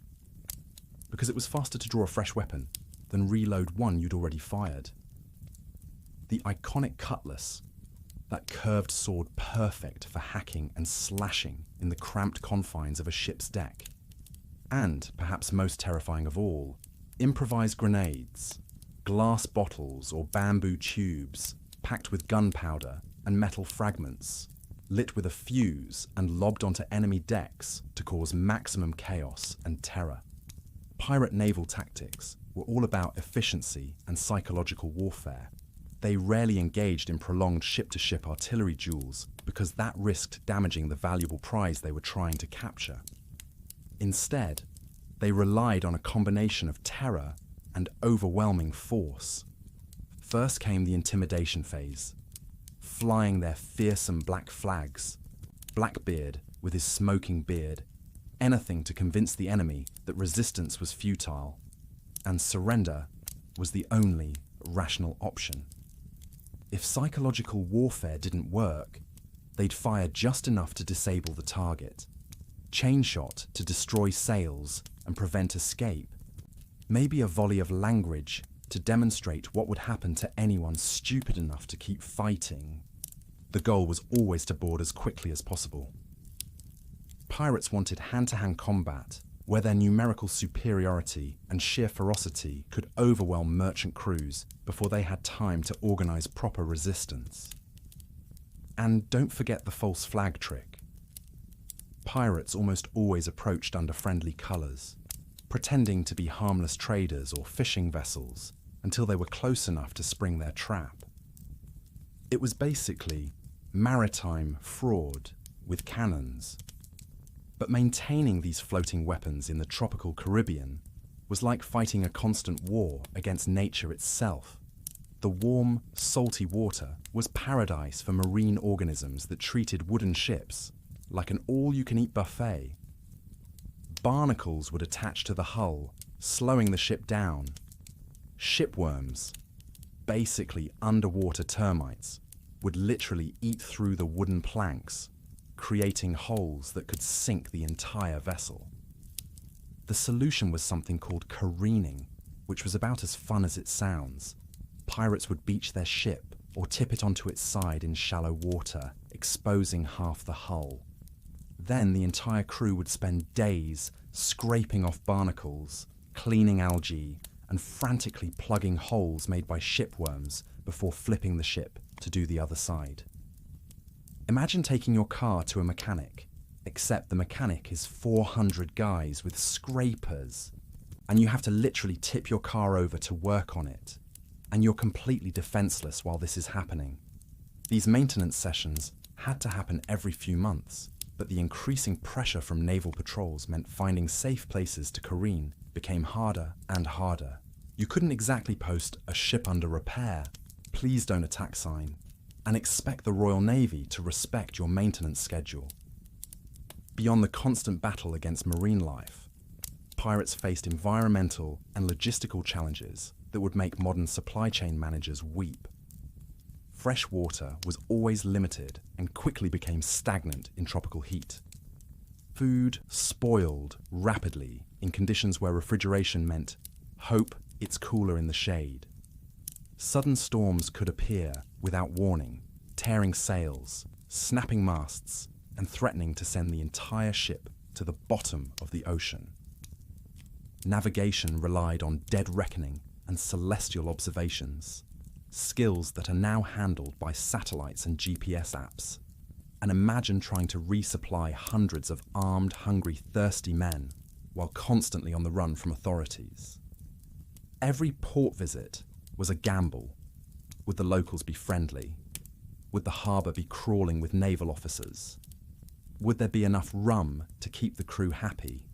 because it was faster to draw a fresh weapon than reload one you'd already fired. The iconic cutlass, that curved sword perfect for hacking and slashing in the cramped confines of a ship's deck. And, perhaps most terrifying of all, improvised grenades, glass bottles or bamboo tubes packed with gunpowder and metal fragments, lit with a fuse and lobbed onto enemy decks to cause maximum chaos and terror. Pirate naval tactics were all about efficiency and psychological warfare. They rarely engaged in prolonged ship-to-ship artillery duels because that risked damaging the valuable prize they were trying to capture. Instead, they relied on a combination of terror and overwhelming force. First came the intimidation phase, flying their fearsome black flags, Blackbeard with his smoking beard, anything to convince the enemy that resistance was futile, and surrender was the only rational option. If psychological warfare didn't work, they'd fire just enough to disable the target, chain shot to destroy sails and prevent escape, maybe a volley of language to demonstrate what would happen to anyone stupid enough to keep fighting. The goal was always to board as quickly as possible. Pirates wanted hand-to-hand combat, where their numerical superiority and sheer ferocity could overwhelm merchant crews before they had time to organize proper resistance. And don't forget the false flag trick. Pirates almost always approached under friendly colors, pretending to be harmless traders or fishing vessels until they were close enough to spring their trap. It was basically maritime fraud with cannons. But maintaining these floating weapons in the tropical Caribbean was like fighting a constant war against nature itself. The warm, salty water was paradise for marine organisms that treated wooden ships like an all-you-can-eat buffet. Barnacles would attach to the hull, slowing the ship down. Shipworms, basically underwater termites, would literally eat through the wooden planks, creating holes that could sink the entire vessel. The solution was something called careening, which was about as fun as it sounds. Pirates would beach their ship or tip it onto its side in shallow water, exposing half the hull. Then the entire crew would spend days scraping off barnacles, cleaning algae, and frantically plugging holes made by shipworms before flipping the ship to do the other side. Imagine taking your car to a mechanic, except the mechanic is 400 guys with scrapers, and you have to literally tip your car over to work on it, and you're completely defenseless while this is happening. These maintenance sessions had to happen every few months, but the increasing pressure from naval patrols meant finding safe places to careen became harder and harder. You couldn't exactly post a ship under repair, please don't attack sign, and expect the Royal Navy to respect your maintenance schedule. Beyond the constant battle against marine life, pirates faced environmental and logistical challenges that would make modern supply chain managers weep. Fresh water was always limited and quickly became stagnant in tropical heat. Food spoiled rapidly in conditions where refrigeration meant, hope it's cooler in the shade. Sudden storms could appear without warning, tearing sails, snapping masts, and threatening to send the entire ship to the bottom of the ocean. Navigation relied on dead reckoning and celestial observations, skills that are now handled by satellites and GPS apps. And imagine trying to resupply hundreds of armed, hungry, thirsty men while constantly on the run from authorities. Every port visit was a gamble. Would the locals be friendly? Would the harbour be crawling with naval officers? Would there be enough rum to keep the crew happy?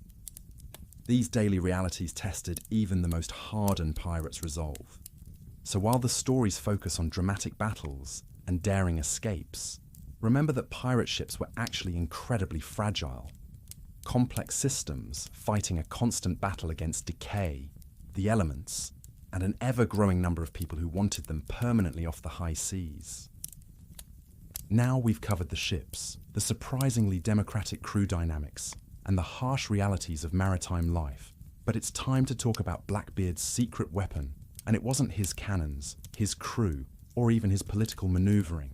These daily realities tested even the most hardened pirates' resolve. So while the stories focus on dramatic battles and daring escapes, remember that pirate ships were actually incredibly fragile. Complex systems fighting a constant battle against decay, the elements, and an ever-growing number of people who wanted them permanently off the high seas. Now we've covered the ships, the surprisingly democratic crew dynamics, and the harsh realities of maritime life. But it's time to talk about Blackbeard's secret weapon, and it wasn't his cannons, his crew, or even his political maneuvering.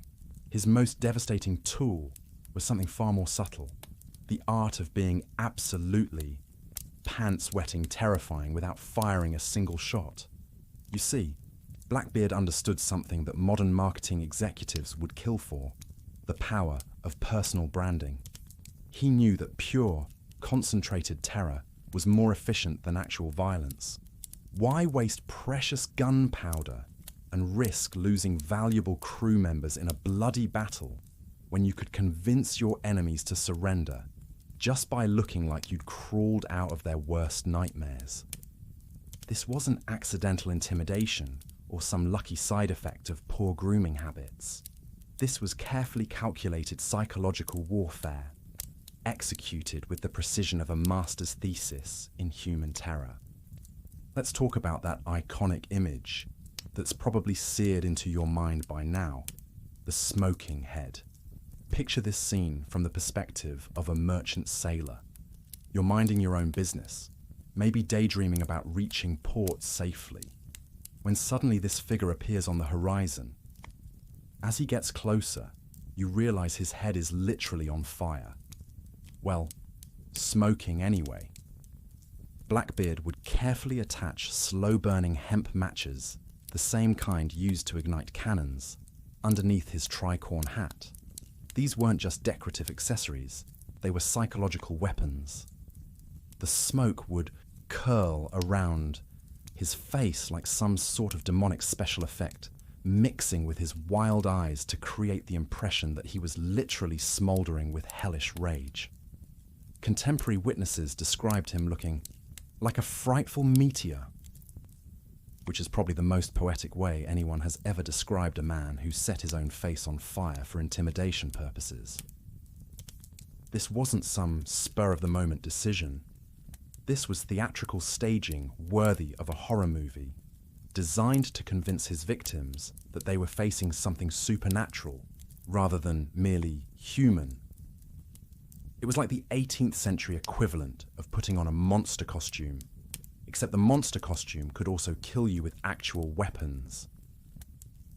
His most devastating tool was something far more subtle, the art of being absolutely pants-wetting terrifying without firing a single shot. You see, Blackbeard understood something that modern marketing executives would kill for, the power of personal branding. He knew that pure, concentrated terror was more efficient than actual violence. Why waste precious gunpowder and risk losing valuable crew members in a bloody battle when you could convince your enemies to surrender just by looking like you'd crawled out of their worst nightmares? This wasn't accidental intimidation or some lucky side effect of poor grooming habits. This was carefully calculated psychological warfare, executed with the precision of a master's thesis in human terror. Let's talk about that iconic image that's probably seared into your mind by now, the smoking head. Picture this scene from the perspective of a merchant sailor. You're minding your own business, maybe daydreaming about reaching port safely, when suddenly this figure appears on the horizon. As he gets closer, you realize his head is literally on fire. Well, smoking anyway. Blackbeard would carefully attach slow-burning hemp matches, the same kind used to ignite cannons, underneath his tricorn hat. These weren't just decorative accessories, they were psychological weapons. The smoke would curl around his face like some sort of demonic special effect, mixing with his wild eyes to create the impression that he was literally smouldering with hellish rage. Contemporary witnesses described him looking like a frightful meteor, which is probably the most poetic way anyone has ever described a man who set his own face on fire for intimidation purposes. This wasn't some spur-of-the-moment decision. This was theatrical staging worthy of a horror movie, designed to convince his victims that they were facing something supernatural rather than merely human. It was like the 18th century equivalent of putting on a monster costume, except the monster costume could also kill you with actual weapons.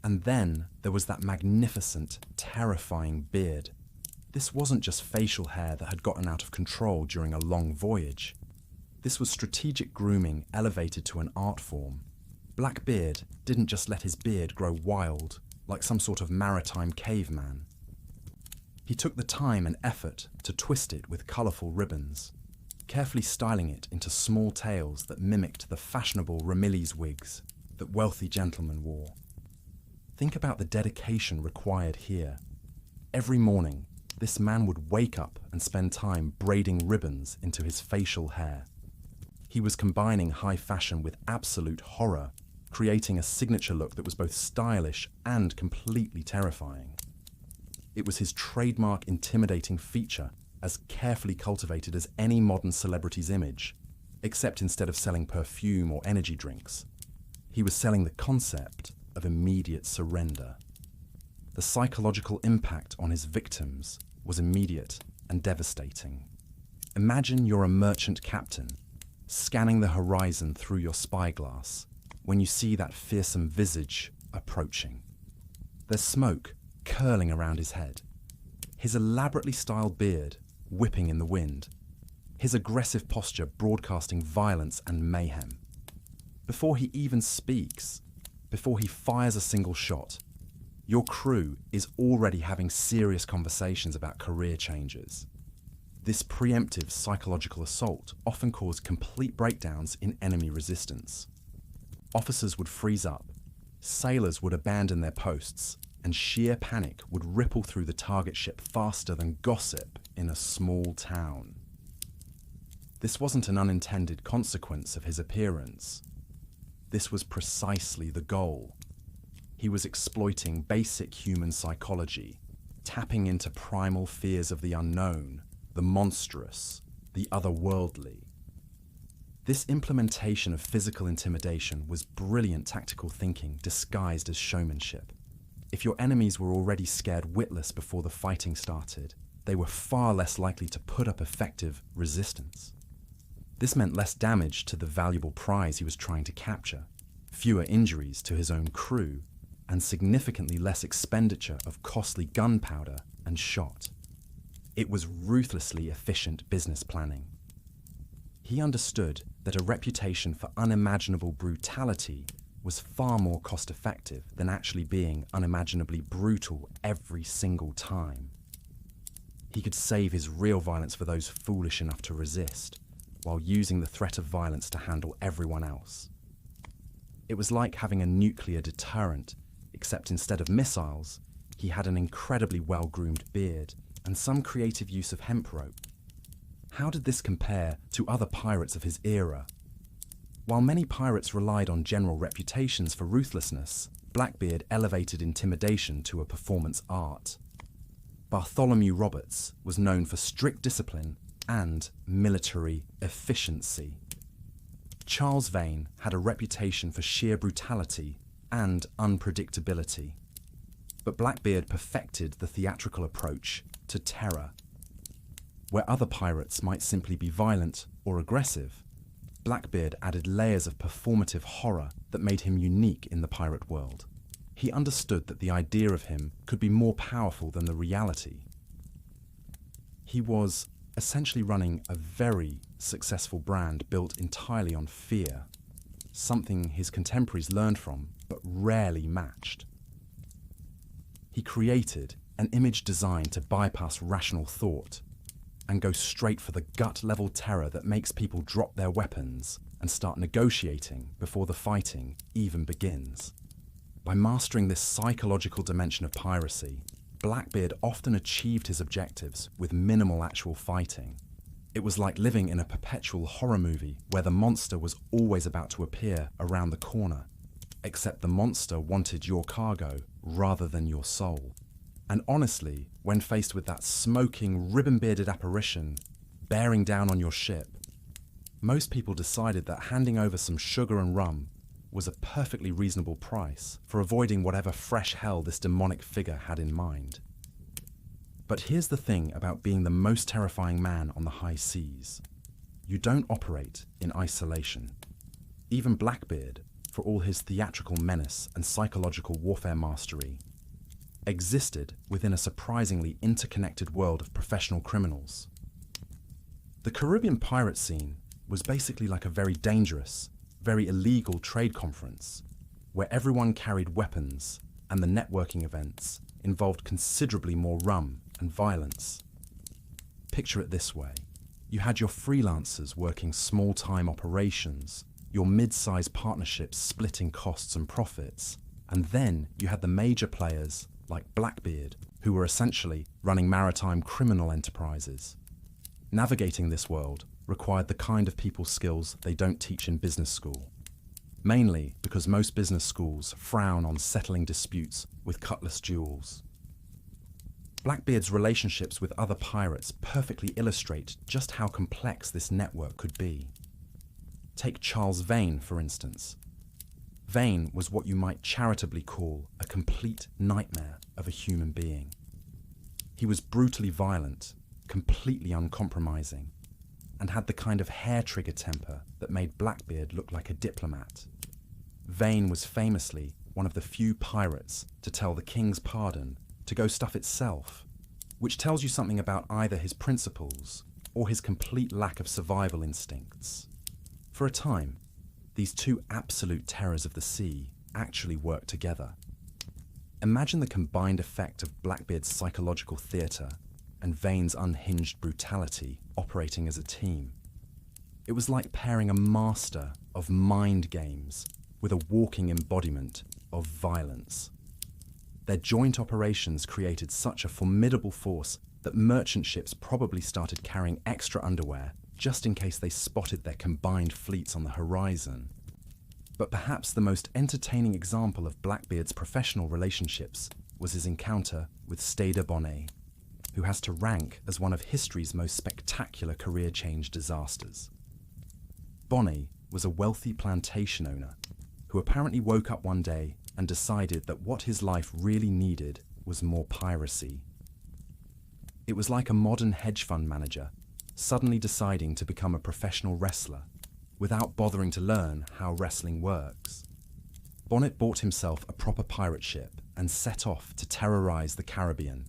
And then there was that magnificent, terrifying beard. This wasn't just facial hair that had gotten out of control during a long voyage. This was strategic grooming elevated to an art form. Blackbeard didn't just let his beard grow wild, like some sort of maritime caveman. He took the time and effort to twist it with colourful ribbons, carefully styling it into small tails that mimicked the fashionable Ramillies wigs that wealthy gentlemen wore. Think about the dedication required here. Every morning, this man would wake up and spend time braiding ribbons into his facial hair. He was combining high fashion with absolute horror, creating a signature look that was both stylish and completely terrifying. It was his trademark intimidating feature, as carefully cultivated as any modern celebrity's image, except instead of selling perfume or energy drinks, he was selling the concept of immediate surrender. The psychological impact on his victims was immediate and devastating. Imagine you're a merchant captain, scanning the horizon through your spyglass when you see that fearsome visage approaching. There's smoke curling around his head, his elaborately styled beard whipping in the wind, his aggressive posture broadcasting violence and mayhem. Before he even speaks, before he fires a single shot, your crew is already having serious conversations about career changes. This preemptive psychological assault often caused complete breakdowns in enemy resistance. Officers would freeze up, Sailors would abandon their posts, and sheer panic would ripple through the target ship faster than gossip in a small town. This wasn't an unintended consequence of his appearance. This was precisely the goal. He was exploiting basic human psychology, tapping into primal fears of the unknown, the monstrous, the otherworldly. This implementation of physical intimidation was brilliant tactical thinking disguised as showmanship. If your enemies were already scared witless before the fighting started, they were far less likely to put up effective resistance. This meant less damage to the valuable prize he was trying to capture, fewer injuries to his own crew, and significantly less expenditure of costly gunpowder and shot. It was ruthlessly efficient business planning. He understood that a reputation for unimaginable brutality was far more cost-effective than actually being unimaginably brutal every single time. He could save his real violence for those foolish enough to resist, while using the threat of violence to handle everyone else. It was like having a nuclear deterrent, except instead of missiles, he had an incredibly well-groomed beard and some creative use of hemp rope. How did this compare to other pirates of his era? While many pirates relied on general reputations for ruthlessness, Blackbeard elevated intimidation to a performance art. Bartholomew Roberts was known for strict discipline and military efficiency. Charles Vane had a reputation for sheer brutality and unpredictability. But Blackbeard perfected the theatrical approach to terror. Where other pirates might simply be violent or aggressive, Blackbeard added layers of performative horror that made him unique in the pirate world. He understood that the idea of him could be more powerful than the reality. He was essentially running a very successful brand built entirely on fear, something his contemporaries learned from but rarely matched. He created an image designed to bypass rational thought and go straight for the gut-level terror that makes people drop their weapons and start negotiating before the fighting even begins. By mastering this psychological dimension of piracy, Blackbeard often achieved his objectives with minimal actual fighting. It was like living in a perpetual horror movie where the monster was always about to appear around the corner, except the monster wanted your cargo rather than your soul. And honestly, when faced with that smoking, ribbon-bearded apparition bearing down on your ship, most people decided that handing over some sugar and rum was a perfectly reasonable price for avoiding whatever fresh hell this demonic figure had in mind. But here's the thing about being the most terrifying man on the high seas. You don't operate in isolation. Even Blackbeard, for all his theatrical menace and psychological warfare mastery, existed within a surprisingly interconnected world of professional criminals. The Caribbean pirate scene was basically like a very dangerous, very illegal trade conference, where everyone carried weapons and the networking events involved considerably more rum and violence. Picture it this way. You had your freelancers working small-time operations, your mid-sized partnerships splitting costs and profits, and then you had the major players like Blackbeard, who were essentially running maritime criminal enterprises. Navigating this world required the kind of people skills they don't teach in business school, mainly because most business schools frown on settling disputes with cutlass duels. Blackbeard's relationships with other pirates perfectly illustrate just how complex this network could be. Take Charles Vane, for instance. Vane was what you might charitably call a complete nightmare of a human being. He was brutally violent, completely uncompromising, and had the kind of hair-trigger temper that made Blackbeard look like a diplomat. Vane was famously one of the few pirates to tell the king's pardon to go stuff itself, which tells you something about either his principles or his complete lack of survival instincts. For a time, these two absolute terrors of the sea actually worked together. Imagine the combined effect of Blackbeard's psychological theatre and Vane's unhinged brutality operating as a team. It was like pairing a master of mind games with a walking embodiment of violence. Their joint operations created such a formidable force that merchant ships probably started carrying extra underwear just in case they spotted their combined fleets on the horizon. But perhaps the most entertaining example of Blackbeard's professional relationships was his encounter with Stader Bonnet, who has to rank as one of history's most spectacular career change disasters. Bonnet was a wealthy plantation owner who apparently woke up one day and decided that what his life really needed was more piracy. It was like a modern hedge fund manager suddenly deciding to become a professional wrestler without bothering to learn how wrestling works. Bonnet bought himself a proper pirate ship and set off to terrorize the Caribbean,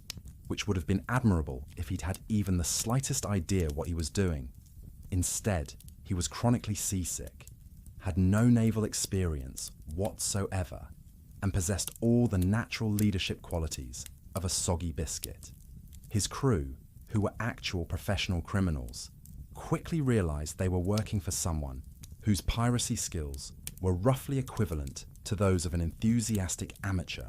which would have been admirable if he'd had even the slightest idea what he was doing. Instead, he was chronically seasick, had no naval experience whatsoever, and possessed all the natural leadership qualities of a soggy biscuit. His crew, who were actual professional criminals, quickly realized they were working for someone whose piracy skills were roughly equivalent to those of an enthusiastic amateur.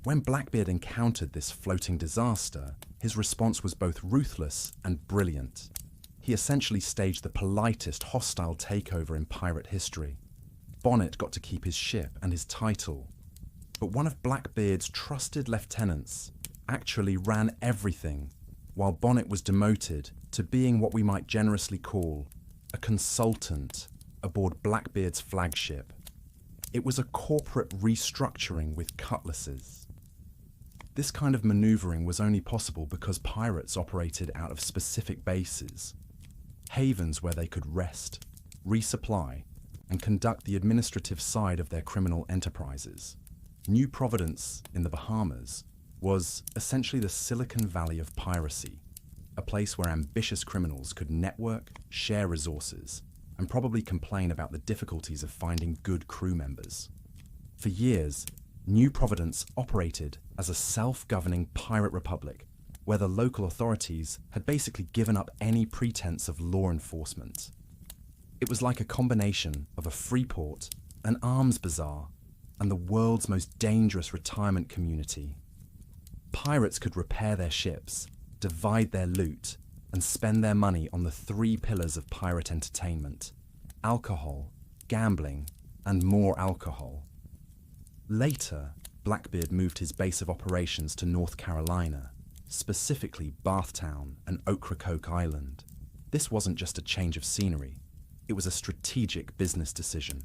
When Blackbeard encountered this floating disaster, his response was both ruthless and brilliant. He essentially staged the politest hostile takeover in pirate history. Bonnet got to keep his ship and his title, but one of Blackbeard's trusted lieutenants actually ran everything, while Bonnet was demoted to being what we might generously call a consultant aboard Blackbeard's flagship. It was a corporate restructuring with cutlasses. This kind of maneuvering was only possible because pirates operated out of specific bases, havens where they could rest, resupply, and conduct the administrative side of their criminal enterprises. New Providence in the Bahamas was essentially the Silicon Valley of piracy, a place where ambitious criminals could network, share resources, and probably complain about the difficulties of finding good crew members. For years, New Providence operated as a self-governing pirate republic where the local authorities had basically given up any pretense of law enforcement. It was like a combination of a free port, an arms bazaar, and the world's most dangerous retirement community. Pirates could repair their ships, divide their loot, and spend their money on the three pillars of pirate entertainment: alcohol, gambling, and more alcohol. Later, Blackbeard moved his base of operations to North Carolina, specifically Bathtown and Ocracoke Island. This wasn't just a change of scenery, it was a strategic business decision.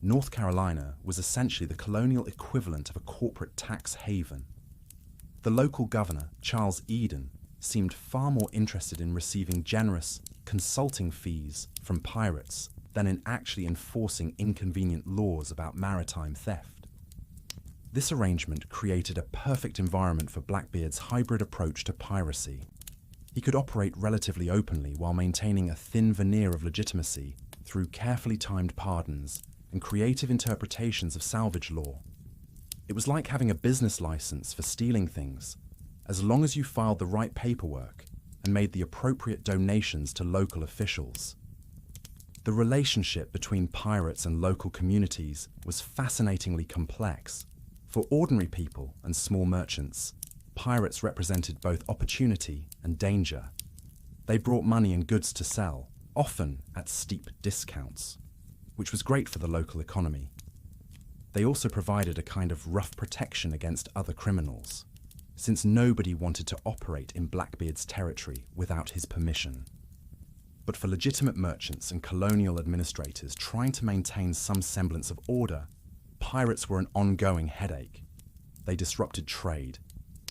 North Carolina was essentially the colonial equivalent of a corporate tax haven. The local governor, Charles Eden, seemed far more interested in receiving generous consulting fees from pirates than in actually enforcing inconvenient laws about maritime theft. This arrangement created a perfect environment for Blackbeard's hybrid approach to piracy. He could operate relatively openly while maintaining a thin veneer of legitimacy through carefully timed pardons and creative interpretations of salvage law. It was like having a business license for stealing things, as long as you filed the right paperwork and made the appropriate donations to local officials. The relationship between pirates and local communities was fascinatingly complex. For ordinary people and small merchants, pirates represented both opportunity and danger. They brought money and goods to sell, often at steep discounts, which was great for the local economy. They also provided a kind of rough protection against other criminals, since nobody wanted to operate in Blackbeard's territory without his permission. But for legitimate merchants and colonial administrators trying to maintain some semblance of order, pirates were an ongoing headache. They disrupted trade,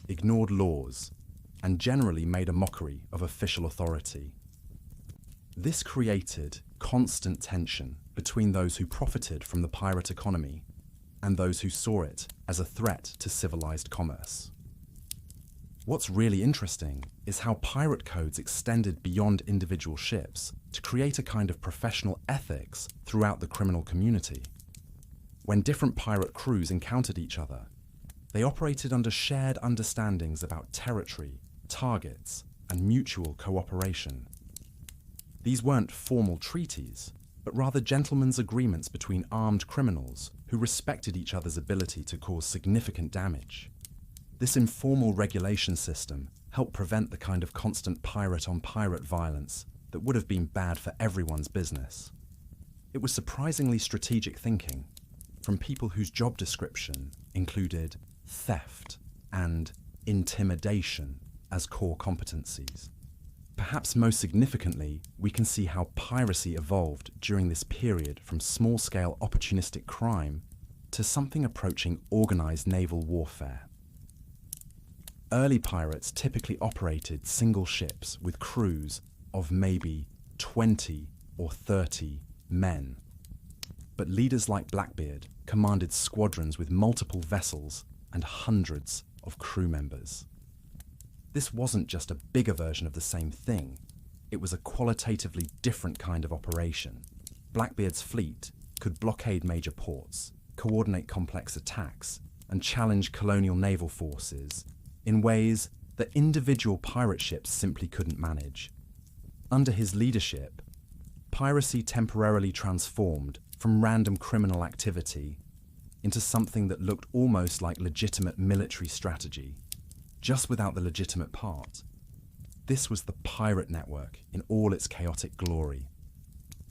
ignored laws, and generally made a mockery of official authority. This created constant tension between those who profited from the pirate economy and those who saw it as a threat to civilized commerce. What's really interesting is how pirate codes extended beyond individual ships to create a kind of professional ethics throughout the criminal community. When different pirate crews encountered each other, they operated under shared understandings about territory, targets, and mutual cooperation. These weren't formal treaties, but rather gentlemen's agreements between armed criminals who respected each other's ability to cause significant damage. This informal regulation system helped prevent the kind of constant pirate-on-pirate violence that would have been bad for everyone's business. It was surprisingly strategic thinking from people whose job description included theft and intimidation as core competencies. Perhaps most significantly, we can see how piracy evolved during this period from small-scale opportunistic crime to something approaching organized naval warfare. Early pirates typically operated single ships with crews of maybe 20 or 30 men. But leaders like Blackbeard commanded squadrons with multiple vessels and hundreds of crew members. This wasn't just a bigger version of the same thing, it was a qualitatively different kind of operation. Blackbeard's fleet could blockade major ports, coordinate complex attacks, and challenge colonial naval forces in ways that individual pirate ships simply couldn't manage. Under his leadership, piracy temporarily transformed from random criminal activity into something that looked almost like legitimate military strategy, just without the legitimate part. This was the pirate network in all its chaotic glory,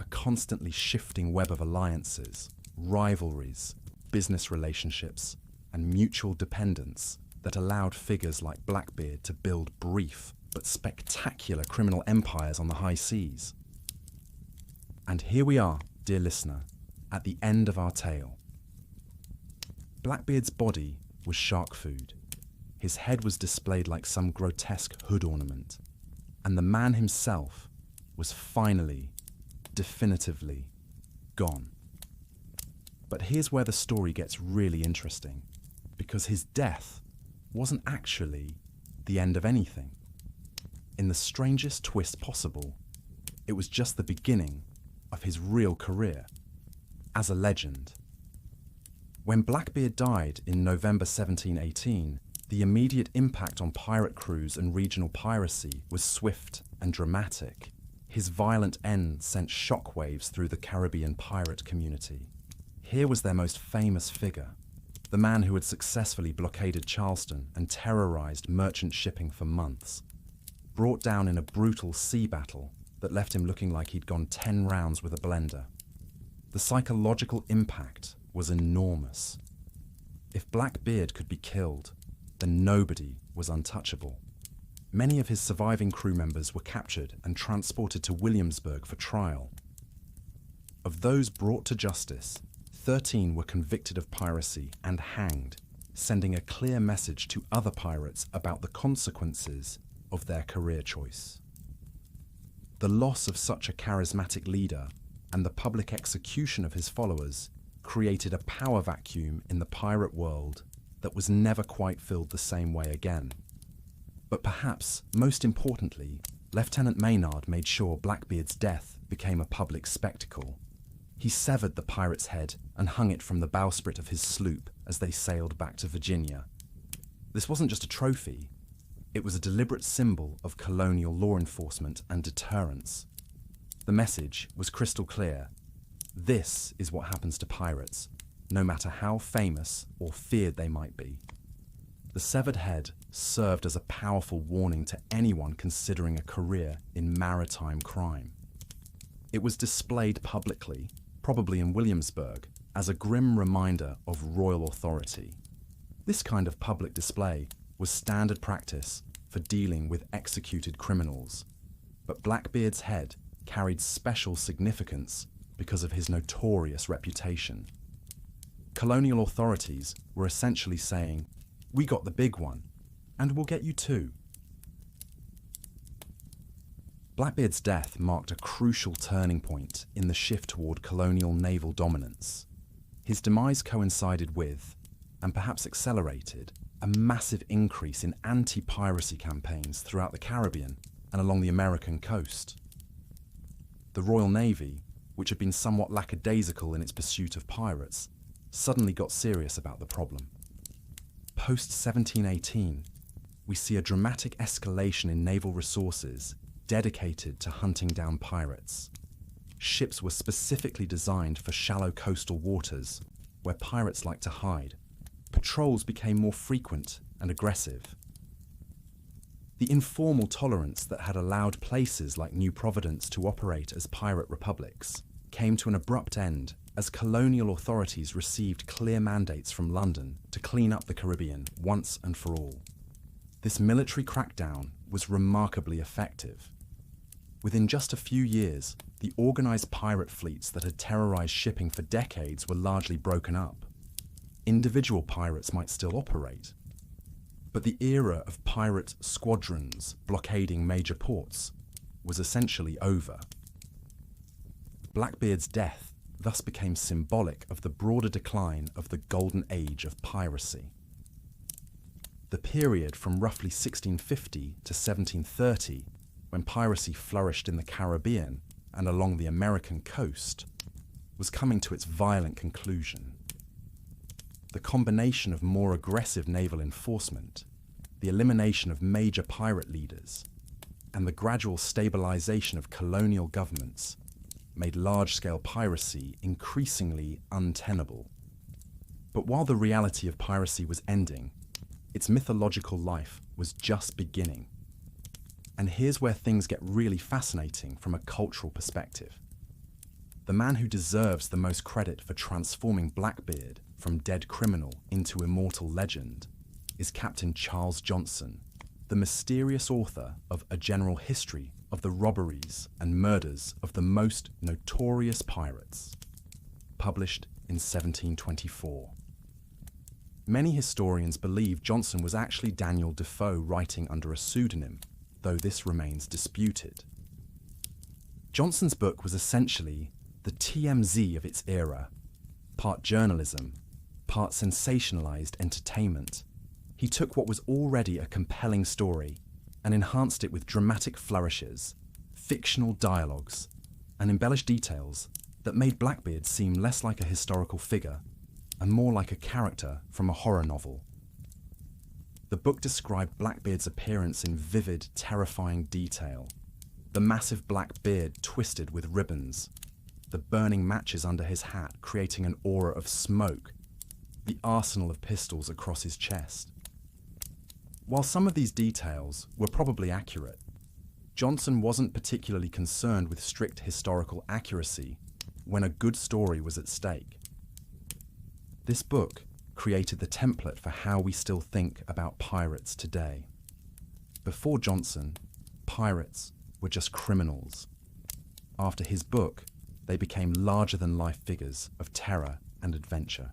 a constantly shifting web of alliances, rivalries, business relationships, and mutual dependence that allowed figures like Blackbeard to build brief but spectacular criminal empires on the high seas. And here we are, dear listener, at the end of our tale. Blackbeard's body was shark food. His head was displayed like some grotesque hood ornament, and the man himself was finally, definitively, gone. But here's where the story gets really interesting, because his death wasn't actually the end of anything. In the strangest twist possible, it was just the beginning of his real career as a legend. When Blackbeard died in November 1718, the immediate impact on pirate crews and regional piracy was swift and dramatic. His violent end sent shockwaves through the Caribbean pirate community. Here was their most famous figure, the man who had successfully blockaded Charleston and terrorized merchant shipping for months, brought down in a brutal sea battle that left him looking like he'd gone 10 rounds with a blender. The psychological impact was enormous. If Blackbeard could be killed, then nobody was untouchable. Many of his surviving crew members were captured and transported to Williamsburg for trial. Of those brought to justice, 13 were convicted of piracy and hanged, sending a clear message to other pirates about the consequences of their career choice. The loss of such a charismatic leader and the public execution of his followers created a power vacuum in the pirate world that was never quite filled the same way again. But perhaps most importantly, Lieutenant Maynard made sure Blackbeard's death became a public spectacle. He severed the pirate's head and hung it from the bowsprit of his sloop as they sailed back to Virginia. This wasn't just a trophy, it was a deliberate symbol of colonial law enforcement and deterrence. The message was crystal clear. This is what happens to pirates, no matter how famous or feared they might be. The severed head served as a powerful warning to anyone considering a career in maritime crime. It was displayed publicly, probably in Williamsburg, as a grim reminder of royal authority. This kind of public display was standard practice for dealing with executed criminals, but Blackbeard's head carried special significance because of his notorious reputation. Colonial authorities were essentially saying, "We got the big one, and we'll get you too." Blackbeard's death marked a crucial turning point in the shift toward colonial naval dominance. His demise coincided with, and perhaps accelerated, a massive increase in anti-piracy campaigns throughout the Caribbean and along the American coast. The Royal Navy, which had been somewhat lackadaisical in its pursuit of pirates, suddenly got serious about the problem. Post-1718, we see a dramatic escalation in naval resources dedicated to hunting down pirates. Ships were specifically designed for shallow coastal waters, where pirates like to hide, patrols became more frequent and aggressive. The informal tolerance that had allowed places like New Providence to operate as pirate republics came to an abrupt end as colonial authorities received clear mandates from London to clean up the Caribbean once and for all. This military crackdown was remarkably effective. Within just a few years, the organised pirate fleets that had terrorised shipping for decades were largely broken up. Individual pirates might still operate, but the era of pirate squadrons blockading major ports was essentially over. Blackbeard's death thus became symbolic of the broader decline of the Golden Age of Piracy. The period from roughly 1650 to 1730, when piracy flourished in the Caribbean and along the American coast, was coming to its violent conclusion. The combination of more aggressive naval enforcement, the elimination of major pirate leaders, and the gradual stabilization of colonial governments made large-scale piracy increasingly untenable. But while the reality of piracy was ending, its mythological life was just beginning. And here's where things get really fascinating from a cultural perspective. The man who deserves the most credit for transforming Blackbeard from dead criminal into immortal legend is Captain Charles Johnson, the mysterious author of A General History of the Robberies and Murders of the Most Notorious Pirates, published in 1724. Many historians believe Johnson was actually Daniel Defoe writing under a pseudonym, though this remains disputed. Johnson's book was essentially the TMZ of its era, part journalism, part sensationalized entertainment. He took what was already a compelling story and enhanced it with dramatic flourishes, fictional dialogues, and embellished details that made Blackbeard seem less like a historical figure and more like a character from a horror novel. The book described Blackbeard's appearance in vivid, terrifying detail. The massive black beard twisted with ribbons, the burning matches under his hat creating an aura of smoke, the arsenal of pistols across his chest. While some of these details were probably accurate, Johnson wasn't particularly concerned with strict historical accuracy when a good story was at stake. This book created the template for how we still think about pirates today. Before Johnson, pirates were just criminals. After his book, they became larger-than-life figures of terror and adventure.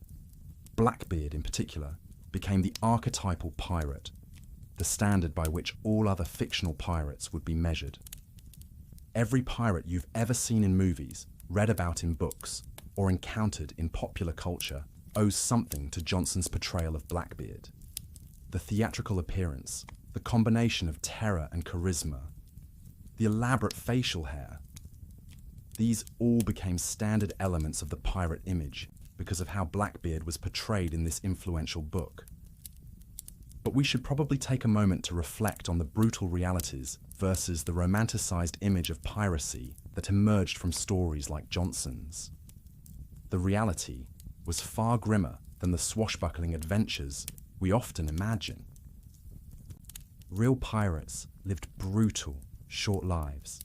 Blackbeard, in particular, became the archetypal pirate, the standard by which all other fictional pirates would be measured. Every pirate you've ever seen in movies, read about in books, or encountered in popular culture owes something to Johnson's portrayal of Blackbeard. The theatrical appearance, the combination of terror and charisma, the elaborate facial hair, these all became standard elements of the pirate image because of how Blackbeard was portrayed in this influential book. But we should probably take a moment to reflect on the brutal realities versus the romanticized image of piracy that emerged from stories like Johnson's. The reality was far grimmer than the swashbuckling adventures we often imagine. Real pirates lived brutal, short lives.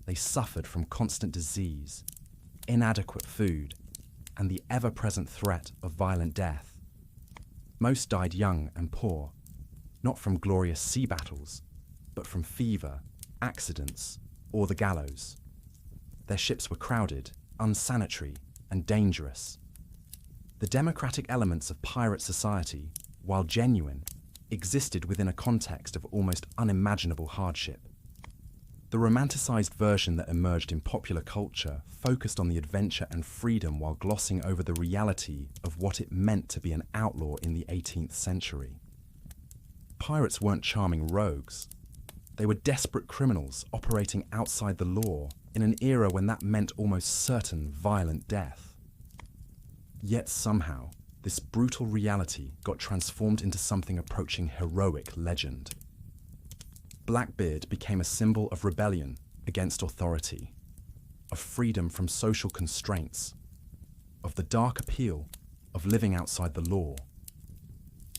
They suffered from constant disease, inadequate food, and the ever-present threat of violent death. Most died young and poor, not from glorious sea battles, but from fever, accidents, or the gallows. Their ships were crowded, unsanitary, and dangerous. The democratic elements of pirate society, while genuine, existed within a context of almost unimaginable hardship. The romanticized version that emerged in popular culture focused on the adventure and freedom while glossing over the reality of what it meant to be an outlaw in the 18th century. Pirates weren't charming rogues. They were desperate criminals operating outside the law in an era when that meant almost certain violent death. Yet somehow, this brutal reality got transformed into something approaching heroic legend. Blackbeard became a symbol of rebellion against authority, of freedom from social constraints, of the dark appeal of living outside the law.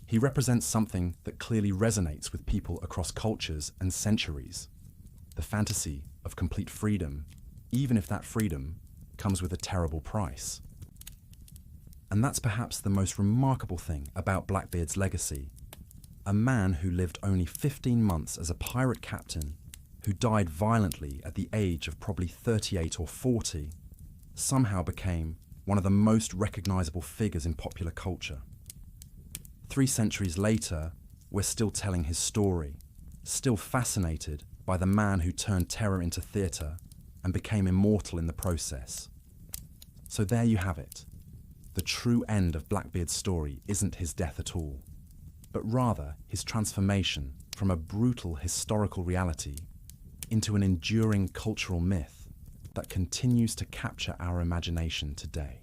He represents something that clearly resonates with people across cultures and centuries: the fantasy of complete freedom, even if that freedom comes with a terrible price. And that's perhaps the most remarkable thing about Blackbeard's legacy. A man who lived only 15 months as a pirate captain, who died violently at the age of probably 38 or 40, somehow became one of the most recognizable figures in popular culture. 3 centuries later, we're still telling his story, still fascinated by the man who turned terror into theatre and became immortal in the process. So there you have it. The true end of Blackbeard's story isn't his death at all, but rather his transformation from a brutal historical reality into an enduring cultural myth that continues to capture our imagination today.